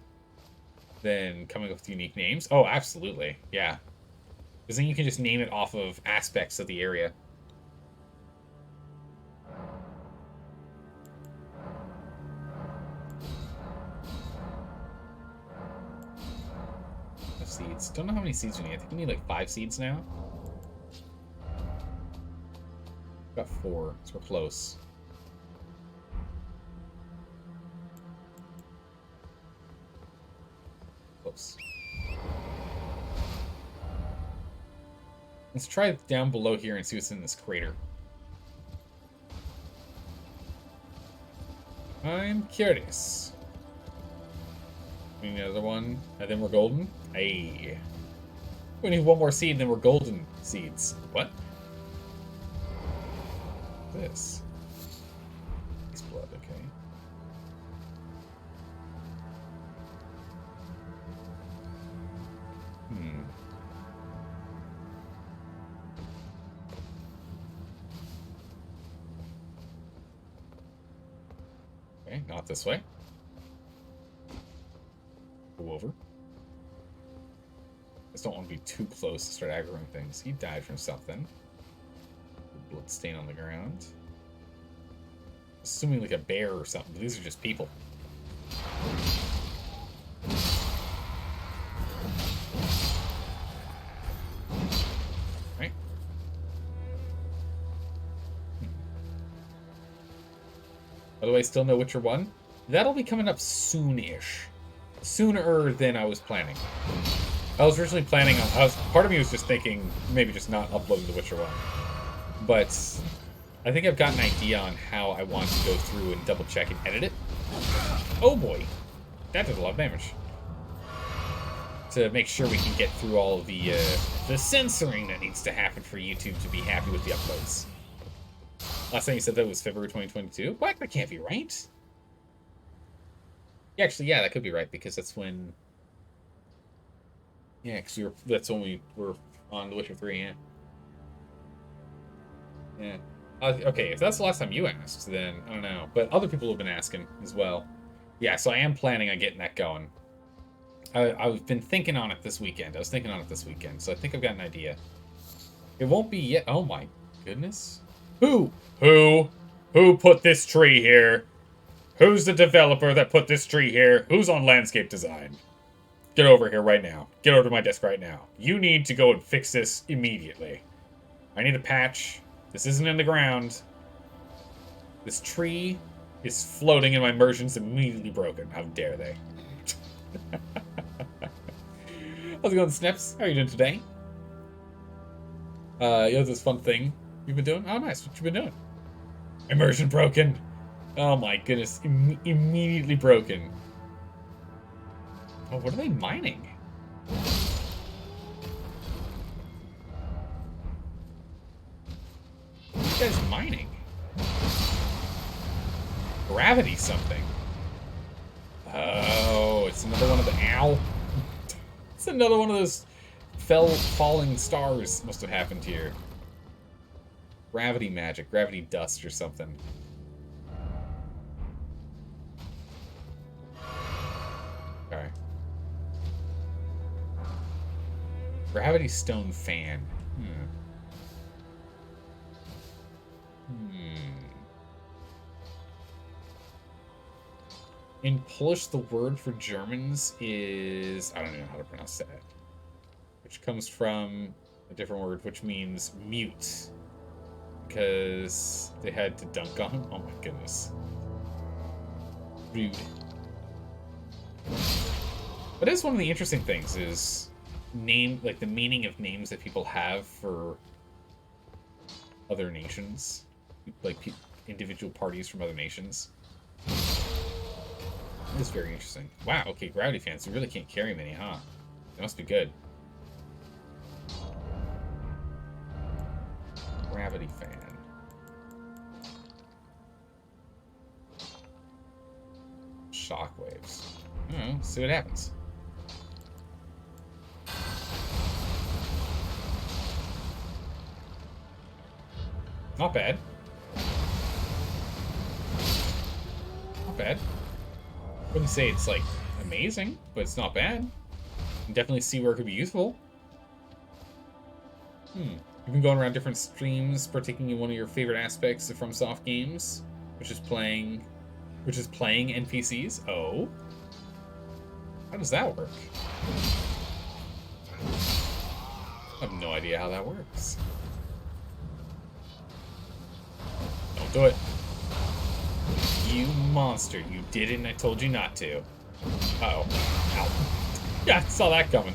than coming up with unique names. Oh, absolutely. Yeah. Because then you can just name it off of aspects of the area. Seeds. Don't know how many seeds we need. I think we need like 5 seeds now. Got 4, so we're close. Close. Let's try it down below here and see what's in this crater. I'm curious. We need another one, and then we're golden. Hey. We need one more seed, and then we're golden seeds. What? This. It's blood, okay. Okay, not this way. over. Just don't want to be too close to start aggroing things. He died from something. Blood stain on the ground. Assuming like a bear or something, but these are just people. Right? By the way, still no Witcher 1? That'll be coming up soon-ish. Sooner than I was planning. I was originally planning on... part of me was just thinking maybe just not uploading The Witcher 1. But I think I've got an idea on how I want to go through and double check and edit it. Oh boy. That did a lot of damage. To make sure we can get through all of the censoring that needs to happen for YouTube to be happy with the uploads. Last time you said that was February 2022? What? That can't be right. Yeah, actually, yeah, that could be right, because that's when... Yeah, because that's when we were on The Witcher 3, yeah. Yeah. Okay, if that's the last time you asked, then I don't know. But other people have been asking as well. Yeah, so I am planning on getting that going. I've been thinking on it this weekend. I was thinking on it this weekend, so I think I've got an idea. It won't be yet. Oh my goodness. Who put this tree here? Who's the developer that put this tree here? Who's on landscape design? Get over here right now. Get over to my desk right now. You need to go and fix this immediately. I need a patch. This isn't in the ground. This tree is floating and my immersion's immediately broken. How dare they? How's it going, Snips? How are you doing today? You know this fun thing you've been doing? Oh, nice. What you been doing? Immersion broken. Oh my goodness. Immediately broken. Oh, what are they mining? What are you guys mining? Gravity something. Oh, it's another one of the... Ow. It's another one of those falling stars must have happened here. Gravity magic, gravity dust or something. Okay. Gravity stone fan. In Polish, the word for Germans is... I don't even know how to pronounce that. Which comes from a different word, which means mute. Because they had to dunk on him. Oh my goodness. Rude. But it's one of the interesting things is the meaning of names that people have for other nations. Like individual parties from other nations. It is very interesting. Wow, okay, gravity fans. You really can't carry many, huh? They must be good. Gravity fan. Shockwaves. I don't know, let's see what happens. Not bad. Not bad. I wouldn't say it's, like, amazing, but it's not bad. You can definitely see where it could be useful. You've been going around different streams, partaking in one of your favorite aspects of FromSoft games, which is playing NPCs. Oh? How does that work? I have no idea how that works. Don't do it. You monster. You did it and I told you not to. Uh-oh. Ow. Yeah, I saw that coming.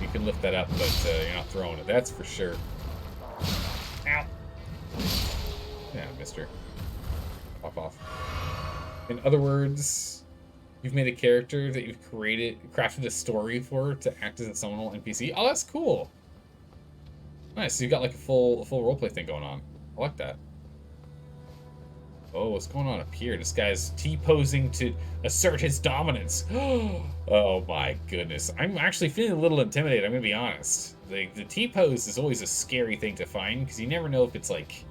You can lift that up, but you're not throwing it. That's for sure. Ow. Yeah, mister. Pop off. In other words, you've made a character that you've crafted a story for to act as a summonable NPC. Oh, that's cool. Nice. So you got like a full roleplay thing going on. I like that. Oh, what's going on up here? This guy's T-posing to assert his dominance. Oh my goodness. I'm actually feeling a little intimidated, I'm gonna be honest. The T-pose is always a scary thing to find, because you never know if it's like...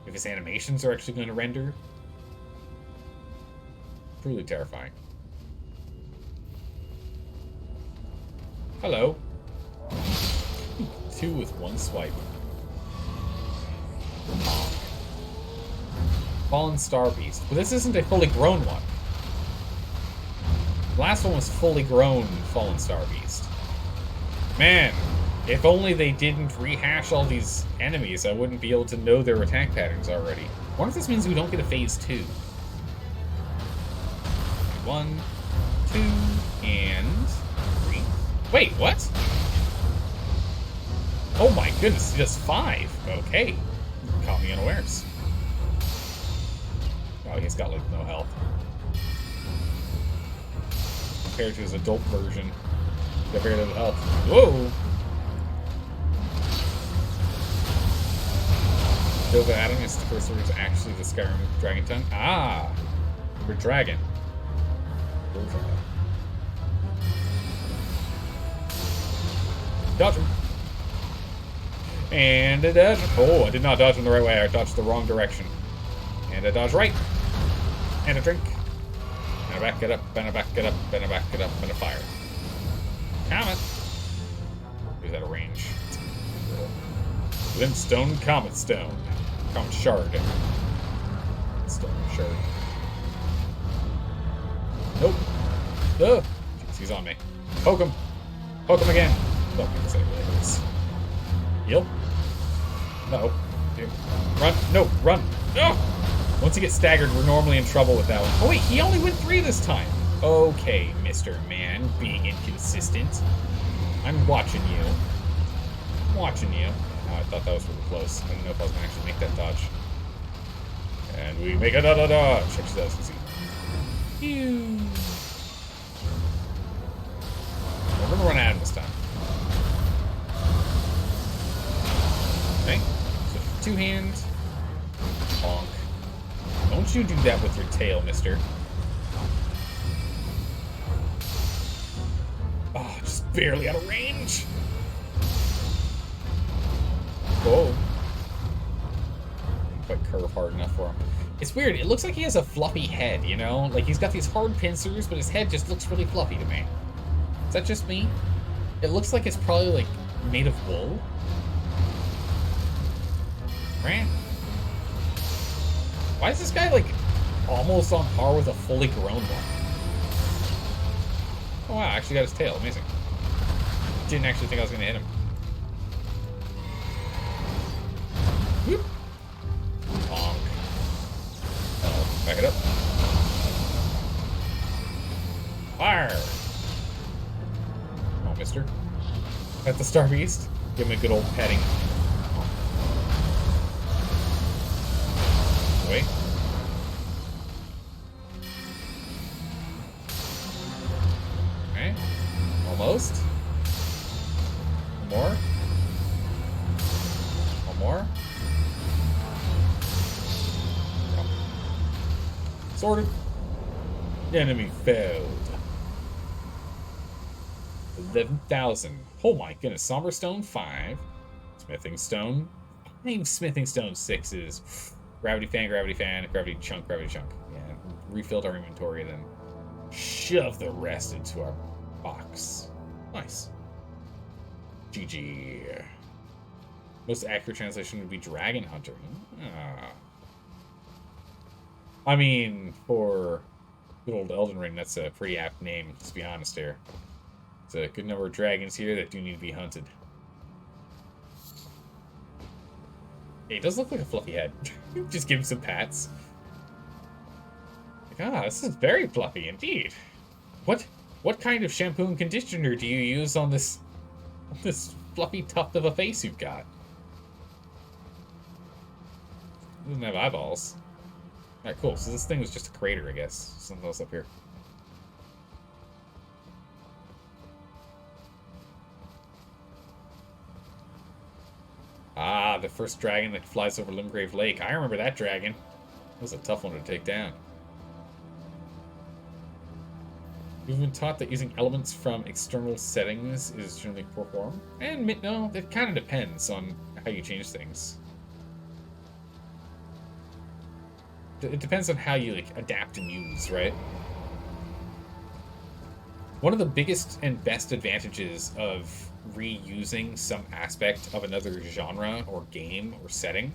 if his animations are actually going to render. Truly terrifying. Hello. 2 with 1 swipe. Fallen Star Beast. But this isn't a fully grown one. The last one was fully grown Fallen Star Beast. Man, if only they didn't rehash all these enemies, I wouldn't be able to know their attack patterns already. I wonder if this means we don't get a phase 2. 1, 2, and 3. Wait, what? Oh my goodness, just 5. Okay. Caught me unawares. Oh, he's got, like, no health. Compared to his adult version. Got very little health. Whoa! Dova Adam is the first word is actually the Skyrim Dragon Tongue. Ah! For dragon. Dodge him. And a dodge. Oh, I did not dodge him the right way. I dodged the wrong direction. And a dodge right. And a drink. And a back it up, and a back it up, and a back it up, and a fire. Comet. Is that a range? Glintstone, Comet Stone. Comet Shard. Stone Shard. Nope. Jeez, he's on me. Poke him. Poke him again. Don't make this any really hurts. Heal. No. Run. No, run. No! Once he gets staggered, we're normally in trouble with that one. Oh wait, he only went 3 this time. Okay, Mr. Man, being inconsistent. I'm watching you. I'm watching you. Oh, I thought that was really close. I didn't know if I was going to actually make that dodge. And we make a dodge. Actually, that was easy. Phew. We're going to run out of this time. Okay. So 2 hands. Bonk. Don't you do that with your tail, mister. Oh, just barely out of range. Whoa. Didn't quite curve hard enough for him. It's weird. It looks like he has a fluffy head, you know? Like, he's got these hard pincers, but his head just looks really fluffy to me. Is that just me? It looks like it's probably, like, made of wool. Right? Why is this guy, like, almost on par with a fully grown one? Oh, wow, I actually got his tail. Amazing. Didn't actually think I was going to hit him. Whoop. Bonk. Uh-oh. Back it up. Fire! Oh, mister. That's the Star Beast. Give him a good old petting. Wait. Okay. Almost. One more. One more. Sorted. Enemy failed. 11,000. Oh my goodness. Somber Stone 5. Smithing Stone. I think Smithing Stone 6 is Gravity Fan, Gravity Chunk. Yeah, refilled our inventory, then shove the rest into our box. Nice. GG. Most accurate translation would be Dragon Hunter. Ah. I mean, for good old Elden Ring, that's a pretty apt name, let's be honest here. It's a good number of dragons here that do need to be hunted. Yeah, he does look like a fluffy head. Just give him some pats. Like, ah, this is very fluffy indeed. What kind of shampoo and conditioner do you use on this fluffy tuft of a face you've got? It doesn't have eyeballs. Alright, cool. So this thing was just a crater, I guess. Something else up here. Ah, the first dragon that flies over Limgrave Lake. I remember that dragon. That was a tough one to take down. We've been taught that using elements from external settings is generally poor form. And no, it kind of depends on how you change things. It depends on how you like adapt and use, right? One of the biggest and best advantages of reusing some aspect of another genre or game or setting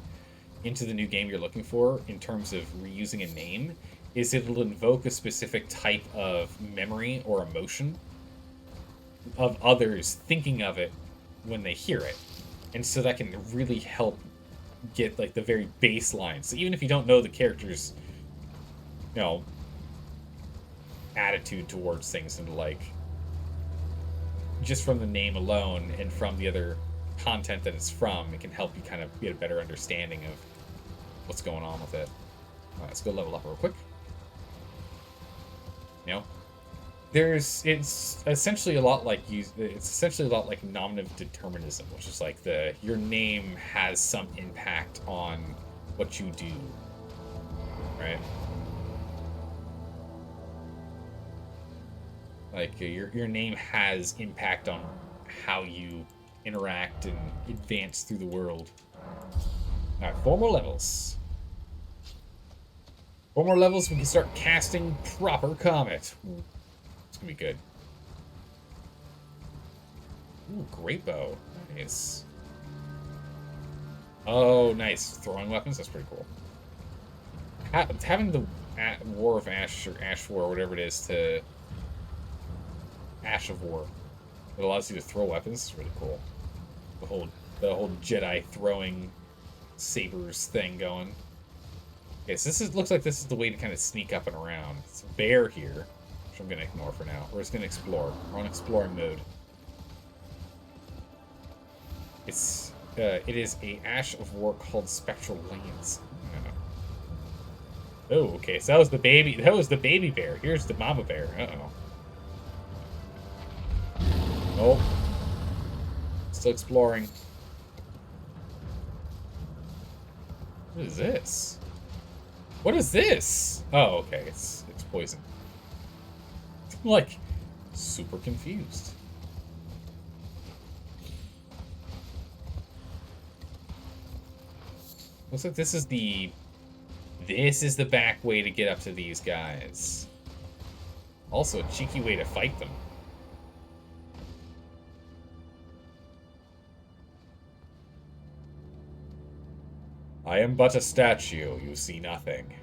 into the new game you're looking for in terms of reusing a name is it'll invoke a specific type of memory or emotion of others thinking of it when they hear it. And so that can really help get like the very baseline. So even if you don't know the character's, you know, attitude towards things, and like just from the name alone and from the other content that it's from, it can help you kind of get a better understanding of what's going on with it. All right, let's go level up real quick. You know, it's essentially a lot like nominative determinism, which is like your name has some impact on what you do, right? Like your name has impact on how you interact and advance through the world. All right, 4 more levels. 4 more levels, we can start casting proper Comet. Ooh, it's gonna be good. Ooh, great bow. Nice. Oh, nice. Throwing weapons, that's pretty cool. Having the War of Ash or Ash War or whatever it is to Ash of War, it allows you to throw weapons. It's really cool. The whole Jedi throwing sabers thing going. Okay, so looks like this is the way to kind of sneak up and around. It's a bear here, which I'm gonna ignore for now. We're just gonna explore. We're on exploring mode. It is a Ash of War called Spectral Lanes. Oh, okay. So that was the baby. That was the baby bear. Here's the mama bear. Nope. Still exploring. What is this? What is this? Oh, okay. It's poison. I'm like super confused. Looks like this is the back way to get up to these guys. Also a cheeky way to fight them. I am but a statue, you see nothing.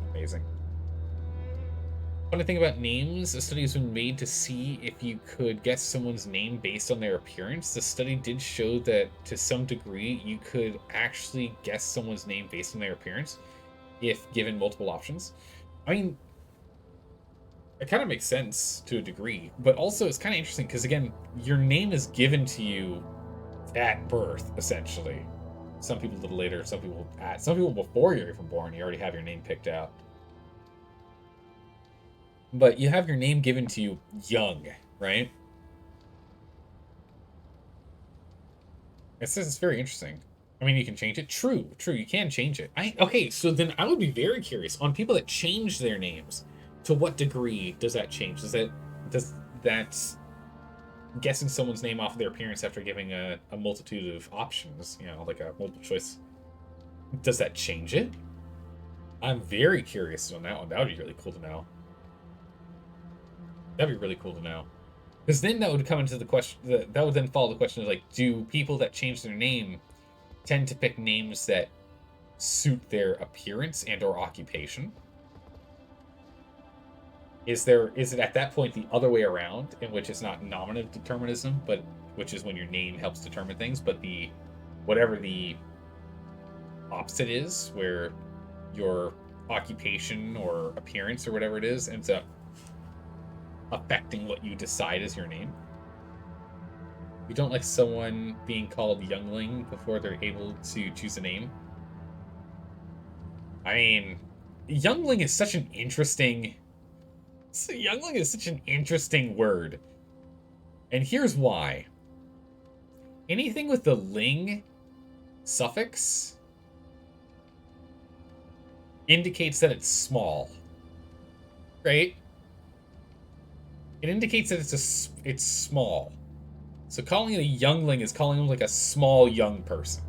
Amazing. Funny thing about names, a study has been made to see if you could guess someone's name based on their appearance. The study did show that to some degree you could actually guess someone's name based on their appearance if given multiple options. I mean, it kind of makes sense to a degree, but also it's kind of interesting because, again, your name is given to you at birth, essentially. Some people a little later, some people before you're even born, you already have your name picked out. But you have your name given to you young, right? It says it's very interesting. I mean, you can change it. True, you can change it. Okay, so then I would be very curious on people that change their names. To what degree does that change? Does that guessing someone's name off of their appearance after giving a multitude of options, you know, like a multiple choice, does that change it? I'm very curious on that one. That would be really cool to know. That'd be really cool to know. Because then that would come into the question, that would then follow the question of, like, do people that change their name tend to pick names that suit their appearance and or occupation? Is it at that point the other way around, in which it's not nominative determinism, but which is when your name helps determine things, but whatever the opposite is, where your occupation or appearance or whatever it is ends up affecting what you decide is your name? You don't like someone being called youngling before they're able to choose a name? I mean, youngling is such an interesting word. And here's why. Anything with the ling suffix indicates that it's small. Right? It indicates that it's small. So calling it a youngling is calling him like a small young person.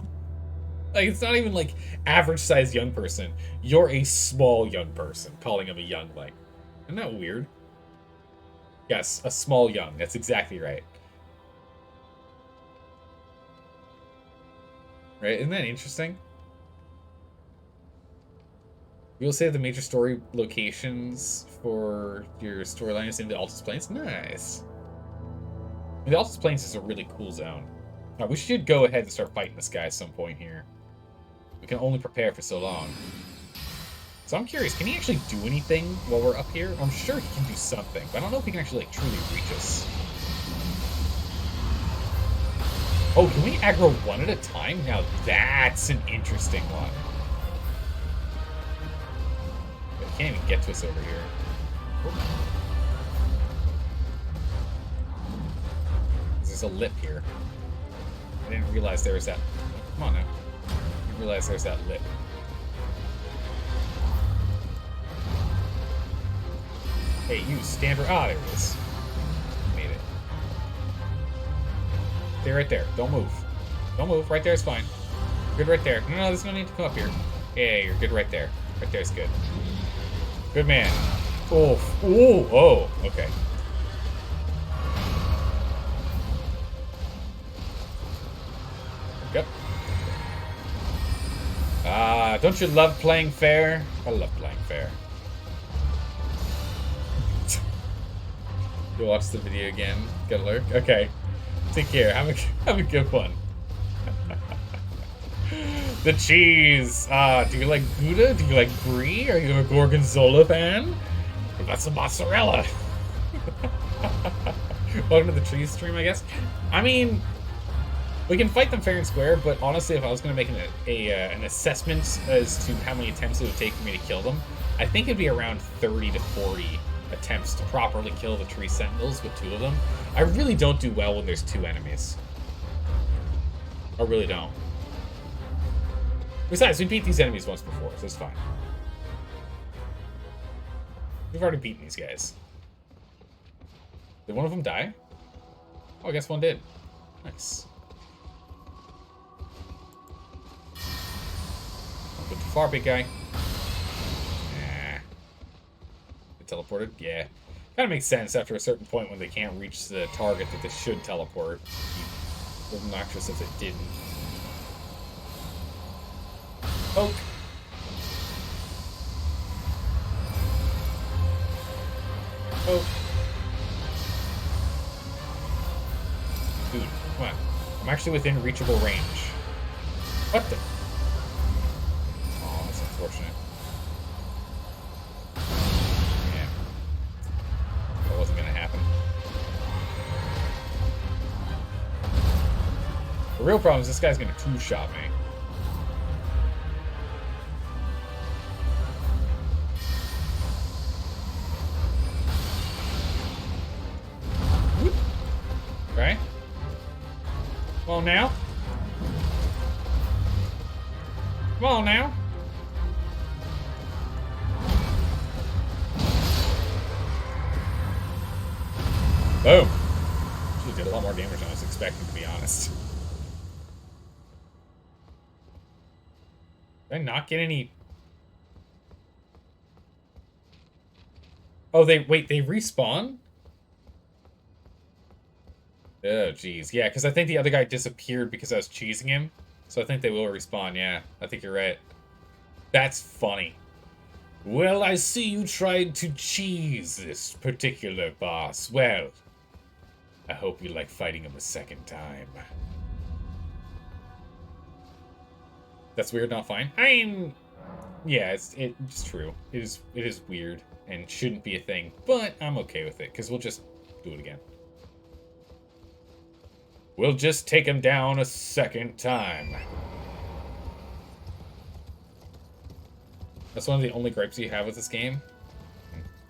Like, it's not even like average sized young person. You're a small young person, calling him a youngling. Isn't that weird? Yes, a small young. That's exactly right. Right? Isn't that interesting? You'll say the major story locations for your storyline is in the Altus Plains? Nice. And the Altus Plains is a really cool zone. We should go ahead and start fighting this guy at some point here. We can only prepare for so long. So I'm curious, can he actually do anything while we're up here? I'm sure he can do something, but I don't know if he can actually, like, truly reach us. Oh, can we aggro one at a time? Now that's an interesting one. But he can't even get to us over here. Oh. There's a lip here. I didn't realize there was that. Come on now. I didn't realize there's that lip. Hey, you stand for. Ah, there it is. Made it. Stay right there. Don't move. Don't move. Right there is fine. Good right there. No, there's no need to come up here. Yeah, you're good right there. Right there's good. Good man. Oh, oh, oh. Okay. Yep. Don't you love playing fair? I love playing fair. You'll watch the video again. Get a lurk. Okay. Take care. Have a good one. The cheese. Do you like Gouda? Do you like Brie? Are you a Gorgonzola fan? What about some mozzarella? Welcome to the cheese stream, I guess. I mean, we can fight them fair and square, but honestly, if I was going to make an assessment as to how many attempts it would take for me to kill them, I think it'd be around 30 to 40 attempts to properly kill the tree sentinels with 2 of them. I really don't do well when there's 2 enemies. I really don't. Besides, we beat these enemies once before, so it's fine. We've already beaten these guys. Did one of them die? Oh, I guess one did. Nice. Don't go too far, big guy. Nah. They teleported? Yeah. Kind of makes sense after a certain point when they can't reach the target that they should teleport. It would be obnoxious if it didn't. Oh. Oh. Dude, come on. I'm actually within reachable range. What the? Oh, that's unfortunate. Yeah. That wasn't gonna happen. The real problem is this guy's gonna 2-shot me. Okay. Come on now. Come on now. Boom. Actually did a lot more damage than I was expecting, to be honest. Did I not get any? Oh, they respawn? Oh, jeez. Yeah, because I think the other guy disappeared because I was cheesing him. So I think they will respawn, yeah. I think you're right. That's funny. Well, I see you tried to cheese this particular boss. Well, I hope you like fighting him a second time. That's weird, not fine? I mean, yeah, it's true. It is weird and shouldn't be a thing, but I'm okay with it, because we'll just do it again. We'll just take him down a second time. That's one of the only gripes you have with this game.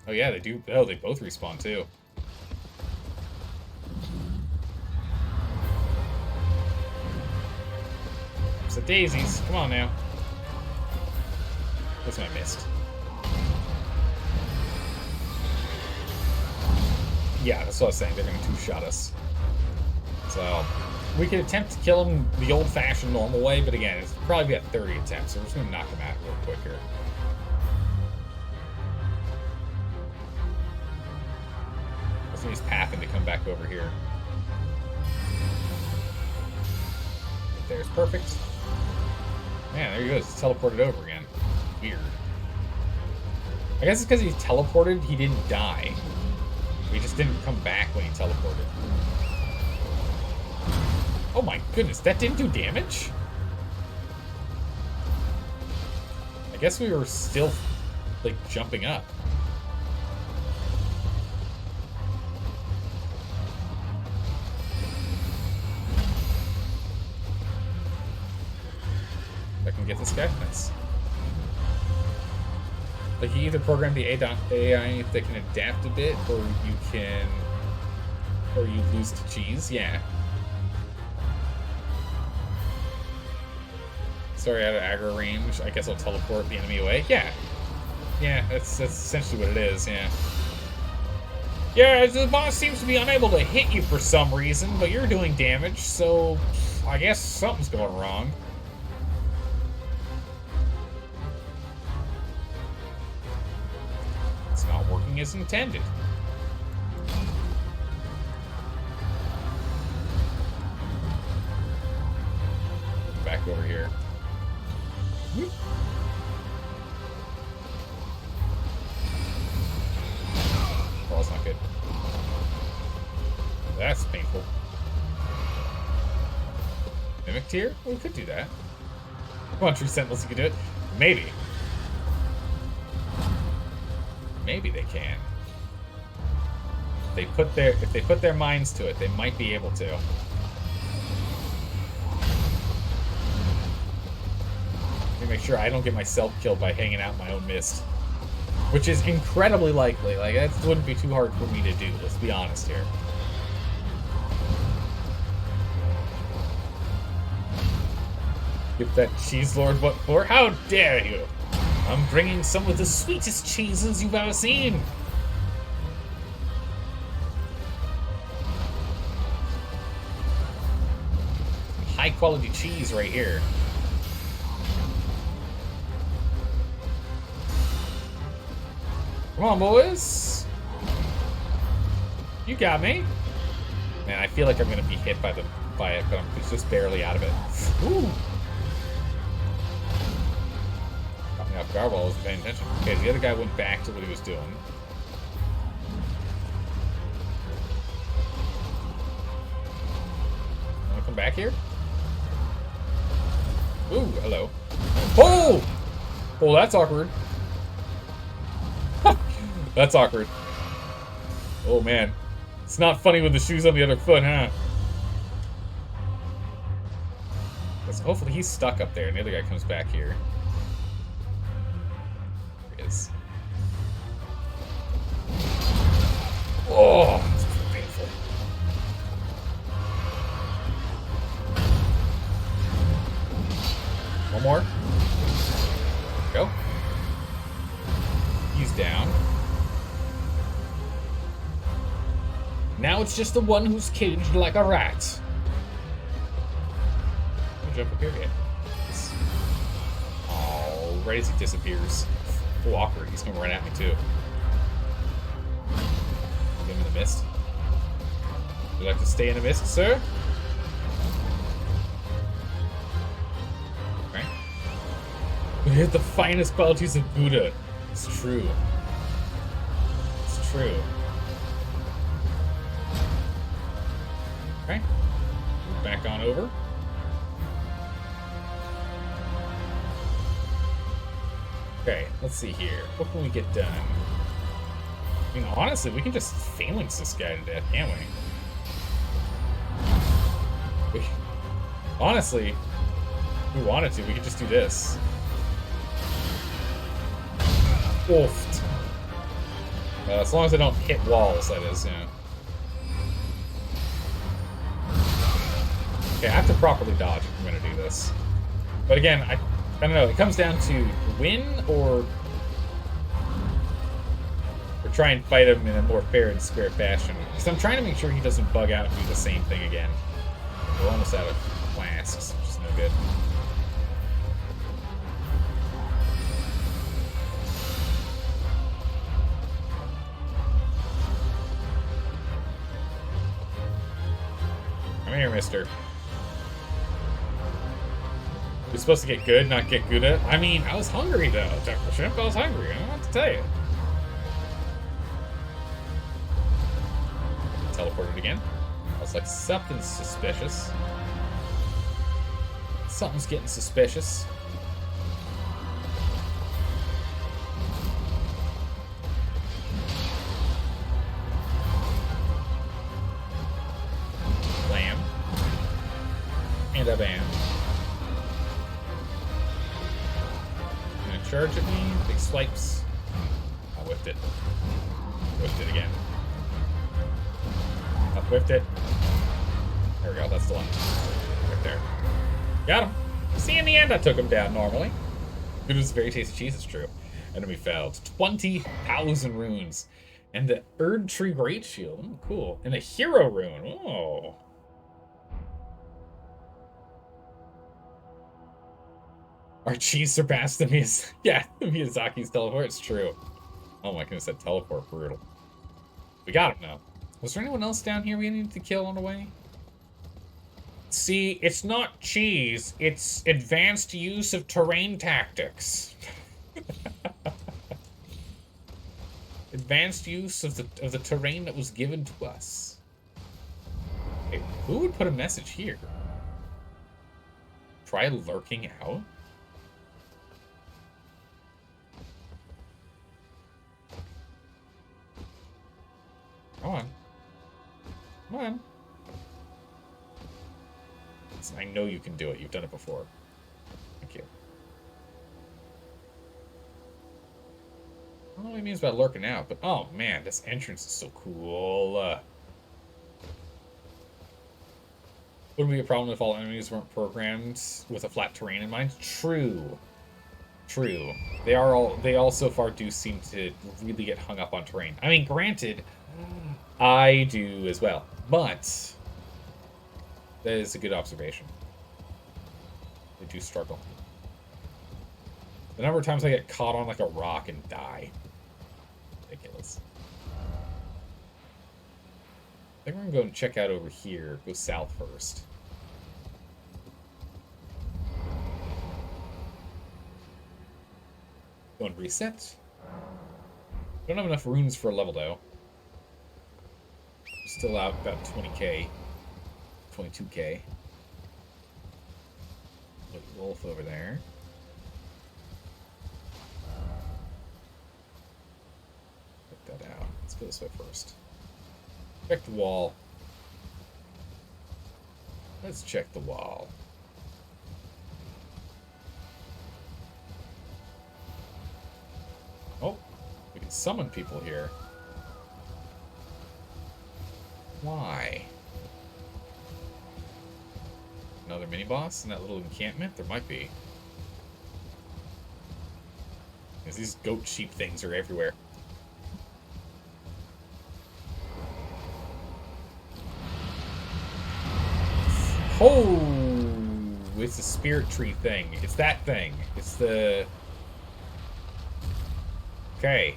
Oh yeah, they do. Oh, they both respawn too. So daisies, come on now. What's my missed? Yeah, that's what I was saying. They're gonna 2-shot us. So, we could attempt to kill him the old-fashioned normal way, but again, it's probably be at 30 attempts, so we're just going to knock him out real quick here. So he's pathing to come back over here. There's perfect. Man, there he goes. He's teleported over again. Weird. I guess it's because he teleported, he didn't die. He just didn't come back when he teleported. Oh my goodness, that didn't do damage? I guess we were still, like, jumping up. If I can get this guy, nice. Like, you either program the AI that can adapt a bit, or you lose to cheese. Yeah. Sorry, out of aggro range. I guess I'll teleport the enemy away. Yeah. Yeah, that's essentially what it is, yeah. Yeah, the boss seems to be unable to hit you for some reason, but you're doing damage, so I guess something's going wrong. It's not working as intended. Back over here. Whoop. Oh, that's not good. That's painful. Mimic tier? Well, we could do that. Come on, True Sentinels, you can do it. Maybe. Maybe they can. If they put their minds to it, they might be able to. Let me make sure I don't get myself killed by hanging out in my own mist. Which is incredibly likely. Like, that wouldn't be too hard for me to do, let's be honest here. Give that cheese lord what for? How dare you! I'm bringing some of the sweetest cheeses you've ever seen! High quality cheese right here. Come on, boys! You got me! Man, I feel like I'm gonna be hit by it, but I'm just barely out of it. Ooh! Caught me off guard while I wasn't paying attention. Okay, the other guy went back to what he was doing. Wanna come back here? Ooh, hello. Oh! Oh, that's awkward. That's awkward. Oh, man. It's not funny with the shoes on the other foot, huh? So hopefully he's stuck up there and the other guy comes back here. There he is. Oh, that's painful. One more. Go. He's down. Now it's just the one who's caged like a rat. Jump up here yet? Oh, right as he disappears. Oh, awkward. He's coming right at me, too. Give him the mist. Would you like to stay in the mist, sir? Okay. We hit the finest qualities of Buddha. It's true. It's true. Okay. Move back on over. Okay, let's see here. What can we get done? I mean, honestly, we can just phalanx this guy to death, can't we? Honestly, if we wanted to, we could just do this. Oofed. As long as I don't hit walls, that is, yeah. Okay, I have to properly dodge if I'm gonna do this. But again, I don't know, it comes down to win or try and fight him in a more fair and square fashion. Because I'm trying to make sure he doesn't bug out and do the same thing again. We're almost out of flasks, which is no good. mister. You're supposed to get good, not get good at. I mean, I was hungry though, Dr. Shrimp. I was hungry. I don't know what to tell you. Teleported again. I was like, something's suspicious. Something's getting suspicious. Blam. And a bam. Gonna charge at me. Big swipes. I whiffed it. Whiffed it again. I whiffed it. There we go. That's the one. Right there. Got him. See, in the end, I took him down normally. It was very tasty cheese, it's true. Enemy failed. 20,000 runes. And the Erd Tree Great Shield. Oh, cool. And a Hero Rune. Oh. Our cheese surpassed the Miyazaki's teleport. It's true. Oh my goodness, that teleport brutal. We got him now. Was there anyone else down here we needed to kill on the way? See, it's not cheese, it's advanced use of terrain tactics. Advanced use of the terrain that was given to us. Hey, who would put a message here? Try lurking out? Come on. Come on. I know you can do it. You've done it before. Thank you. I don't know what he means by lurking out, but oh man, this entrance is so cool. Wouldn't be a problem if all enemies weren't programmed with a flat terrain in mind. True. True. They all so far do seem to really get hung up on terrain. I mean, granted, I do as well, but that is a good observation. They do struggle. The number of times I get caught on like a rock and die. Ridiculous. I think we're gonna go and check out over here. Go south first. Go and reset. Don't have enough runes for a level though. Still out about 20k. 22k. Look, wolf over there. Check that out. Let's go this way first. Check the wall. Let's check the wall. Oh, we can summon people here. Why? Another mini-boss in that little encampment? There might be. Because these goat sheep things are everywhere. Oh! It's the spirit tree thing. It's that thing. It's the... Okay.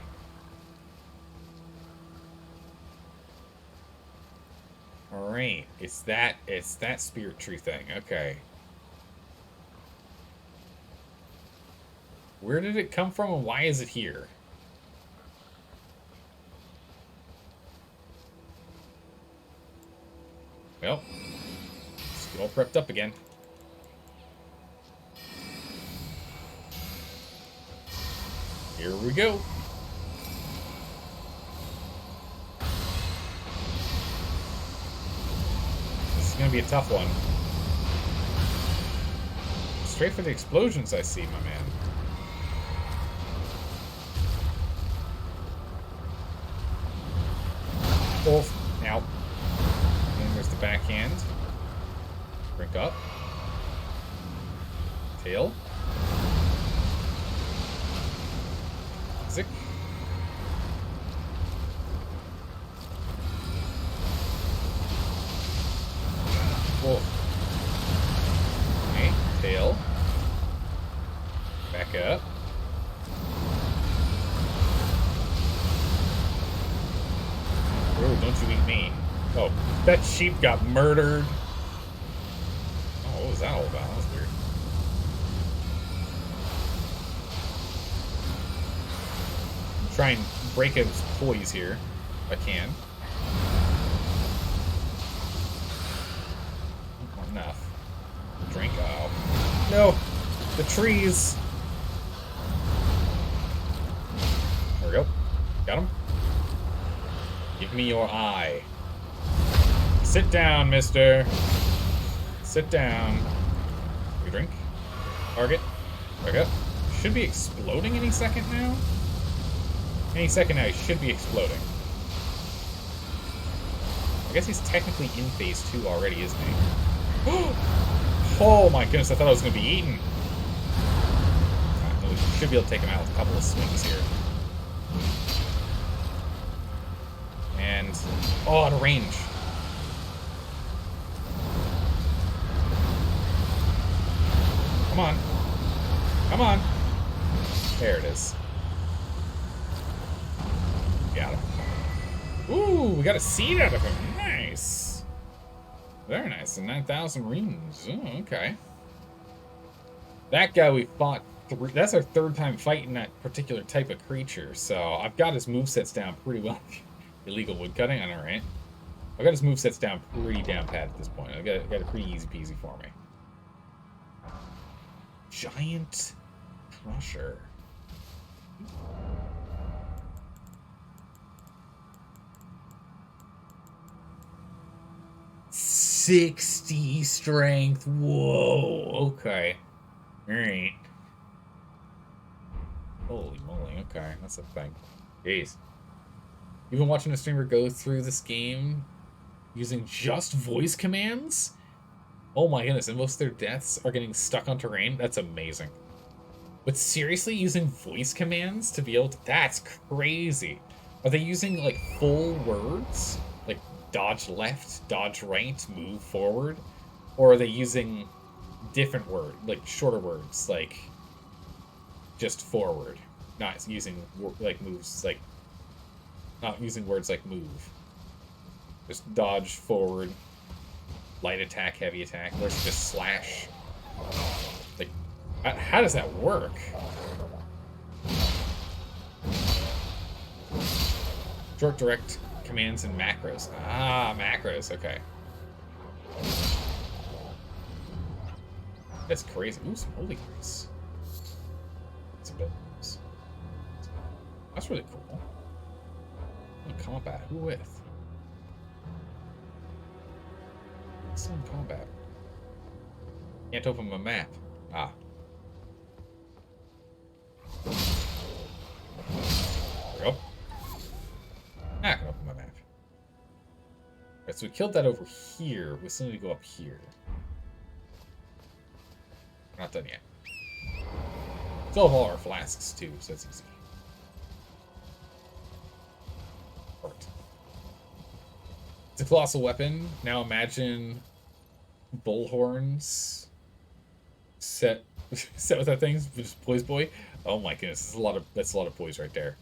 Alright, it's that spirit tree thing. Okay. Where did it come from and why is it here? Well, let's get all prepped up again. Here we go. Gonna be a tough one. Straight for the explosions, I see, my man. Wolf. Out. And there's the backhand. Drink up. Tail. Zick. Wolf. Okay, tail. Back up. Oh, don't you eat me. Oh, that sheep got murdered. was that all about? That was weird. Try and break out his poise here, if I can. Not enough. Drink. Oh. No! The trees! There we go. Got him. Give me your eye. Sit down, mister. Sit down. We drink. Target. There we go. Should be exploding any second now. Any second now, he should be exploding. I guess he's technically in phase 2 already, isn't he? Oh my goodness, I thought I was going to be eaten. We should be able to take him out with a couple of swings here. And... oh, out of range. Come on. Come on. There it is. Got him. Ooh, we got a seed out of him. Nice. Very nice. And 9,000 runes. Ooh, okay. That guy we fought three. That's our third time fighting that particular type of creature. So I've got his movesets down pretty well. Illegal woodcutting, I know, right? I've got his movesets down pretty down pat at this point. I've got it pretty easy peasy for me. Giant Crusher. 60 strength. Whoa. Okay. Alright. Holy moly. Okay. That's a thing. Jeez. You've been watching a streamer go through this game using just voice commands? Oh my goodness. And most of their deaths are getting stuck on terrain? That's amazing. But seriously, using voice commands to be able to... that's crazy. Are they using, like, full words? Like, dodge left, dodge right, move forward? Or are they using different words, like, shorter words, like, just forward? Not using, like, moves, like, not using words like move. Just dodge, forward, light attack, heavy attack, or is it just slash? Like, how does that work? Short direct commands and macros. Ah, macros, okay. That's crazy. Ooh, some holy grease. That's a bit. That's really cool. In combat, who with? Still in combat. Can't open my map. Ah. There we go. I can open my map. Alright, so we killed that over here. We still need to go up here. We're not done yet. Still have all our flasks too, so that's easy. Perfect. It's a colossal weapon. Now imagine bullhorns set with that thing, just poise boy. Oh my goodness, that's a lot of poise right there.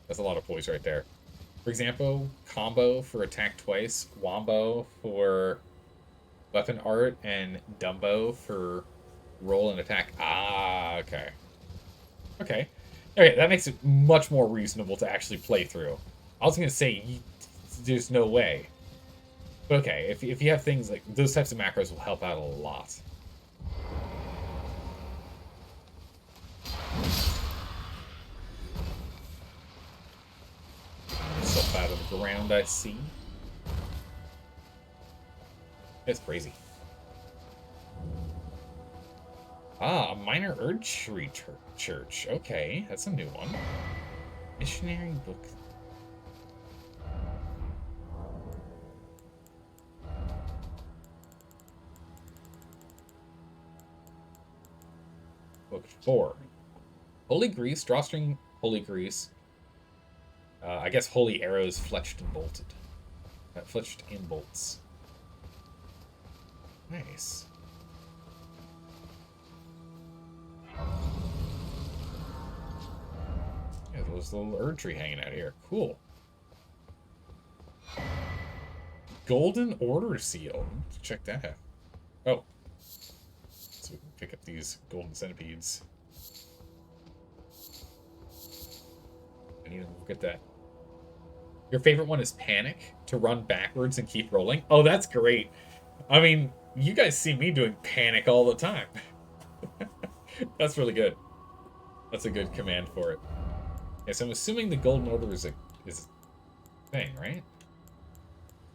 That's a lot of poise right there. For example, combo for attack twice, wombo for weapon art, and Dumbo for roll and attack. Ah, okay. Okay. Okay, that makes it much more reasonable to actually play through. I was going to say, there's no way. But okay, if you have things like, those types of macros will help out a lot. Stuff out of the ground, I see. That's crazy. Ah, a minor urgery church. Okay, that's a new one. Missionary book. Book 4. Holy grease, drawstring, holy grease. I guess holy arrows fletched and bolted. Fletched in bolts. Nice. Yeah, there's a little Erd tree hanging out here. Cool. Golden Order Seal. Let's check that out. Oh, pick up these golden centipedes. I need to look at that. Your favorite one is Panic, to run backwards and keep rolling. Oh, that's great. I mean, you guys see me doing Panic all the time. That's really good. That's a good command for it. Okay, so I'm assuming the Golden Order is a thing, right?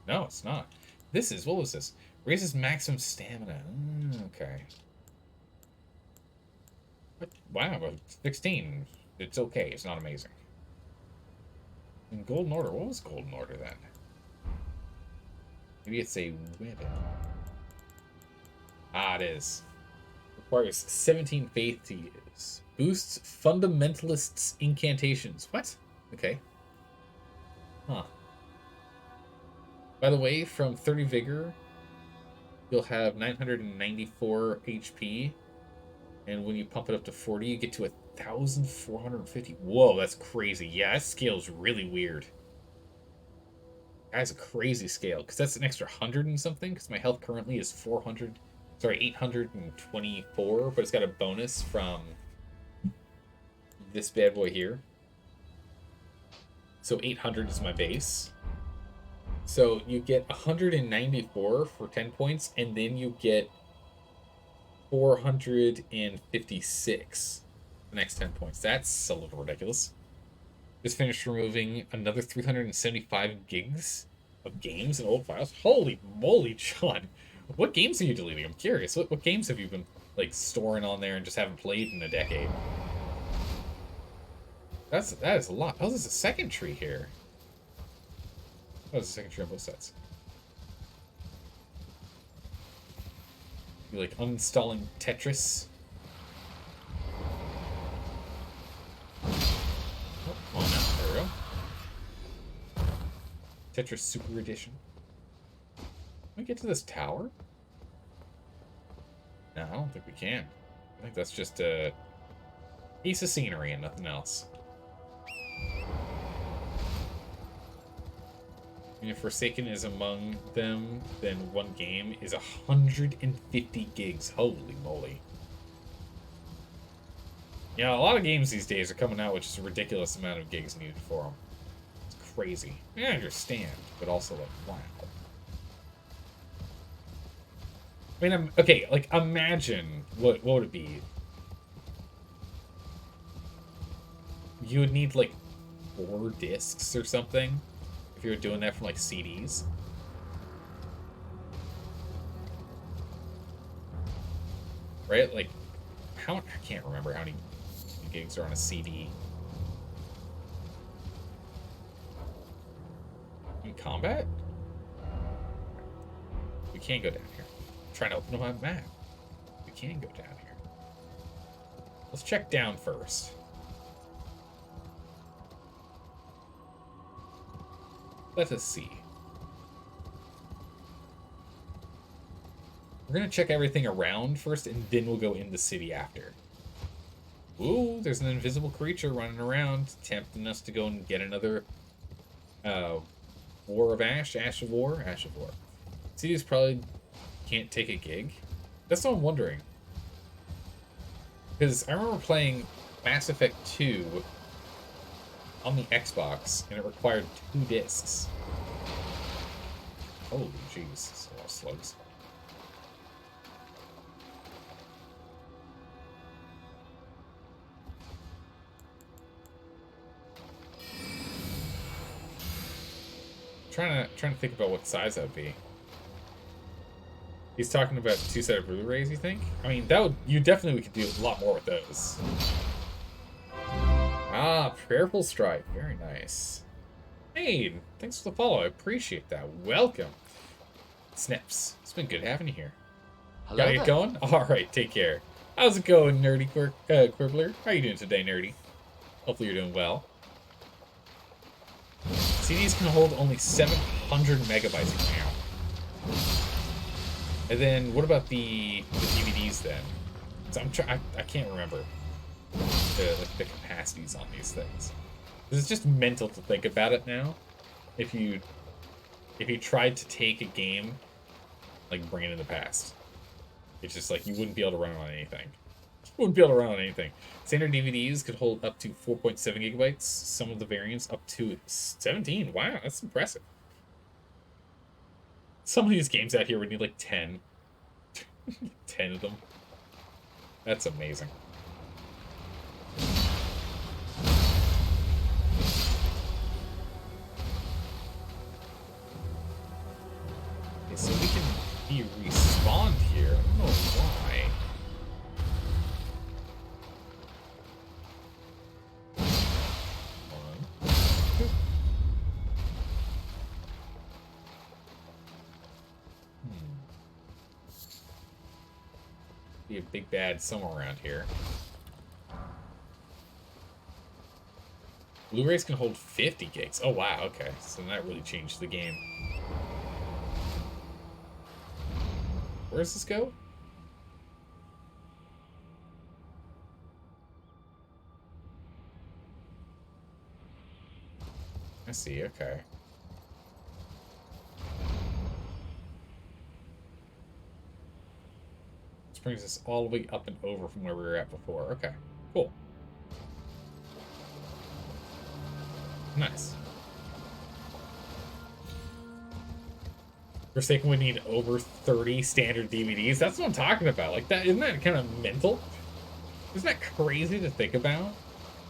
No, it's not. This is, what was this? Raises maximum stamina. Okay. What? Wow, 16. It's okay. It's not amazing. And Golden Order. What was Golden Order then? Maybe it's a weapon. Ah, it is. Requires 17 faith to use. Boosts fundamentalists' incantations. What? Okay. Huh. By the way, from 30 vigor, you'll have 994 HP. And when you pump it up to 40, you get to 1,450. Whoa, that's crazy. Yeah, that scale's really weird. That's a crazy scale, because that's an extra 100 and something, because my health currently is 824, but it's got a bonus from this bad boy here. So 800 is my base. So you get 194 for 10 points, and then you get 456 the next 10 points. That's a little ridiculous. Just finished removing another 375 gigs of games and old files. Holy moly, John. What games are you deleting? I'm curious. What games have you been like storing on there and just haven't played in a decade? That is a lot. Oh, there's a second tree here. Oh, there's a second tree on both sides. You like uninstalling Tetris? Oh, come on now. There we go. Tetris Super Edition. Can we get to this tower? No, I don't think we can. I think that's just a piece of scenery and nothing else. And if Forsaken is among them, then one game is 150 gigs. Holy moly. Yeah, a lot of games these days are coming out with just a ridiculous amount of gigs needed for them. It's crazy. I understand, but also like, wow. I mean, okay, like, imagine what would it be? You would need, like, 4 discs or something if you were doing that from, like, CDs. Right? Like, I can't remember how many gigs are on a CD. In combat? We can't go down here. I'm trying to open up my map. We can go down here. Let's check down first. Let us see. We're gonna check everything around first, and then we'll go in the city after. Ooh, there's an invisible creature running around, tempting us to go and get another War of Ash, Ash of War. Cities probably can't take a gig. That's what I'm wondering. Because I remember playing Mass Effect 2 on the Xbox, and it required 2 discs. Holy jeez, that's a lot of slugs. Trying to think about what size that would be. He's talking about 2-sided Blu-rays, you think? I mean, we could do a lot more with those. Ah, Prayerful Strike. Very nice. Hey, thanks for the follow. I appreciate that. Welcome. Snaps. It's been good having you here. Hello Gotta there. get going? Alright, take care. How's it going, Nerdy Quibbler? How are you doing today, Nerdy? Hopefully you're doing well. CDs can hold only 700 megabytes now. And then, what about the DVDs then? So I can't remember the capacities on these things. It's just mental to think about it now. If you tried to take a game, like bring it in the past, It's just like you wouldn't be able to run it on anything. You wouldn't be able to run on anything. Standard DVDs could hold up to 4.7 gigabytes. Some of the variants up to 17. Wow, that's impressive. Some of these games out here would need like 10. 10 of them. That's amazing. Okay, so we can be respawned here. I don't know why. One. Two. Be a big bad somewhere around here. Blu-rays can hold 50 gigs. Oh wow, okay. So that really changed the game. Where does this go? I see, okay. This brings us all the way up and over from where we were at before. Okay, cool. Nice. Forsaken would need over 30 standard DVDs. That's what I'm talking about. Like that, isn't that kind of mental? Isn't that crazy to think about?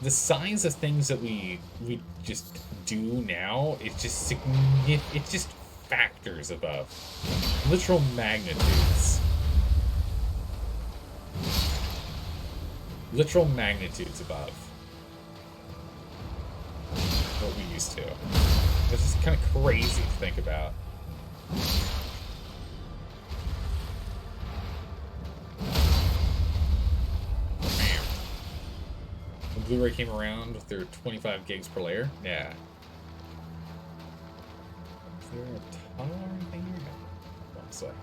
The size of things that we just do now, it's just it's just factors above. Literal magnitudes. Literal magnitudes above what we used to. This is kind of crazy to think about. Man. When Blu-ray came around with their 25 gigs per layer, yeah. Is there a tunnel or anything here? No. One sec.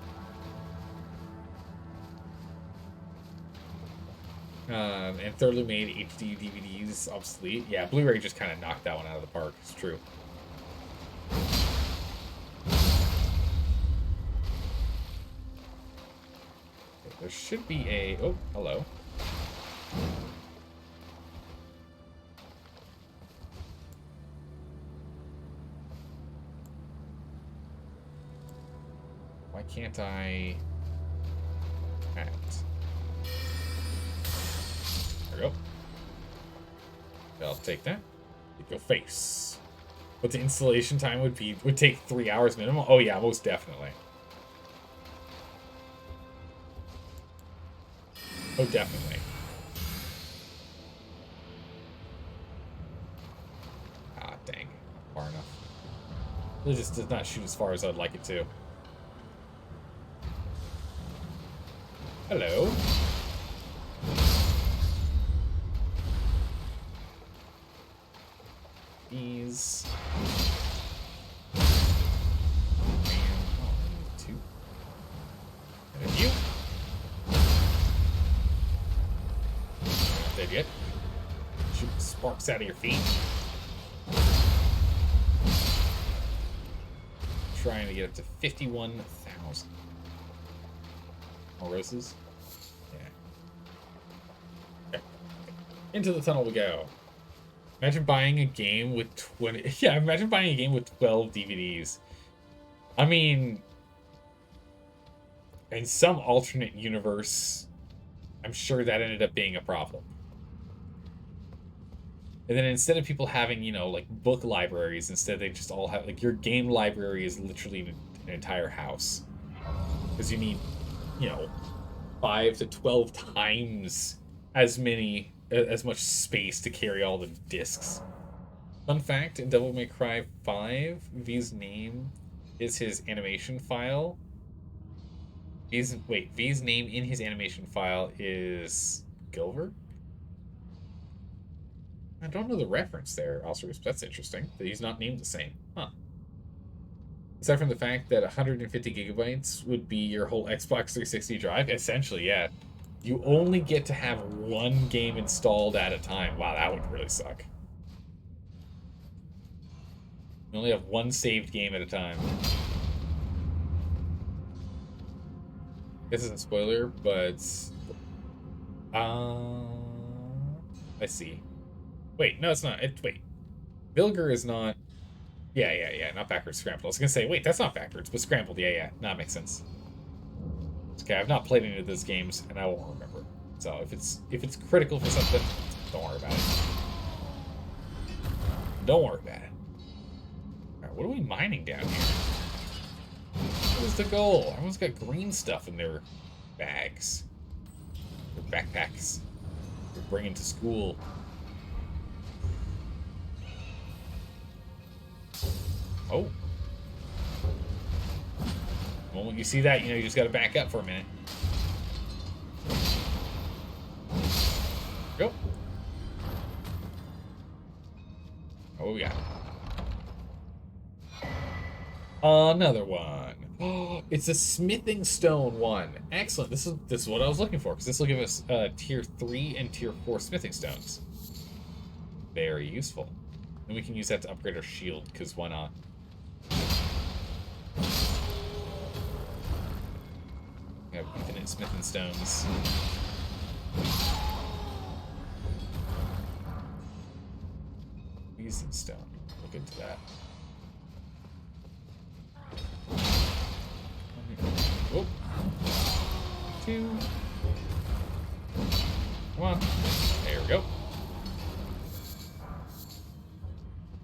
And thoroughly made HD DVDs obsolete. Yeah, Blu-ray just kind of knocked that one out of the park. It's true. Okay, there should be a... Oh, hello. Why can't I... Act? There we go. I'll take that. Take your face. But the installation time would take 3 hours minimum. Oh yeah, most definitely. Oh, definitely. Ah, dang. Far enough. It just does not shoot as far as I'd like it to. Hello. These. And, oh, two. And a few. Not dead yet. Shoot sparks out of your feet. Trying to get up to 51,000. More roses? Yeah. Okay. Into the tunnel we go. Imagine buying a game with 20... Yeah, imagine buying a game with 12 DVDs. I mean... In some alternate universe, I'm sure that ended up being a problem. And then instead of people having, you know, like, book libraries, instead they just all have... Like, your game library is literally an entire house. Because you need, you know, 5 to 12 times as much space to carry all the discs. Fun fact, in Devil May Cry 5, V's name is his animation file. V's name in his animation file is Gilver? I don't know the reference there, Oscars. That's interesting, that he's not named the same. Huh. Aside from the fact that 150 gigabytes would be your whole Xbox 360 drive, essentially, yeah. You only get to have one game installed at a time. Wow, that would really suck. You only have one saved game at a time. This isn't a spoiler, but I see. Wait, no, it's not. Wait, Vilger is not. Yeah, not backwards scrambled. I was gonna say, wait, that's not backwards, but scrambled. Yeah, no, that makes sense. Okay, I've not played any of those games, and I won't remember. So if it's critical for something, don't worry about it. Don't worry about it. All right, what are we mining down here? What is the goal? Everyone's got green stuff in their bags, their backpacks. They're bringing to school. Oh. Well, when you see that, you just got to back up for a minute. Go. Oh, we got another one. Oh, it's a smithing stone one. Excellent. This is what I was looking for, because this will give us tier 3 and tier 4 smithing stones. Very useful. And we can use that to upgrade our shield, because why not? We have infinite smithing stones. Reason stone. Look into that. Whoop. 2. 1. There we go.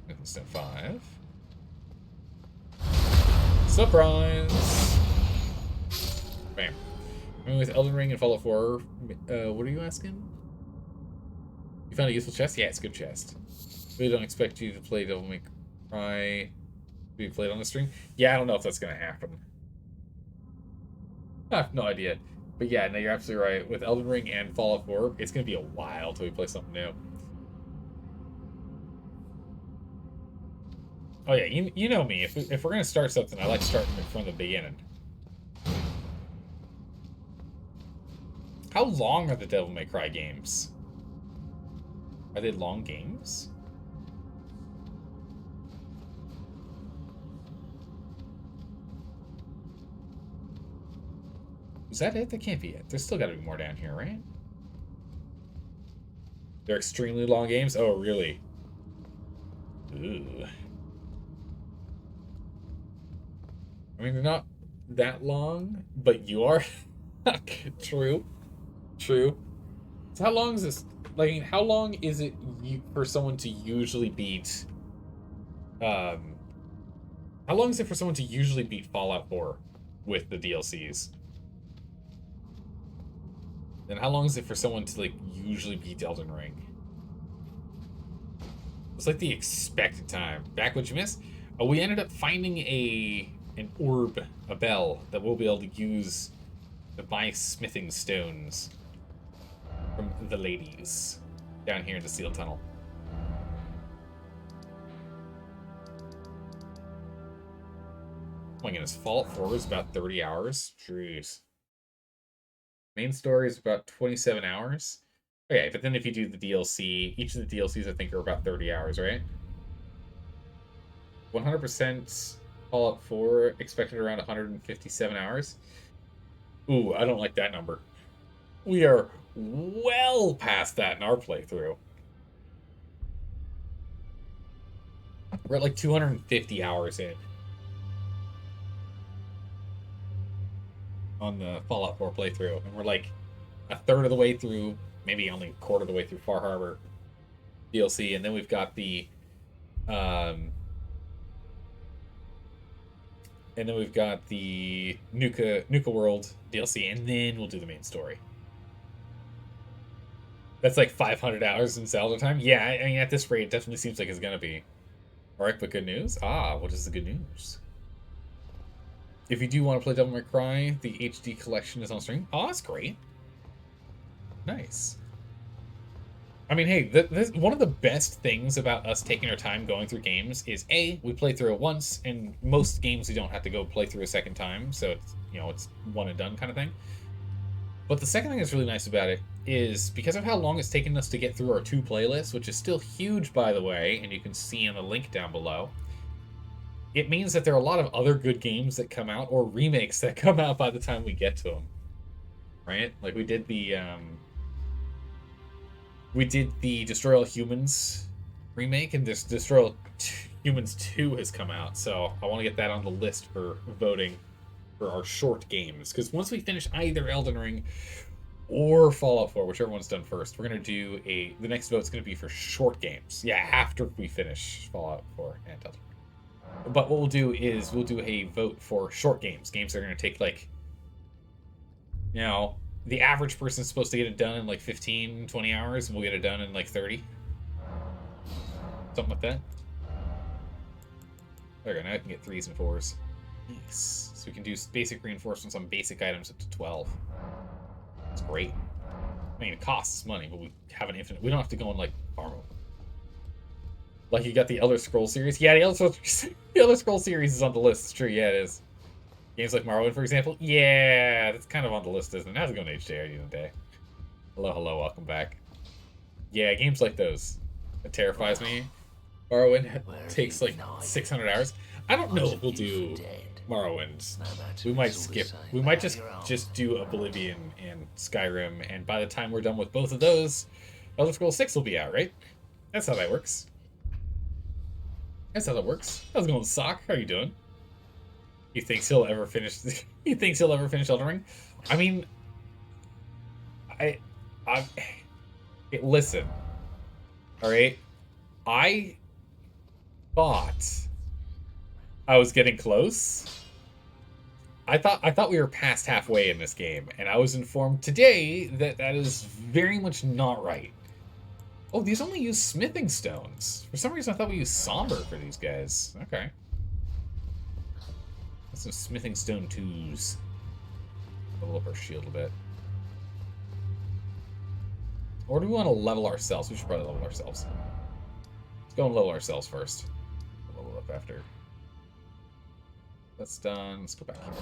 Smithing stone 5. Surprise! Bam. I mean, with Elden Ring and Fallout 4, what are you asking? You found a useful chest? Yeah, it's a good chest. Really don't expect you to play Devil May Cry to be played on the stream. Yeah, I don't know if that's going to happen. I have no idea. But yeah, no, you're absolutely right. With Elden Ring and Fallout 4, it's going to be a while till we play something new. Oh yeah, you know me. If we're going to start something, I like starting it from the beginning. How long are the Devil May Cry games? Are they long games? Is that it? That can't be it. There's still got to be more down here, right? They're extremely long games? Oh, really? Ooh. I mean, they're not that long, but you are. True. True. So how long is this? Like, how long is it for someone to usually beat... How long is it for someone to usually beat Fallout 4 with the DLCs? And how long is it for someone to, like, usually beat Elden Ring? It's like the expected time. Back what you missed? Oh, we ended up finding an orb, a bell, that we'll be able to use to buy smithing stones from the ladies down here in the Seal Tunnel. Oh my goodness, Fallout 4 is about 30 hours? Jeez. Main story is about 27 hours. Okay, but then if you do the DLC, each of the DLCs I think are about 30 hours, right? 100% Fallout 4 expected around 157 hours. Ooh, I don't like that number. We are well past that in our playthrough. We're at like 250 hours in on the Fallout 4 playthrough, and we're like a third of the way through, maybe only a quarter of the way through Far Harbor DLC, and then we've got the Nuka World DLC, and then we'll do the main story. That's like 500 hours in Zelda time. Yeah, I mean, at this rate, it definitely seems like it's gonna be. All right, but good news. What is the good news? If you do want to play Devil May Cry, the HD collection is on stream. Oh, that's great. Nice. I mean, hey, this, one of the best things about us taking our time going through games is A, we play through it once, and most games we don't have to go play through a second time, so it's, it's one and done kind of thing. But the second thing that's really nice about it is because of how long it's taken us to get through our 2 playlists, which is still huge, by the way, and you can see in the link down below, it means that there are a lot of other good games that come out, or remakes that come out by the time we get to them. right? Like we did the Destroy All Humans remake, and this Destroy All Humans 2 has come out. So I want to get that on the list for voting for our short games, because once we finish either Elden Ring or Fallout 4, whichever one's done first, we're gonna do the next vote's gonna be for short games. Yeah, after we finish Fallout 4 and Elden Ring. But what we'll do is we'll do a vote for short games. Games that are gonna take like, you know, the average person's supposed to get it done in like 15, 20 hours, and we'll get it done in like 30. Something like that. There we go, now I can get 3s and 4s. Nice. So we can do basic reinforcements on basic items up to 12. It's great. I mean, it costs money, but we have an infinite. We don't have to go and like farm them. Like you got the Elder Scrolls series. Yeah, the Elder Scrolls series is on the list. It's true. Yeah, it is. Games like Morrowind, for example. Yeah, that's kind of on the list, isn't it? How's it going, HJ? How are you today? Hello, hello, welcome back. Yeah, games like those. It terrifies me. Morrowind takes like 600 hours. I don't know if we'll do Morrowind. We might skip. We might just do Oblivion and Skyrim, and by the time we're done with both of those, Elder Scrolls 6 will be out, right? That's how that works. That's how that works. How's it going, Sock? How are you doing? He thinks he'll ever finish. He thinks he'll ever finish Elden Ring. I mean, listen. All right, I thought I was getting close. I thought we were past halfway in this game, and I was informed today that that is very much not right. Oh, these only use smithing stones. For some reason, I thought we used somber for these guys. Okay. That's some smithing stone 2s. Level up our shield a bit. Or do we want to level ourselves? We should probably level ourselves. Let's go and level ourselves first. Level up after. That's done. Let's go back here.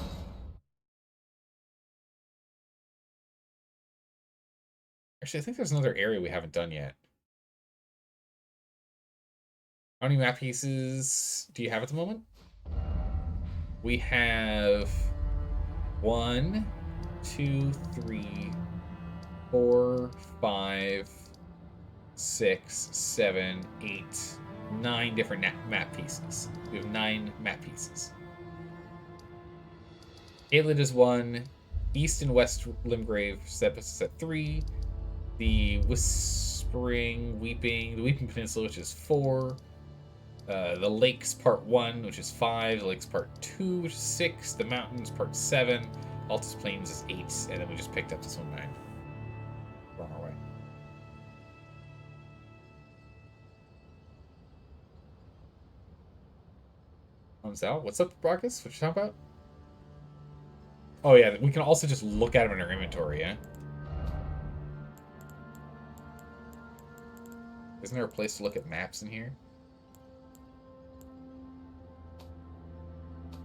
Actually, I think there's another area we haven't done yet. How many map pieces do you have at the moment? We have 1, 2, 3, 4, 5, 6, 7, 8, 9 different map pieces. We have 9 map pieces. Aylet is 1. East and West Limgrave is at 3. The the Weeping Peninsula, which is 4. The Lakes Part 1, which is 5. The Lakes Part 2, which is 6. The Mountains Part 7. Altus Plains is 8. And then we just picked up this one 9. We're on our way. Out. What's up, Brockus? What you talking about? Oh yeah, we can also just look at them in our inventory, yeah? Isn't there a place to look at maps in here?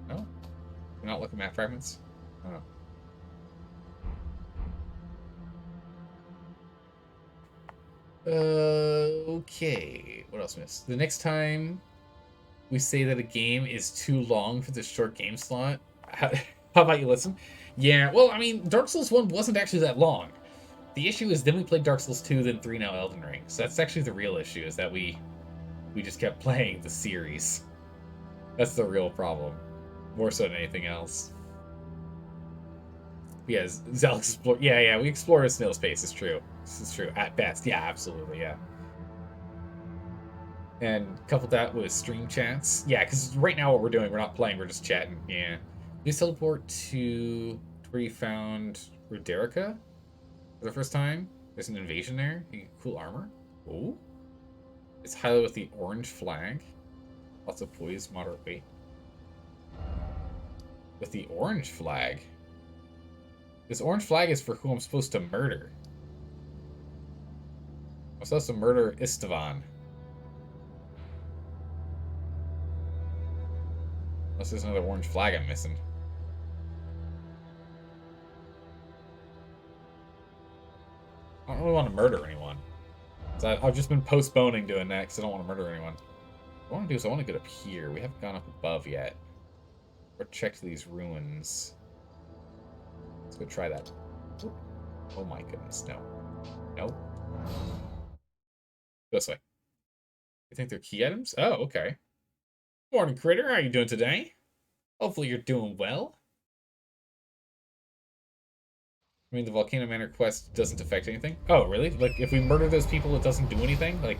No? Can you not look at map fragments? Oh. Okay. What else missed? The next time we say that a game is too long for this short game slot, how about you listen? Yeah, well, I mean, Dark Souls 1 wasn't actually that long. The issue is then we played Dark Souls 2, then 3, now Elden Ring. So that's actually the real issue, is that we just kept playing the series. That's the real problem. More so than anything else. Yeah, Zelda explore. Yeah, we explore a snail space. It's true. This is true at best. Yeah, absolutely. Yeah. And couple that with stream chats. Yeah, because right now what we're doing, we're not playing. We're just chatting. Yeah. You teleport to where you found Roderica for the first time. There's an invasion there. You get cool armor. Oh. It's highlighted with the orange flag. Lots of poise, moderate weight. With the orange flag. This orange flag is for who I'm supposed to murder. I'm supposed to murder Istvan. Unless there's another orange flag I'm missing. I don't really want to murder anyone. So I've just been postponing doing that because I don't want to murder anyone. What I want to do is I want to get up here. We haven't gone up above yet. Or check these ruins. Let's go try that. Oh my goodness, no. No. This way. You think they're key items? Oh, okay. Morning, Critter. How you doing today? Hopefully you're doing well. I mean, the Volcano Manor quest doesn't affect anything? Oh, really? Like, if we murder those people, it doesn't do anything? Like,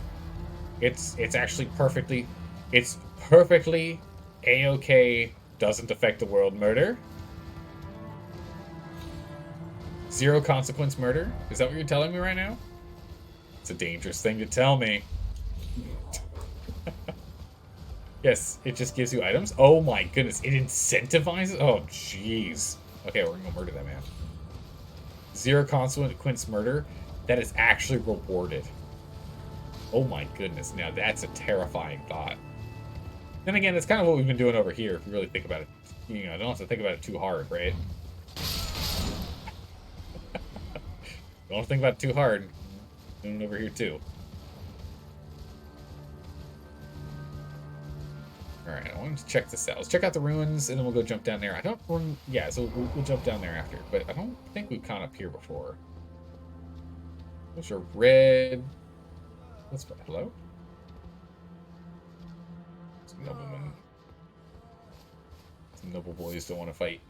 it's actually perfectly... It's perfectly A-okay, doesn't affect the world murder? Zero consequence murder? Is that what you're telling me right now? It's a dangerous thing to tell me. Yes, it just gives you items? Oh my goodness, it incentivizes? Oh, jeez. Okay, we're gonna go murder that man. Zero consequence murder that is actually rewarded. Oh my goodness, now that's a terrifying thought. Then again, it's kind of what we've been doing over here, if you really think about it. You know, don't have to think about it too hard, right? Don't have to think about it too hard. Doing it over here too. Alright, I want to check this out. Let's check out the ruins, and then we'll go jump down there. I don't... Yeah, so we'll jump down there after. But I don't think we've gone up here before. Those are red... What's... Hello? Some noblemen. Some noble boys don't want to fight.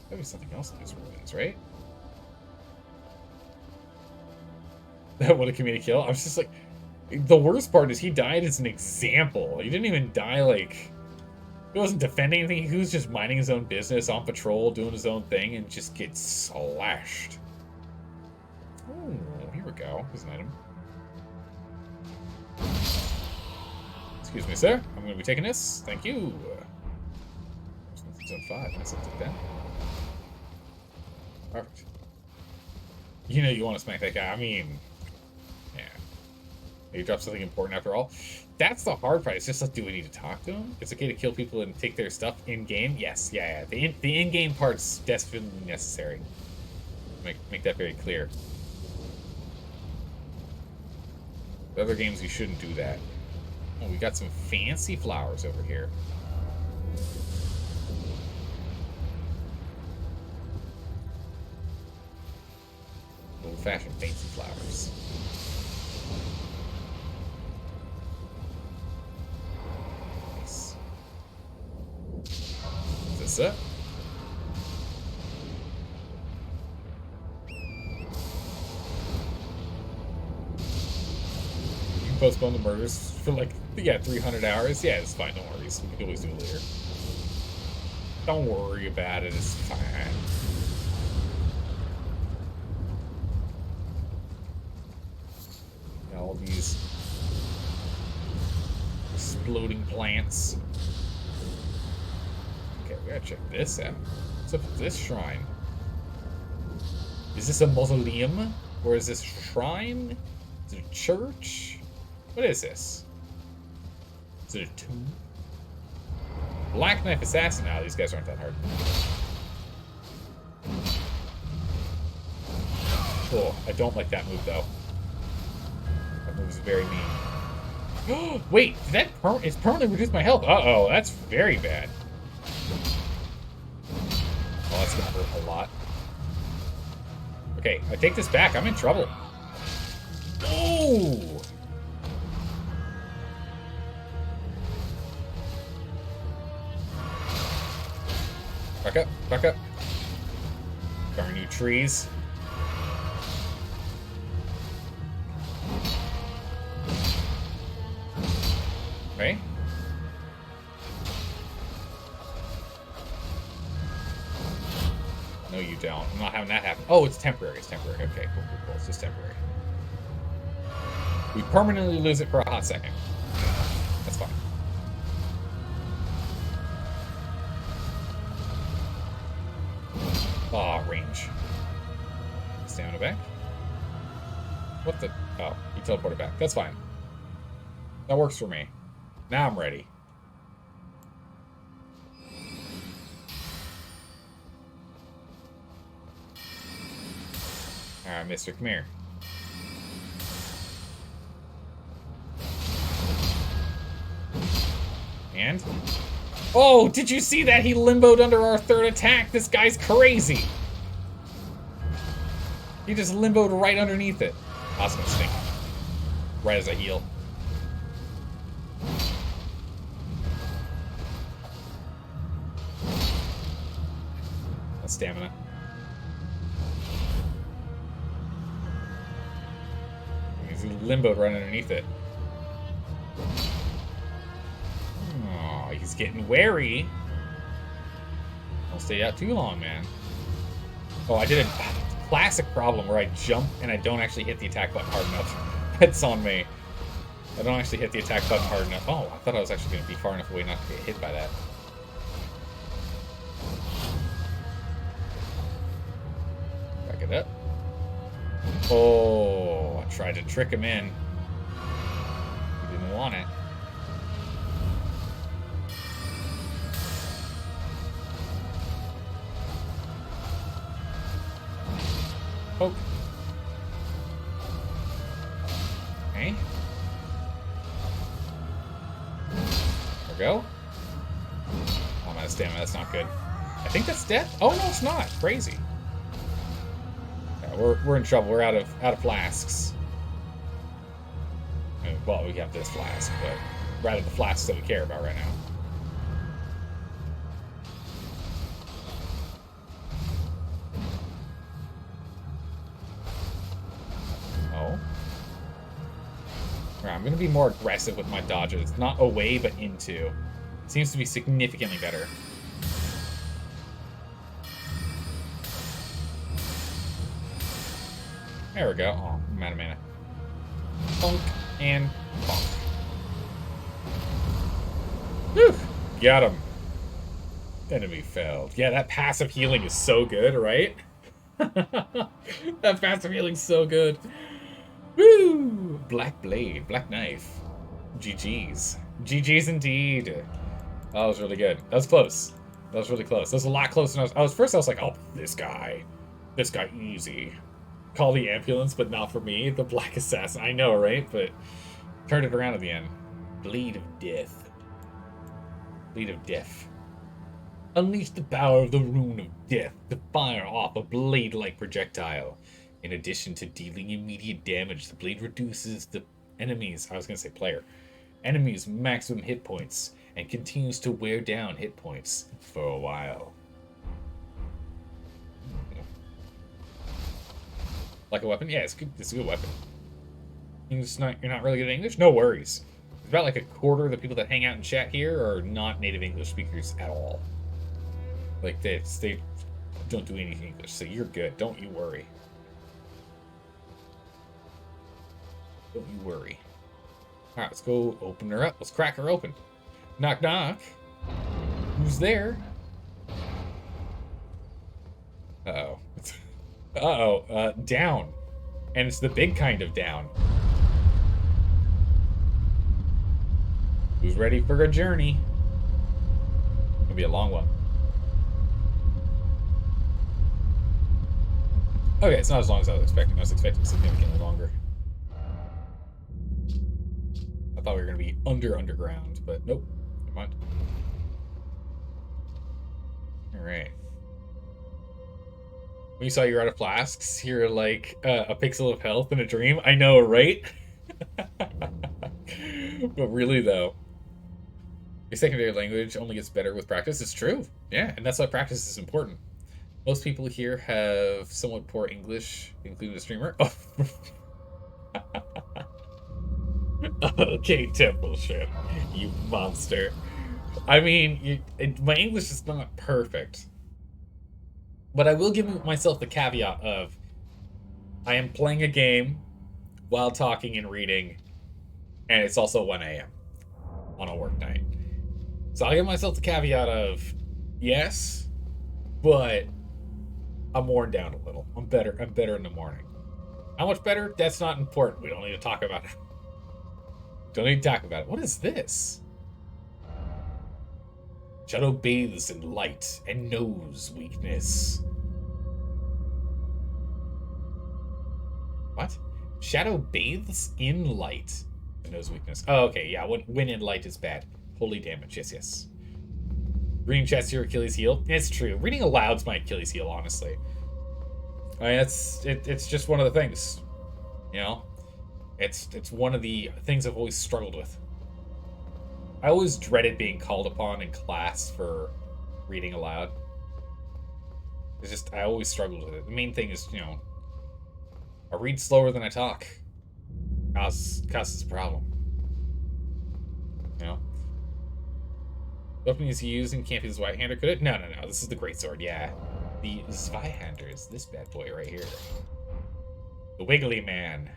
There'll be something else in these ruins, right? What a comedic kill. I was just like... The worst part is he died as an example. He didn't even die, like... He wasn't defending anything. He was just minding his own business, on patrol, doing his own thing, and just gets slashed. Oh, here we go. Here's an item. Excuse me, sir. I'm going to be taking this. Thank you. Zone 5. That's not that. Perfect. You know you want to smack that guy. I mean... Yeah. You drop something important after all. That's the hard part. It's just like, do we need to talk to him? It's okay to kill people and take their stuff in-game? Yes, yeah. The in-game part's desperately necessary. Make that very clear. The other games, you shouldn't do that. Oh, we got some fancy flowers over here. Old-fashioned fancy flowers. Nice. Is this it? You can postpone the murders for like, yeah, 300 hours. Yeah, it's fine. Don't worry. We can always do it later. Don't worry about it. It's fine. All these exploding plants. Okay, we gotta check this out. What's up with this shrine? Is this a mausoleum? Or is this a shrine? Is it a church? What is this? Is it a tomb? Black Knife Assassin. Now, these guys aren't that hard. Cool. I don't like that move, though. Moves very mean. Wait, did that it's permanently reduced my health? Uh-oh, that's very bad. Oh, that's gonna hurt a lot. Okay, I take this back. I'm in trouble. Oh! Back up, back up. Darn new trees. Right? No, you don't. I'm not having that happen. Oh, it's temporary. It's temporary. Okay, cool, cool, cool. It's just temporary. We permanently lose it for a hot second. That's fine. Ah, oh, range. Stamina back. What the? Oh, he teleported back. That's fine. That works for me. Now I'm ready. Alright, mister, come here. And? Oh, did you see that? He limboed under our third attack. This guy's crazy. He just limboed right underneath it. That's gonna stink. Right as I heal. That's stamina. He's limboed right underneath it. Oh, he's getting wary. Don't stay out too long, man. Oh, I did a classic problem where I jump and I don't actually hit the attack button hard enough. That's on me. I don't actually hit the attack button hard enough. Oh, I thought I was actually going to be far enough away not to get hit by that. Back it up. Oh, I tried to trick him in. He didn't want it. Poke. Okay. There we go. Oh, I'm out of stamina. That's not good. I think that's death. Oh no, it's not. Crazy. Yeah, we're in trouble. We're out of flasks. Well, we have this flask, but we're out of the flasks that we care about right now. I'm going to be more aggressive with my dodges. Not away, but into. It seems to be significantly better. There we go. Oh, I'm out of mana. Punk and punk. Whew! Got him. Enemy failed. Yeah, that passive healing is so good, right? That passive healing's so good. Woo! Black blade, black knife. GG's. GG's indeed. That was really good. That was close. That was really close. That was a lot closer than I was. First I was like, oh, this guy easy. Call the ambulance, but not for me. The black assassin. I know, right? But turned it around at the end. Blade of death. Blade of death. Unleash the power of the rune of death to fire off a blade-like projectile. In addition to dealing immediate damage, the blade reduces the enemy's, I was going to say player, enemy's maximum hit points and continues to wear down hit points for a while. Like a weapon? Yeah, it's good. It's a good weapon. You're not really good at English? No worries. It's about like a quarter of the people that hang out in chat here are not native English speakers at all. Like they don't do any English, so you're good. Don't you worry. Don't you worry. Alright, let's go open her up. Let's crack her open. Knock, knock. Who's there? Uh-oh. Uh-oh. Down. And it's the big kind of down. Who's ready for a journey? It'll be a long one. Okay, it's not as long as I was expecting. I was expecting significantly longer. I thought we were going to be underground, but nope. Never mind. Alright. When you saw you're out of flasks, you're like a pixel of health in a dream. I know, right? But really, though, your secondary language only gets better with practice. It's true. Yeah, and that's why practice is important. Most people here have somewhat poor English, including the streamer. Oh. Okay, Temple Ship, you monster. I mean, my English is not perfect. But I will give myself the caveat of I am playing a game while talking and reading, and it's also 1 a.m. on a work night. So I'll give myself the caveat of yes, but I'm worn down a little. I'm better in the morning. How much better? That's not important. We don't need to talk about it. Don't need to talk about it. What is this? Shadow bathes in light and knows weakness. What? Shadow bathes in light and knows weakness. Oh, okay, yeah. When in light is bad. Holy damage. Yes, yes. Reading chat's your Achilles heel. It's true. Reading aloud's my Achilles heel, honestly. I mean, it's just one of the things, you know. It's one of the things I've always struggled with. I always dreaded being called upon in class for reading aloud. It's just I always struggled with it. The main thing is, you know, I read slower than I talk. Causes a problem. You know. The weapon he's using can't be the Zweihander, could it? No. This is the greatsword. Yeah, the Zweihander is this bad boy right here. The Wiggly Man.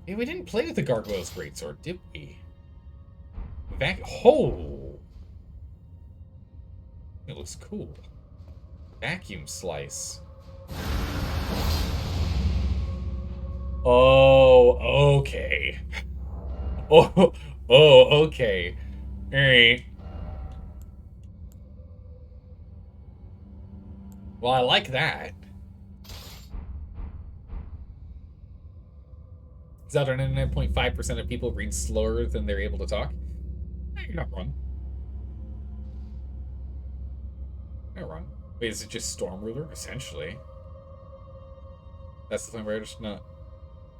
Hey, we didn't play with the Gargoyle's greatsword, did we? Oh! It looks cool. Vacuum slice. Oh, okay. Oh, okay. Alright. Well, I like that. Is that 99.5% of people read slower than they're able to talk? You're not wrong. You're not wrong. Wait, is it just Storm Ruler? Essentially. That's the Flame Bridge? No,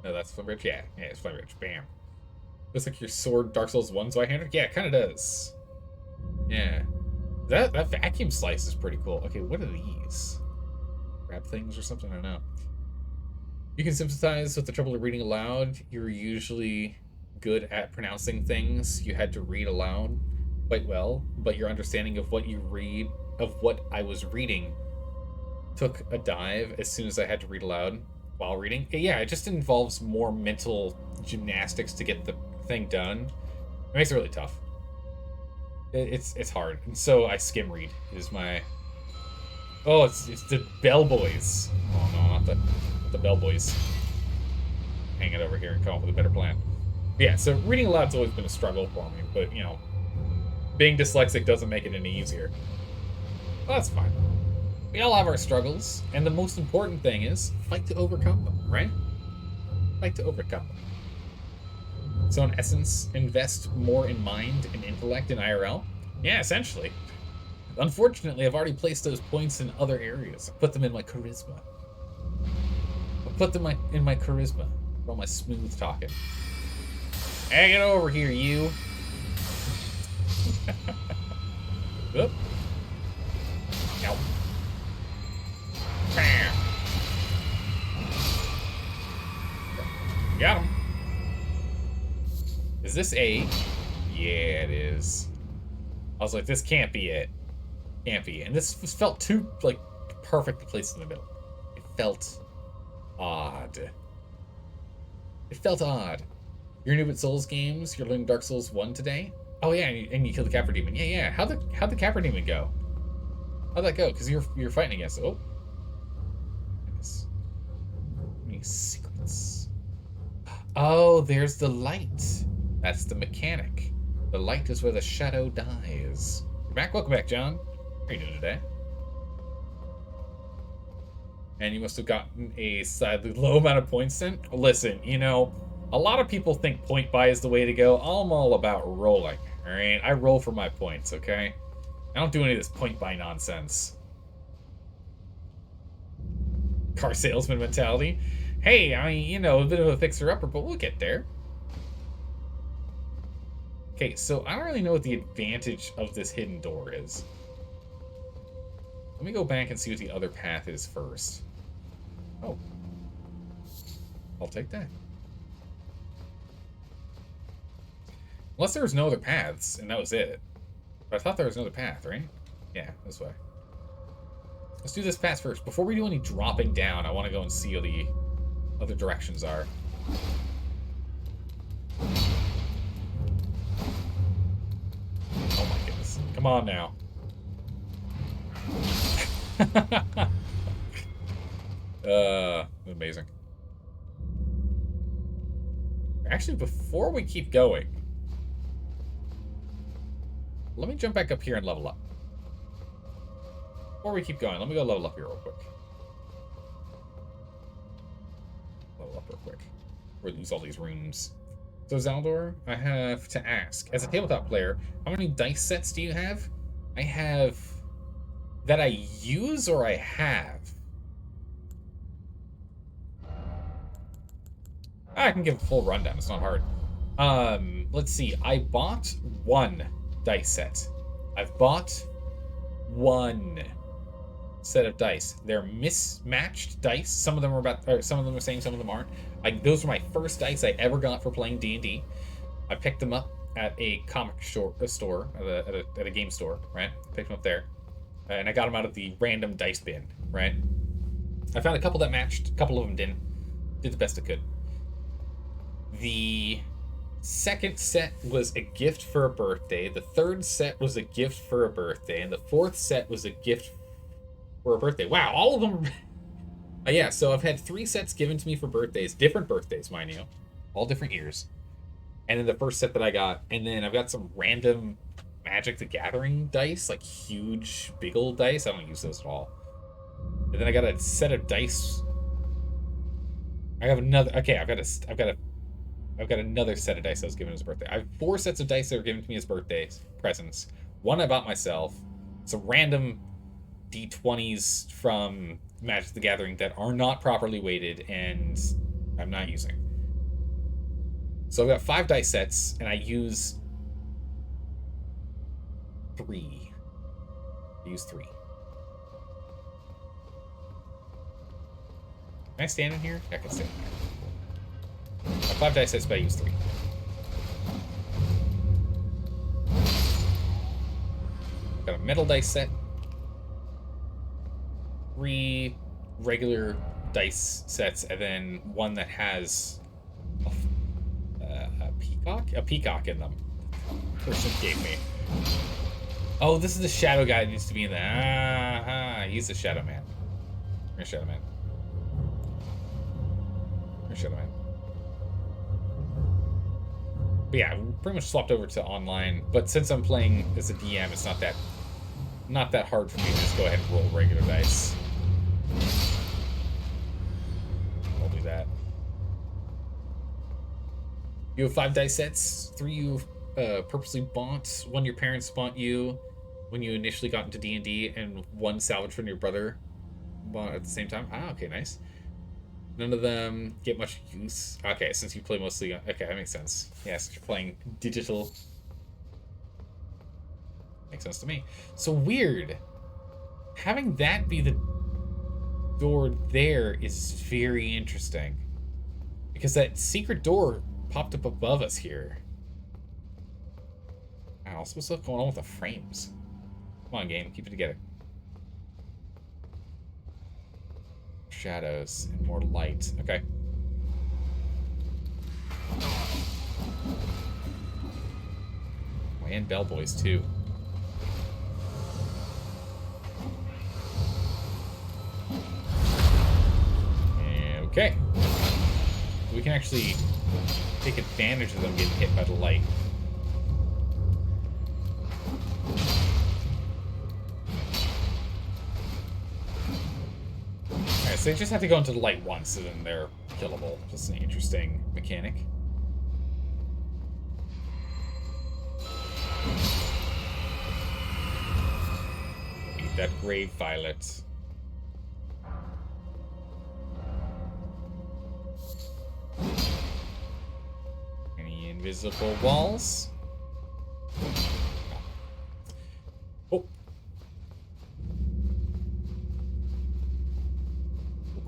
that's the Flame Bridge? Yeah, it's Flame Bridge. Bam. Looks like your sword, Dark Souls 1 Zweihander? Yeah, it kind of does. Yeah. That vacuum slice is pretty cool. Okay, what are these? Grab things or something? I don't know. You can sympathize with the trouble of reading aloud. You're usually good at pronouncing things you had to read aloud quite well, but your understanding of what I was reading took a dive as soon as I had to read aloud while reading. Yeah, it just involves more mental gymnastics to get the thing done. It makes it really tough. It's hard. And so I skim read is my... Oh, it's the Bellboys. Oh no, not the Bellboys. Hang it over here and come up with a better plan. Yeah, so reading aloud's always been a struggle for me, but you know, being dyslexic doesn't make it any easier. Well, that's fine. We all have our struggles, and the most important thing is fight to overcome them, right? Fight to overcome them. So in essence, invest more in mind and intellect in IRL? Yeah, essentially. Unfortunately, I've already placed those points in other areas. I put them in my charisma. For all my smooth talking. Hang it over here, you. Oop. Nope. Bam. Got him. Is this A? Yeah, it is. I was like, this can't be it. Can't be. And this felt too, like, perfectly placed in the middle. It felt odd. It felt odd. You're new at Souls games. You're learning Dark Souls 1 today. Oh yeah, and you killed the Capra Demon. Yeah. How'd the Capra Demon go? How'd that go? Because you're fighting against it. Oh. Many secrets. Oh, there's the light. That's the mechanic. The light is where the shadow dies. You're back. Welcome back, John. How are you doing today? And you must have gotten a sadly low amount of points then. Listen, you know, a lot of people think point buy is the way to go. I'm all about rolling, all right? I roll for my points, okay? I don't do any of this point buy nonsense. Car salesman mentality. Hey, I mean, you know, a bit of a fixer-upper, but we'll get there. Okay, so I don't really know what the advantage of this hidden door is. Let me go back and see what the other path is first. Oh. I'll take that. Unless there was no other paths, and that was it. But I thought there was another path, right? Yeah, this way. Let's do this path first. Before we do any dropping down, I want to go and see what the other directions are. Oh my goodness. Come on now. Amazing. Actually, before we keep going, let me jump back up here and level up. Before we keep going, let me go level up here real quick. Level up real quick. Or lose all these rooms. So Zaldor, I have to ask, as a tabletop player, how many dice sets do you have? I have that I use or I have. I can give a full rundown. It's not hard. Let's see. I bought one dice set. I've bought one set of dice. They're mismatched dice. Some of them are some of them are the same, some of them aren't. Those were my first dice I ever got for playing D&D. I picked them up at a comic store, at a game store, right? Picked them up there, and I got them out of the random dice bin, right? I found a couple that matched, a couple of them didn't. Did the best I could. The second set was a gift for a birthday. The third set was a gift for a birthday, and the fourth set was a gift for a birthday. Wow, all of them. Yeah, so I've had 3 sets given to me for birthdays, different birthdays, mind you, all different years. And then the first set that I got, and then I've got some random Magic the Gathering dice, like huge, big old dice. I don't use those at all. And then I got a set of dice. I have another. Okay, I've got another set of dice that was given as a birthday. I have 4 sets of dice that were given to me as birthdays presents. One I bought myself. Some random D20s from Magic the Gathering that are not properly weighted and I'm not using. So I've got 5 dice sets and I use 3. I use 3. Can I stand in here? Yeah, I can stand in here. I have 5 dice sets, but I use 3. Got a metal dice set. 3 regular dice sets, and then one that has a peacock in them. Person gave me. Oh, this is the shadow guy that needs to be in there. He's the shadow man. Here's shadow man. Here's shadow man. But yeah, we pretty much swapped over to online. But since I'm playing as a DM, it's not that hard for me to just go ahead and roll regular dice. I'll do that. You have 5 dice sets. 3 you purposely bought. 1 your parents bought you when you initially got into D&D, and 1 salvaged from your brother bought at the same time. Okay, nice. None of them get much use. Okay, since you play mostly. Okay, that makes sense. Yes, you're playing digital. Makes sense to me. So weird. Having that be the door there is very interesting. Because that secret door popped up above us here. Wow, what's going on with the frames? Come on, game. Keep it together. Shadows and more light. Okay. Oh, and bellboys, too. Okay. We can actually take advantage of them getting hit by the light. Alright, so they just have to go into the light once, and then they're killable. Just an interesting mechanic. Eat that grave violet. Any invisible walls? Oh.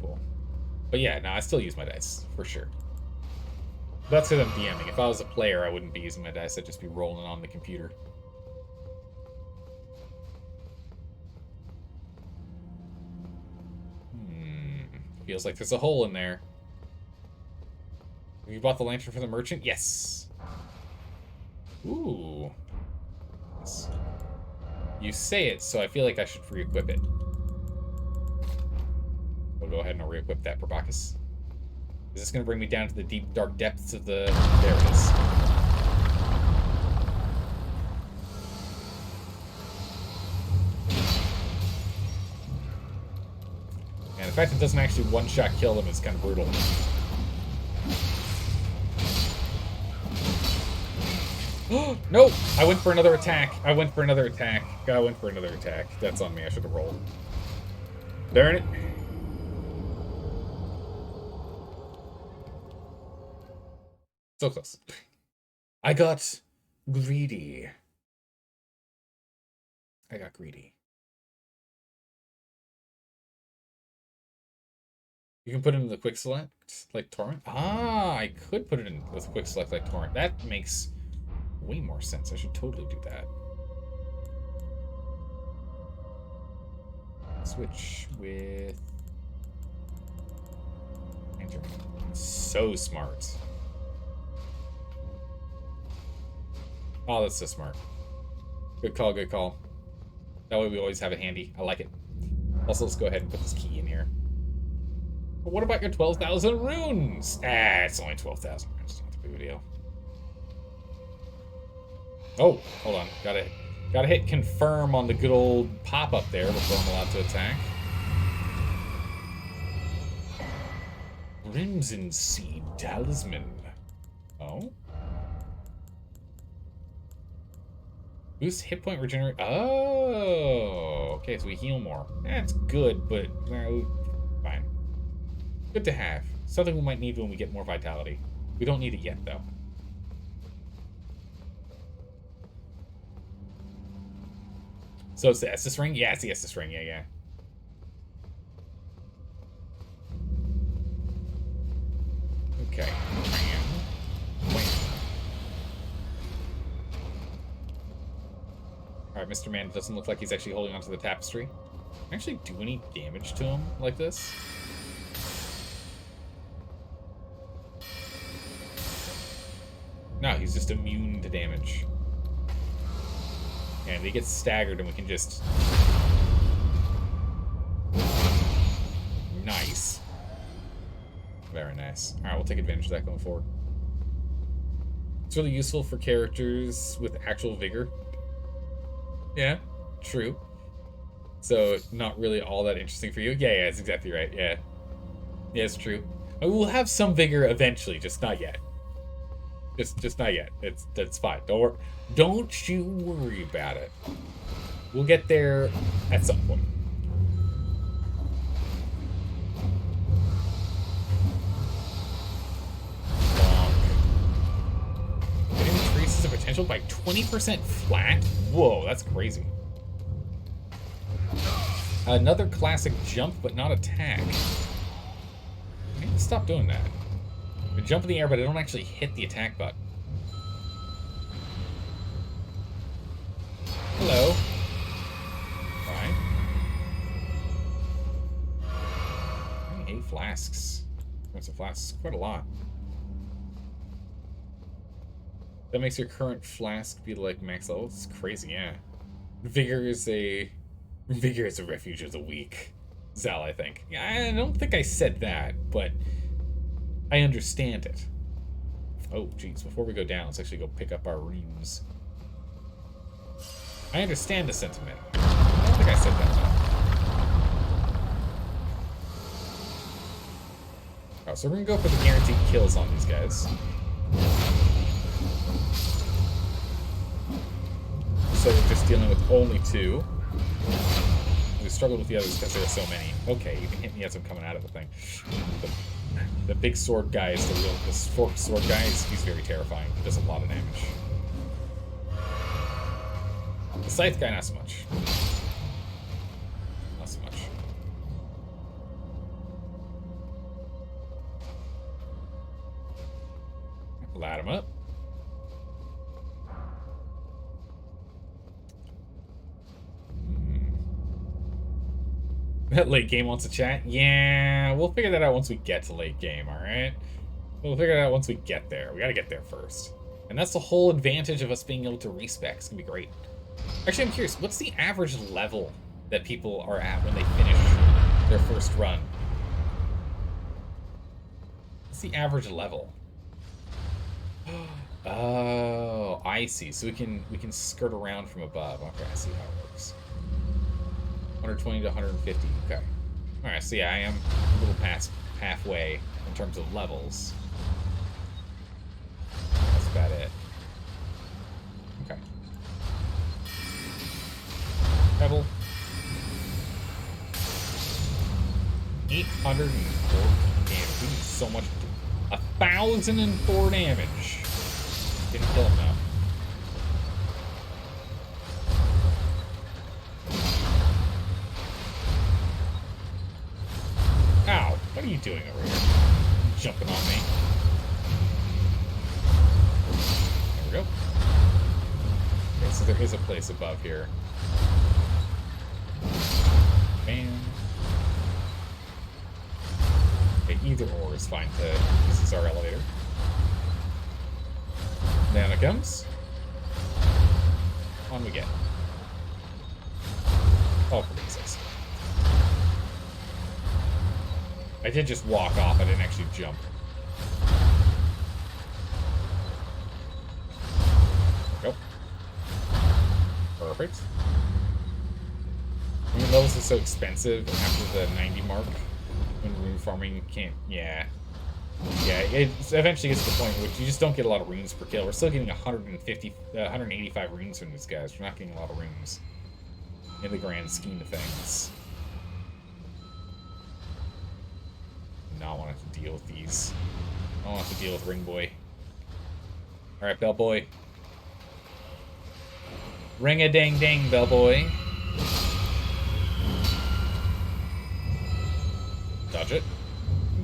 Cool. But yeah, no, I still use my dice, for sure. That's because I'm DMing. If I was a player, I wouldn't be using my dice. I'd just be rolling on the computer. Feels like there's a hole in there. Have you bought the lantern for the merchant? Yes. Ooh. Yes. You say it, so I feel like I should re-equip it. We'll go ahead and re-equip that, Proboscis. Is this going to bring me down to the deep, dark depths of the... There it is. And the fact that it doesn't actually one-shot kill them is kind of brutal. Nope! I went for another attack. I went for another attack. That's on me. I should have rolled. Darn it. So close. I got greedy. You can put it in the quick select like torrent. Ah, I could put it in with quick select like torrent. That makes way more sense. I should totally do that. Switch with enter. So smart. Oh, that's so smart. Good call, good call. That way we always have it handy. I like it. Also, let's go ahead and put this key in here. But what about your 12,000 runes? Ah, it's only 12,000 runes. Not a big deal. Oh, hold on. Gotta hit confirm on the good old pop-up there before I'm allowed to attack. Crimson Seed Talisman. Oh? Boost hit point regenerate. Oh, okay, so we heal more. That's good, but fine. Good to have. Something we might need when we get more vitality. We don't need it yet, though. So it's the Estus ring? Yeah, it's the Estus ring. Yeah. Okay. Alright, Mr. Man doesn't look like he's actually holding onto the tapestry. Can I actually do any damage to him like this? No, he's just immune to damage. And he gets staggered and we can just... Nice. Very nice. Alright, we'll take advantage of that going forward. It's really useful for characters with actual vigor. Yeah, true. So, not really all that interesting for you? Yeah, that's exactly right, yeah. Yeah, it's true. We'll have some vigor eventually, just not yet. Just not yet. That's fine. Don't you worry about it. We'll get there at some point. It increases the potential by 20% flat? Whoa, that's crazy. Another classic jump, but not attack. I need to stop doing that. I jump in the air, but I don't actually hit the attack button. Hello. Fine. 8 flasks. That's a flask. Quite a lot. That makes your current flask be like max level. It's crazy, yeah. Vigor is a refuge of the weak. Zal, I think. I don't think I said that, but I understand it. Oh, jeez. Before we go down, let's actually go pick up our runes. I understand the sentiment. I don't think I said that, though. Oh, so we're gonna go for the guaranteed kills on these guys. So we're just dealing with only 2. We struggled with the others because there are so many. Okay, you can hit me as I'm coming out of the thing. The big sword guy is the forked sword guy. He's very terrifying. He does a lot of damage. The scythe guy, not so much. Not so much. Light him up. That late game wants to chat? Yeah, we'll figure that out once we get to late game, alright? We'll figure it out once we get there. We gotta get there first. And that's the whole advantage of us being able to respec. It's gonna be great. Actually, I'm curious, what's the average level that people are at when they finish their first run? What's the average level? Oh, I see. So we can skirt around from above. Okay, I see how it works. 120 to 150. Okay. All right. So yeah, I am a little past halfway in terms of levels. That's about it. 804 damage. We do so much. 1,004 damage. Didn't kill him though. Ow, what are you doing over here? Jumping on me. There we go. Okay, so there is a place above here. Bam. Okay, either or is fine to use as our elevator. Down it comes. On we get. Oh, for goodness sakes. I did just walk off, I didn't actually jump. There we go. Perfect. Even though this is so expensive after the 90 mark, when rune farming can't, yeah, it eventually gets to the point in which you just don't get a lot of runes per kill. We're still getting 185 runes from these guys. We're not getting a lot of runes in the grand scheme of things. Not want to deal with these. I don't want to deal with Ring Boy. Alright, Bell Boy. Ring a ding ding, Bell Boy. Dodge it.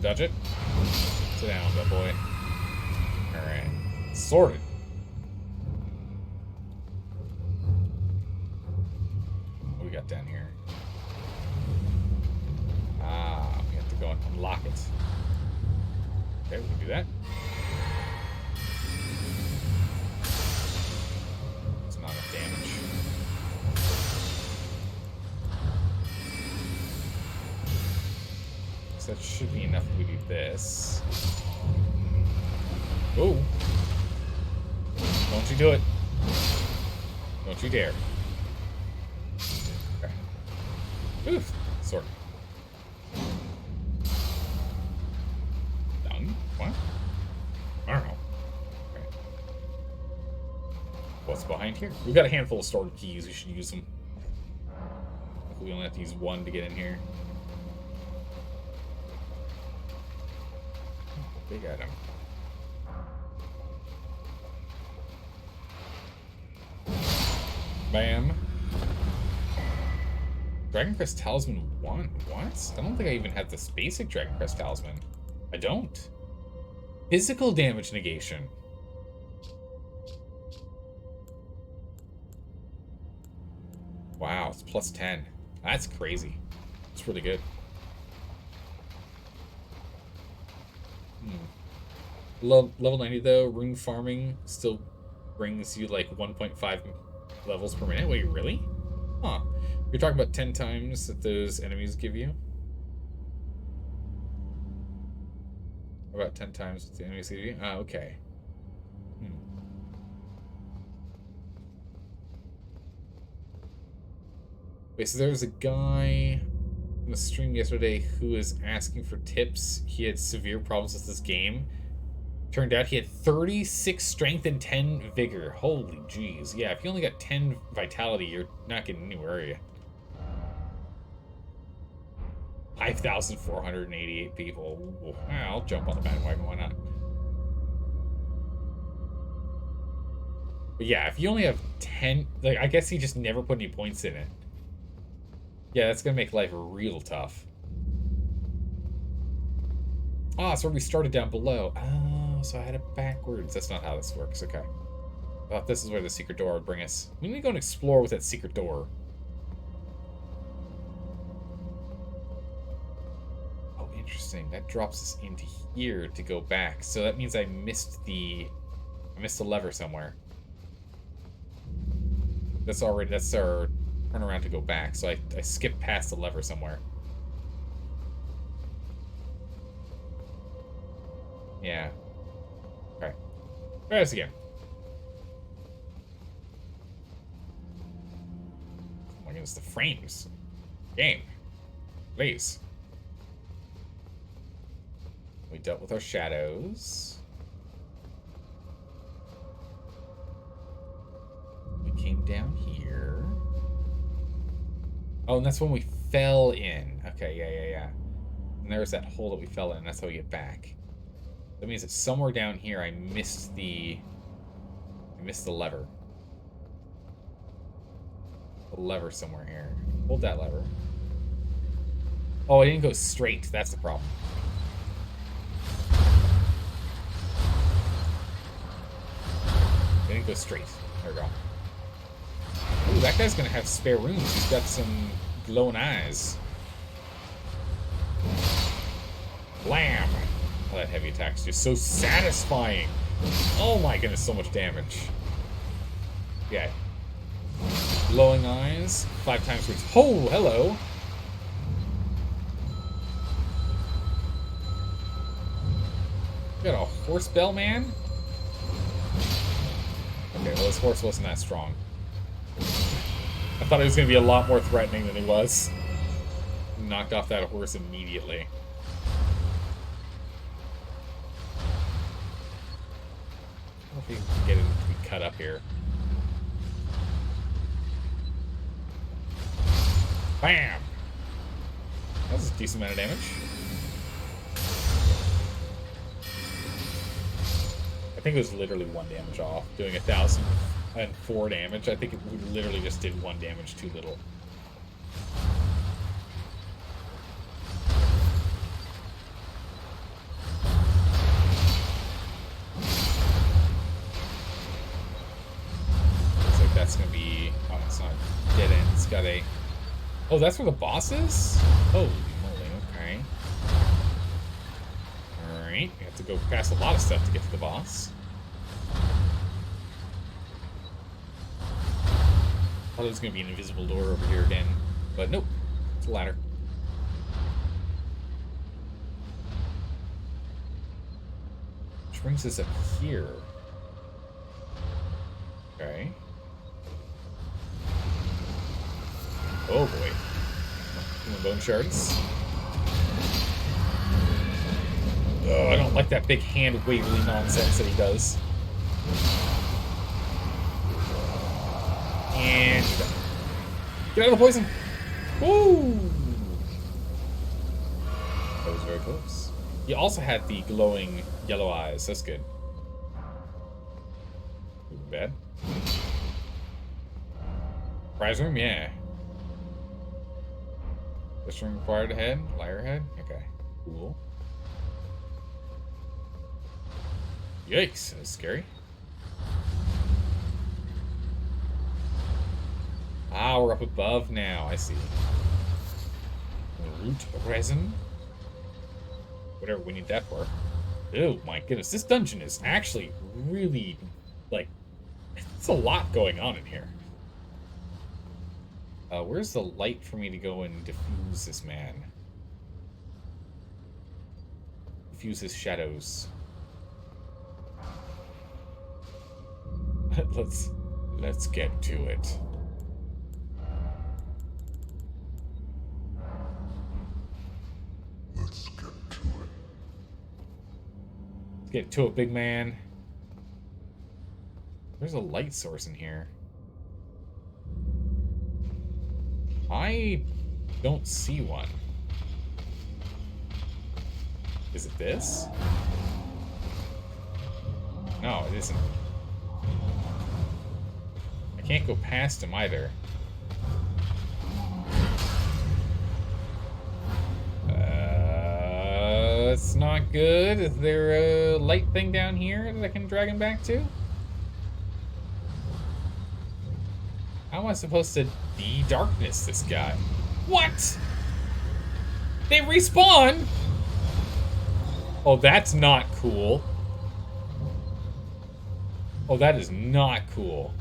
Dodge it. Sit down, Bell Boy. Alright. Sorted. What do we got down here? Ah, we have to go and unlock it. Okay, we can do that. It's not enough damage. So that should be enough if we do this. Oh! Don't you do it. Don't you dare. Okay. Oof. Sword. Done? What? I don't know. Okay. What's behind here? We've got a handful of stored keys. We should use them. We only have to use one to get in here. Big item. Bam. Dragon Crest Talisman 1. What? I don't think I even have this basic Dragon Crest Talisman. I don't. Physical damage negation. Wow, it's plus 10. That's crazy. It's really good. Level 90 though, rune farming still brings you like 1.5 levels per minute. Wait, really? Huh. You're talking about 10 times that those enemies give you? About 10 times what the enemies give you? Ah, okay. Wait, so there was a guy on the stream yesterday who was asking for tips. He had severe problems with this game. Turned out he had 36 strength and 10 vigor. Holy jeez. Yeah, if you only got 10 vitality, you're not getting anywhere, are you? 5,488 people. Well, I'll jump on the bandwagon, why not? But yeah, if you only have 10... Like, I guess he just never put any points in it. Yeah, that's gonna make life real tough. Ah, so we started down below. Oh, so I had it backwards. That's not how this works. Okay. I thought this is where the secret door would bring us. We need to go and explore with that secret door. Oh, interesting. That drops us into here to go back. So that means I missed the lever somewhere. That's our turn around to go back. So I skipped past the lever somewhere. Yeah. Okay. Try this again. Oh my goodness, the frames. Game. Please. We dealt with our shadows. We came down here. Oh, and that's when we fell in. Okay, yeah. And there's that hole that we fell in. That's how we get back. That means that somewhere down here I missed the lever. A lever somewhere here. Hold that lever. Oh, I didn't go straight. That's the problem. I didn't go straight. There we go. Ooh, that guy's gonna have spare rooms. He's got some glowing eyes. Blam! Oh, that heavy attack's just so satisfying. Oh my goodness, so much damage. Yeah. Glowing eyes. 5 times reach. Oh, hello! You got a horse bell, man? Okay, well, this horse wasn't that strong. I thought it was going to be a lot more threatening than it was. Knocked off that horse immediately. I don't know if you can get him to be cut up here. Bam! That was a decent amount of damage. I think it was literally 1 damage off, doing 1,004 damage. I think we literally just did 1 damage too little. Looks like that's gonna be... Oh, it's not dead end. It's got a... Oh, that's where the boss is? Holy moly, okay. Alright, we have to go past a lot of stuff to get to the boss. Thought there's gonna be an invisible door over here again, but nope, it's a ladder. Which brings us up here. Okay. Oh boy. Human bone shards. Oh, I don't like that big hand wiggly nonsense that he does. And get out of the poison. Woo! That was very close. He also had the glowing yellow eyes. That's good. Bad. Prize room, yeah. This room required a head, liar head. Okay, cool. Yikes, that's scary. Ah, we're up above now, I see. Root resin. Whatever we need that for. Oh my goodness, this dungeon is actually really, like, it's a lot going on in here. Where's the light for me to go and diffuse this man? Diffuse his shadows. Let's get to it. Let's get to it. Let's get to it, big man. There's a light source in here. I don't see one. Is it this? No, it isn't. I can't go past him either. That's not good. Is there a light thing down here that I can drag him back to? How am I supposed to de-darkness this guy? What? They respawn? Oh, that's not cool. Oh, that is not cool.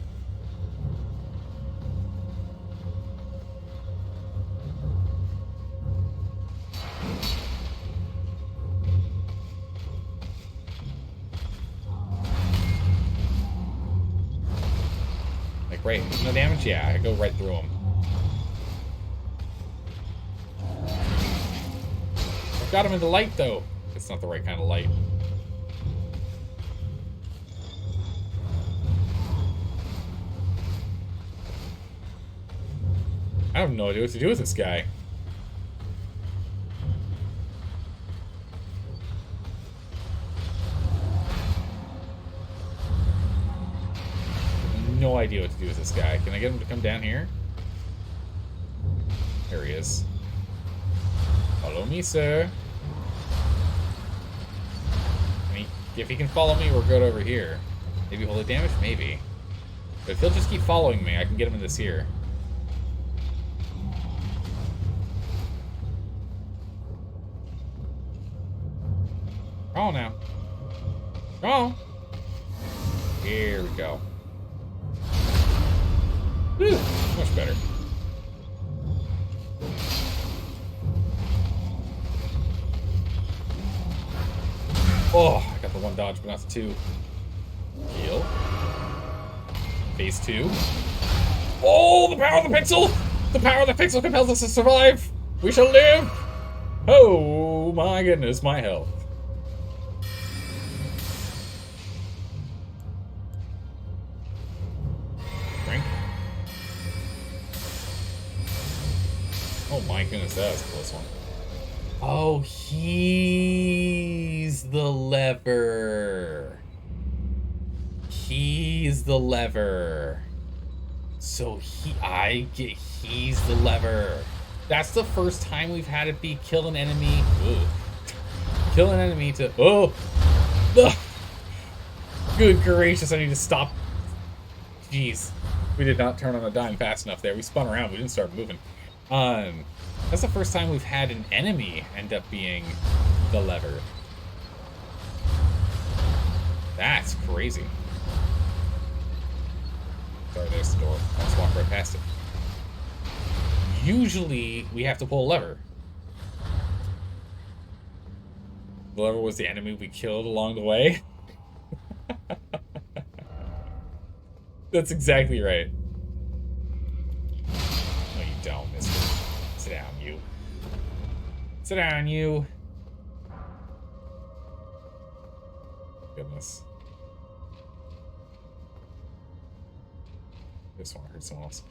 Right, no damage? Yeah, I go right through him. I've got him in the light, though. It's not the right kind of light. I have no idea what to do with this guy. no idea what to do with this guy. Can I get him to come down here? There he is. Follow me, sir. If he can follow me, we're good over here. Maybe holy damage? Maybe. But if he'll just keep following me, I can get him in this here. Oh, now. Oh! Here we go. Whew, much better. Oh, I got the one dodge, but not the two. Heal. Phase 2. Oh, the power of the pixel! The power of the pixel compels us to survive! We shall live! Oh, my goodness, my health. Drink. Oh my goodness, that was a close one. Oh, he's the lever. He's the lever. So he's the lever. That's the first time we've had it be kill an enemy. Ooh. Kill an enemy to, oh. Ugh. Good gracious, I need to stop. Jeez. We did not turn on a dime fast enough there. We spun around, we didn't start moving. That's the first time we've had an enemy end up being the lever. That's crazy. Sorry, there's the door. I'll just walk right past it. Usually, we have to pull a lever. The lever was the enemy we killed along the way. That's exactly right. No, you don't, mister. Sit down, you. Sit down, you. Goodness. This one hurt someone else.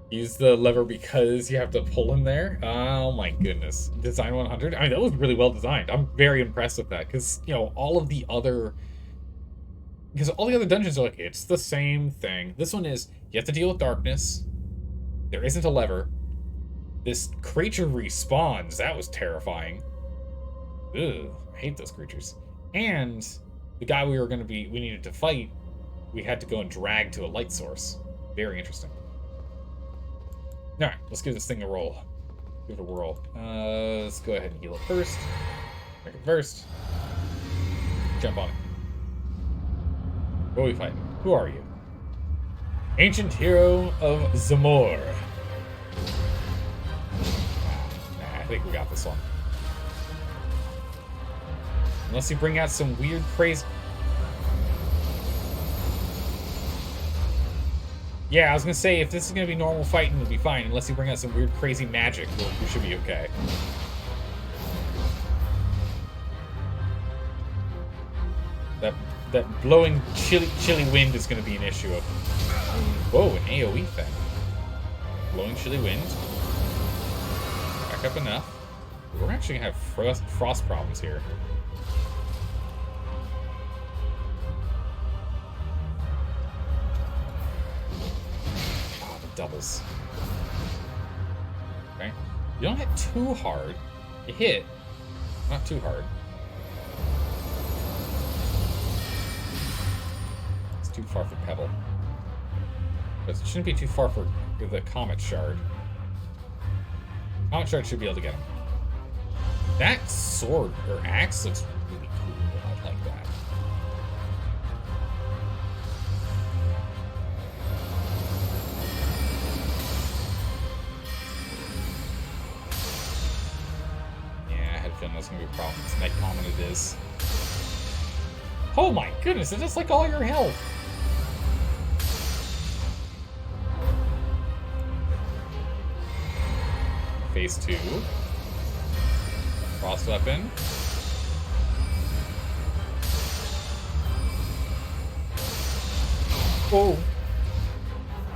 Use the lever because you have to pull him there? Oh my goodness. Design 100? I mean, that was really well designed. I'm very impressed with that because, you know, all the other dungeons are like, it's the same thing. This one is, you have to deal with darkness. There isn't a lever. This creature respawns. That was terrifying. Ugh, I hate those creatures. And the guy we needed to fight, we had to go and drag to a light source. Very interesting. Alright, let's give this thing a roll. Give it a whirl. Let's go ahead and heal it first. Drink it first. Jump on it. What are we fighting? Who are you? Ancient hero of Zamor. Nah, I think we got this one. Unless you bring out some weird, crazy... Yeah, I was gonna say, if this is gonna be normal fighting, it'll be fine. Unless you bring out some weird, crazy magic, we should be okay. That blowing chilly wind is gonna be an issue. Whoa, an AoE thing. Blowing chilly wind. Back up enough. We're actually gonna have frost problems here. Doubles. Okay. You don't hit too hard. You hit, not too hard. It's too far for Pebble. But it shouldn't be too far for the Comet Shard. Comet Shard should be able to get him. That sword, or axe, looks really cool. I like that. That's gonna be a problem. It's night common it is. Oh my goodness, it's just like all your health. Phase 2. Frost weapon. Oh.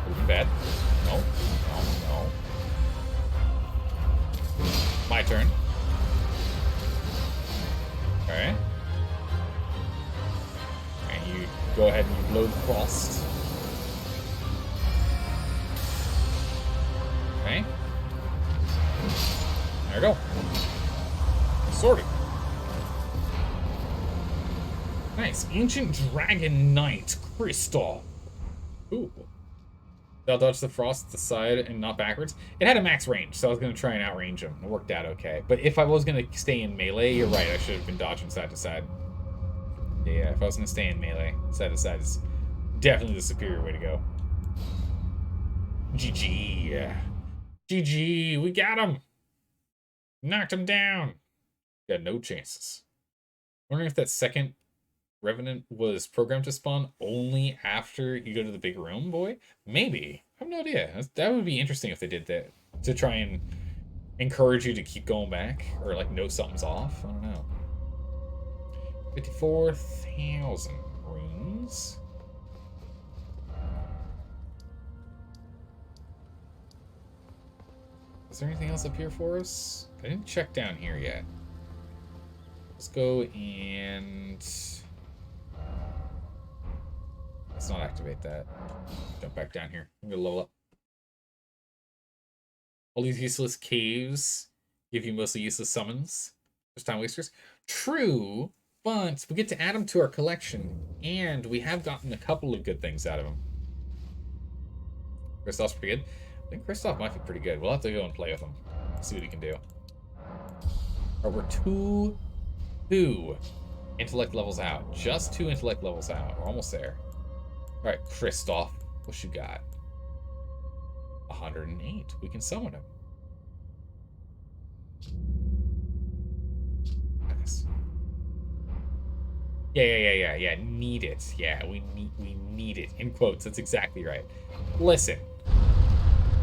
Moving bad. No. No. My turn. Alright. And you go ahead and you blow the frost. There you go. Sorted. Nice. Ancient Dragon Knight Crystal. Ooh. They'll dodge the frost to the side and not backwards. It had a max range, so I was going to try and outrange him. It worked out okay. But if I was going to stay in melee, you're right. I should have been dodging side to side. Yeah, if I was going to stay in melee, side to side is definitely the superior way to go. GG. GG. We got him. Knocked him down. Got no chances. Wondering if that second Revenant was programmed to spawn only after you go to the big room, boy? Maybe. I have no idea. That would be interesting if they did that. To try and encourage you to keep going back. Or, like, know something's off. I don't know. 54,000 runes. Is there anything else up here for us? I didn't check down here yet. Let's go and... let's not activate that. Jump back down here. I'm gonna level up. All these useless caves give you mostly useless summons. Just time wasters. True, but we get to add them to our collection, and we have gotten a couple of good things out of them. Kristoff's pretty good. I think Kristoff might be pretty good. We'll have to go and play with him. See what he can do. Alright, we're two intellect levels out. Just 2 intellect levels out. We're almost there. Alright, Kristoff, what you got? 108. We can summon him. Nice. Yeah. Need it. Yeah, we need it. In quotes, that's exactly right. Listen.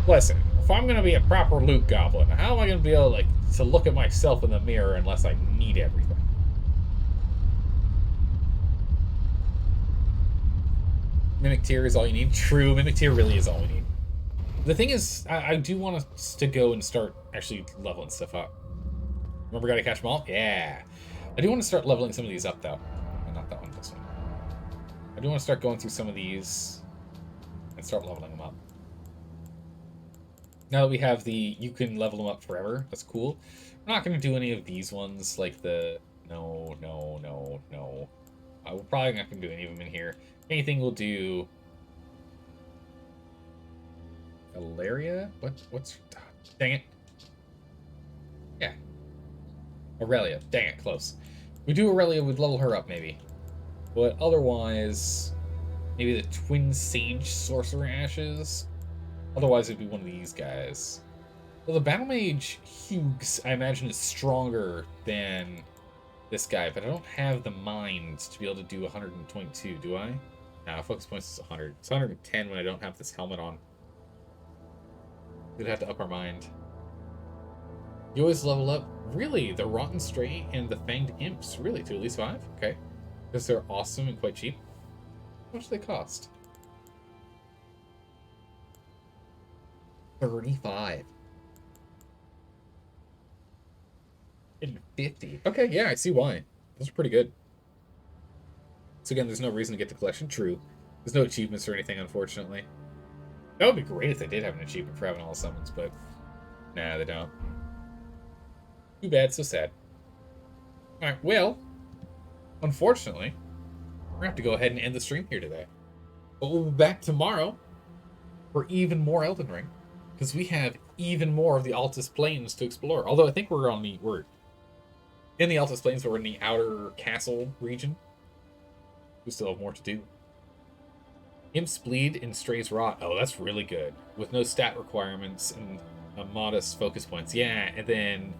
If I'm gonna be a proper loot goblin, how am I gonna be able to look at myself in the mirror unless I need everything? Mimic Tear is all you need. True, Mimic Tear really is all we need. The thing is, I do want us to go and start actually leveling stuff up. Remember, gotta catch them all? Yeah. I do want to start leveling some of these up, though. Not that one, this one. I do want to start going through some of these and start leveling them up. Now that we have the you can level them up forever, that's cool. We're not going to do any of these ones, like the... No. We're probably not going to do any of them in here. Anything we'll do... Valeria? What's... Dang it. Yeah. Aurelia. Dang it, close. We do Aurelia, we'd level her up, maybe. But otherwise... Maybe the Twin Sage Sorcerer Ashes? Otherwise, it'd be one of these guys. Well, the Battle Mage Hughes, I imagine, is stronger than this guy, but I don't have the mind to be able to do 122, do I? No, focus points is 100. It's 110 when I don't have this helmet on. We'd have to up our mind. You always level up? Really? The Rotten Stray and the Fanged Imps? Really? To at least 5? Okay. Because they're awesome and quite cheap. How much do they cost? 35. And 50. Okay, yeah, I see why. Those are pretty good. So again, there's no reason to get the collection. True. There's no achievements or anything, unfortunately. That would be great if they did have an achievement for having all the summons, but... Nah, they don't. Too bad, so sad. Alright, well... Unfortunately, we're gonna have to go ahead and end the stream here today. But we'll be back tomorrow for even more Elden Ring. Because we have even more of the Altus Plains to explore. Although I think we're in the Altus Plains, but we're in the outer castle region. We still have more to do. Imps Bleed and Strays Rot. Oh, that's really good. With no stat requirements and a modest focus points. Yeah, and then...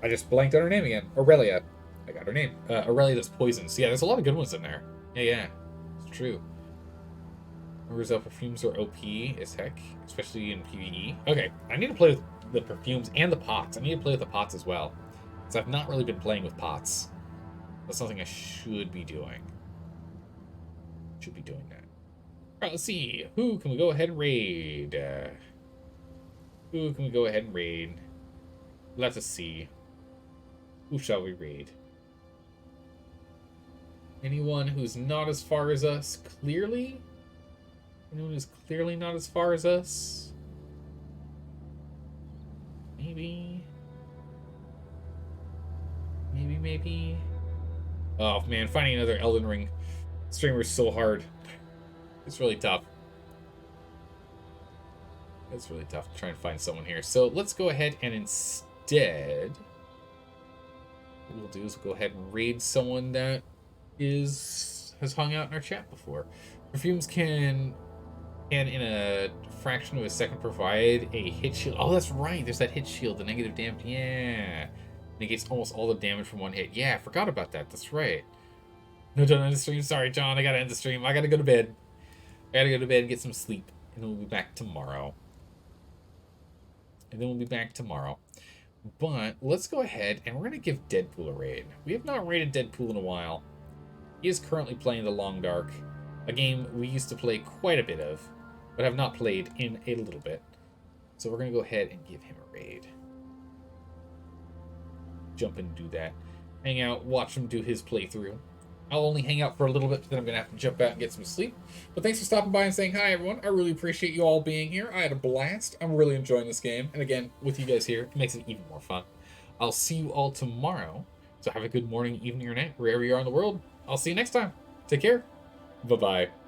I just blanked on her name again. Aurelia. I got her name. Aurelia does poison. So yeah, there's a lot of good ones in there. Yeah. It's true. Rizal perfumes are OP as heck, especially in PvE. Okay, I need to play with the perfumes and the pots. I need to play with the pots as well. Because I've not really been playing with pots. That's something I should be doing. Should be doing that. Alright, let's see. Who can we go ahead and raid? Let us see. Who shall we raid? Anyone who's not as far as us, clearly? Anyone who's clearly not as far as us? Maybe. maybe? Oh, man, finding another Elden Ring streamer is so hard. It's really tough. It's really tough to try and find someone here. So let's go ahead and instead, what we'll do is we'll go ahead and raid someone that has hung out in our chat before. Perfumes can in a fraction of a second provide a hit shield. Oh, that's right. There's that hit shield, the negative damage. Yeah. Negates almost all the damage from one hit. Yeah, I forgot about that. That's right. No, don't end the stream. Sorry, John. I gotta end the stream. I gotta go to bed. I gotta go to bed and get some sleep. And then we'll be back tomorrow. But let's go ahead and we're gonna give Deadpool a raid. We have not raided Deadpool in a while. He is currently playing The Long Dark, a game we used to play quite a bit of, but have not played in a little bit. So we're gonna go ahead and give him a raid. Jump in and do that. Hang out, watch him do his playthrough. I'll only hang out for a little bit, but then I'm going to have to jump out and get some sleep. But thanks for stopping by and saying hi, everyone. I really appreciate you all being here. I had a blast. I'm really enjoying this game. And again, with you guys here, it makes it even more fun. I'll see you all tomorrow. So have a good morning, evening, or night, wherever you are in the world. I'll see you next time. Take care. Bye-bye.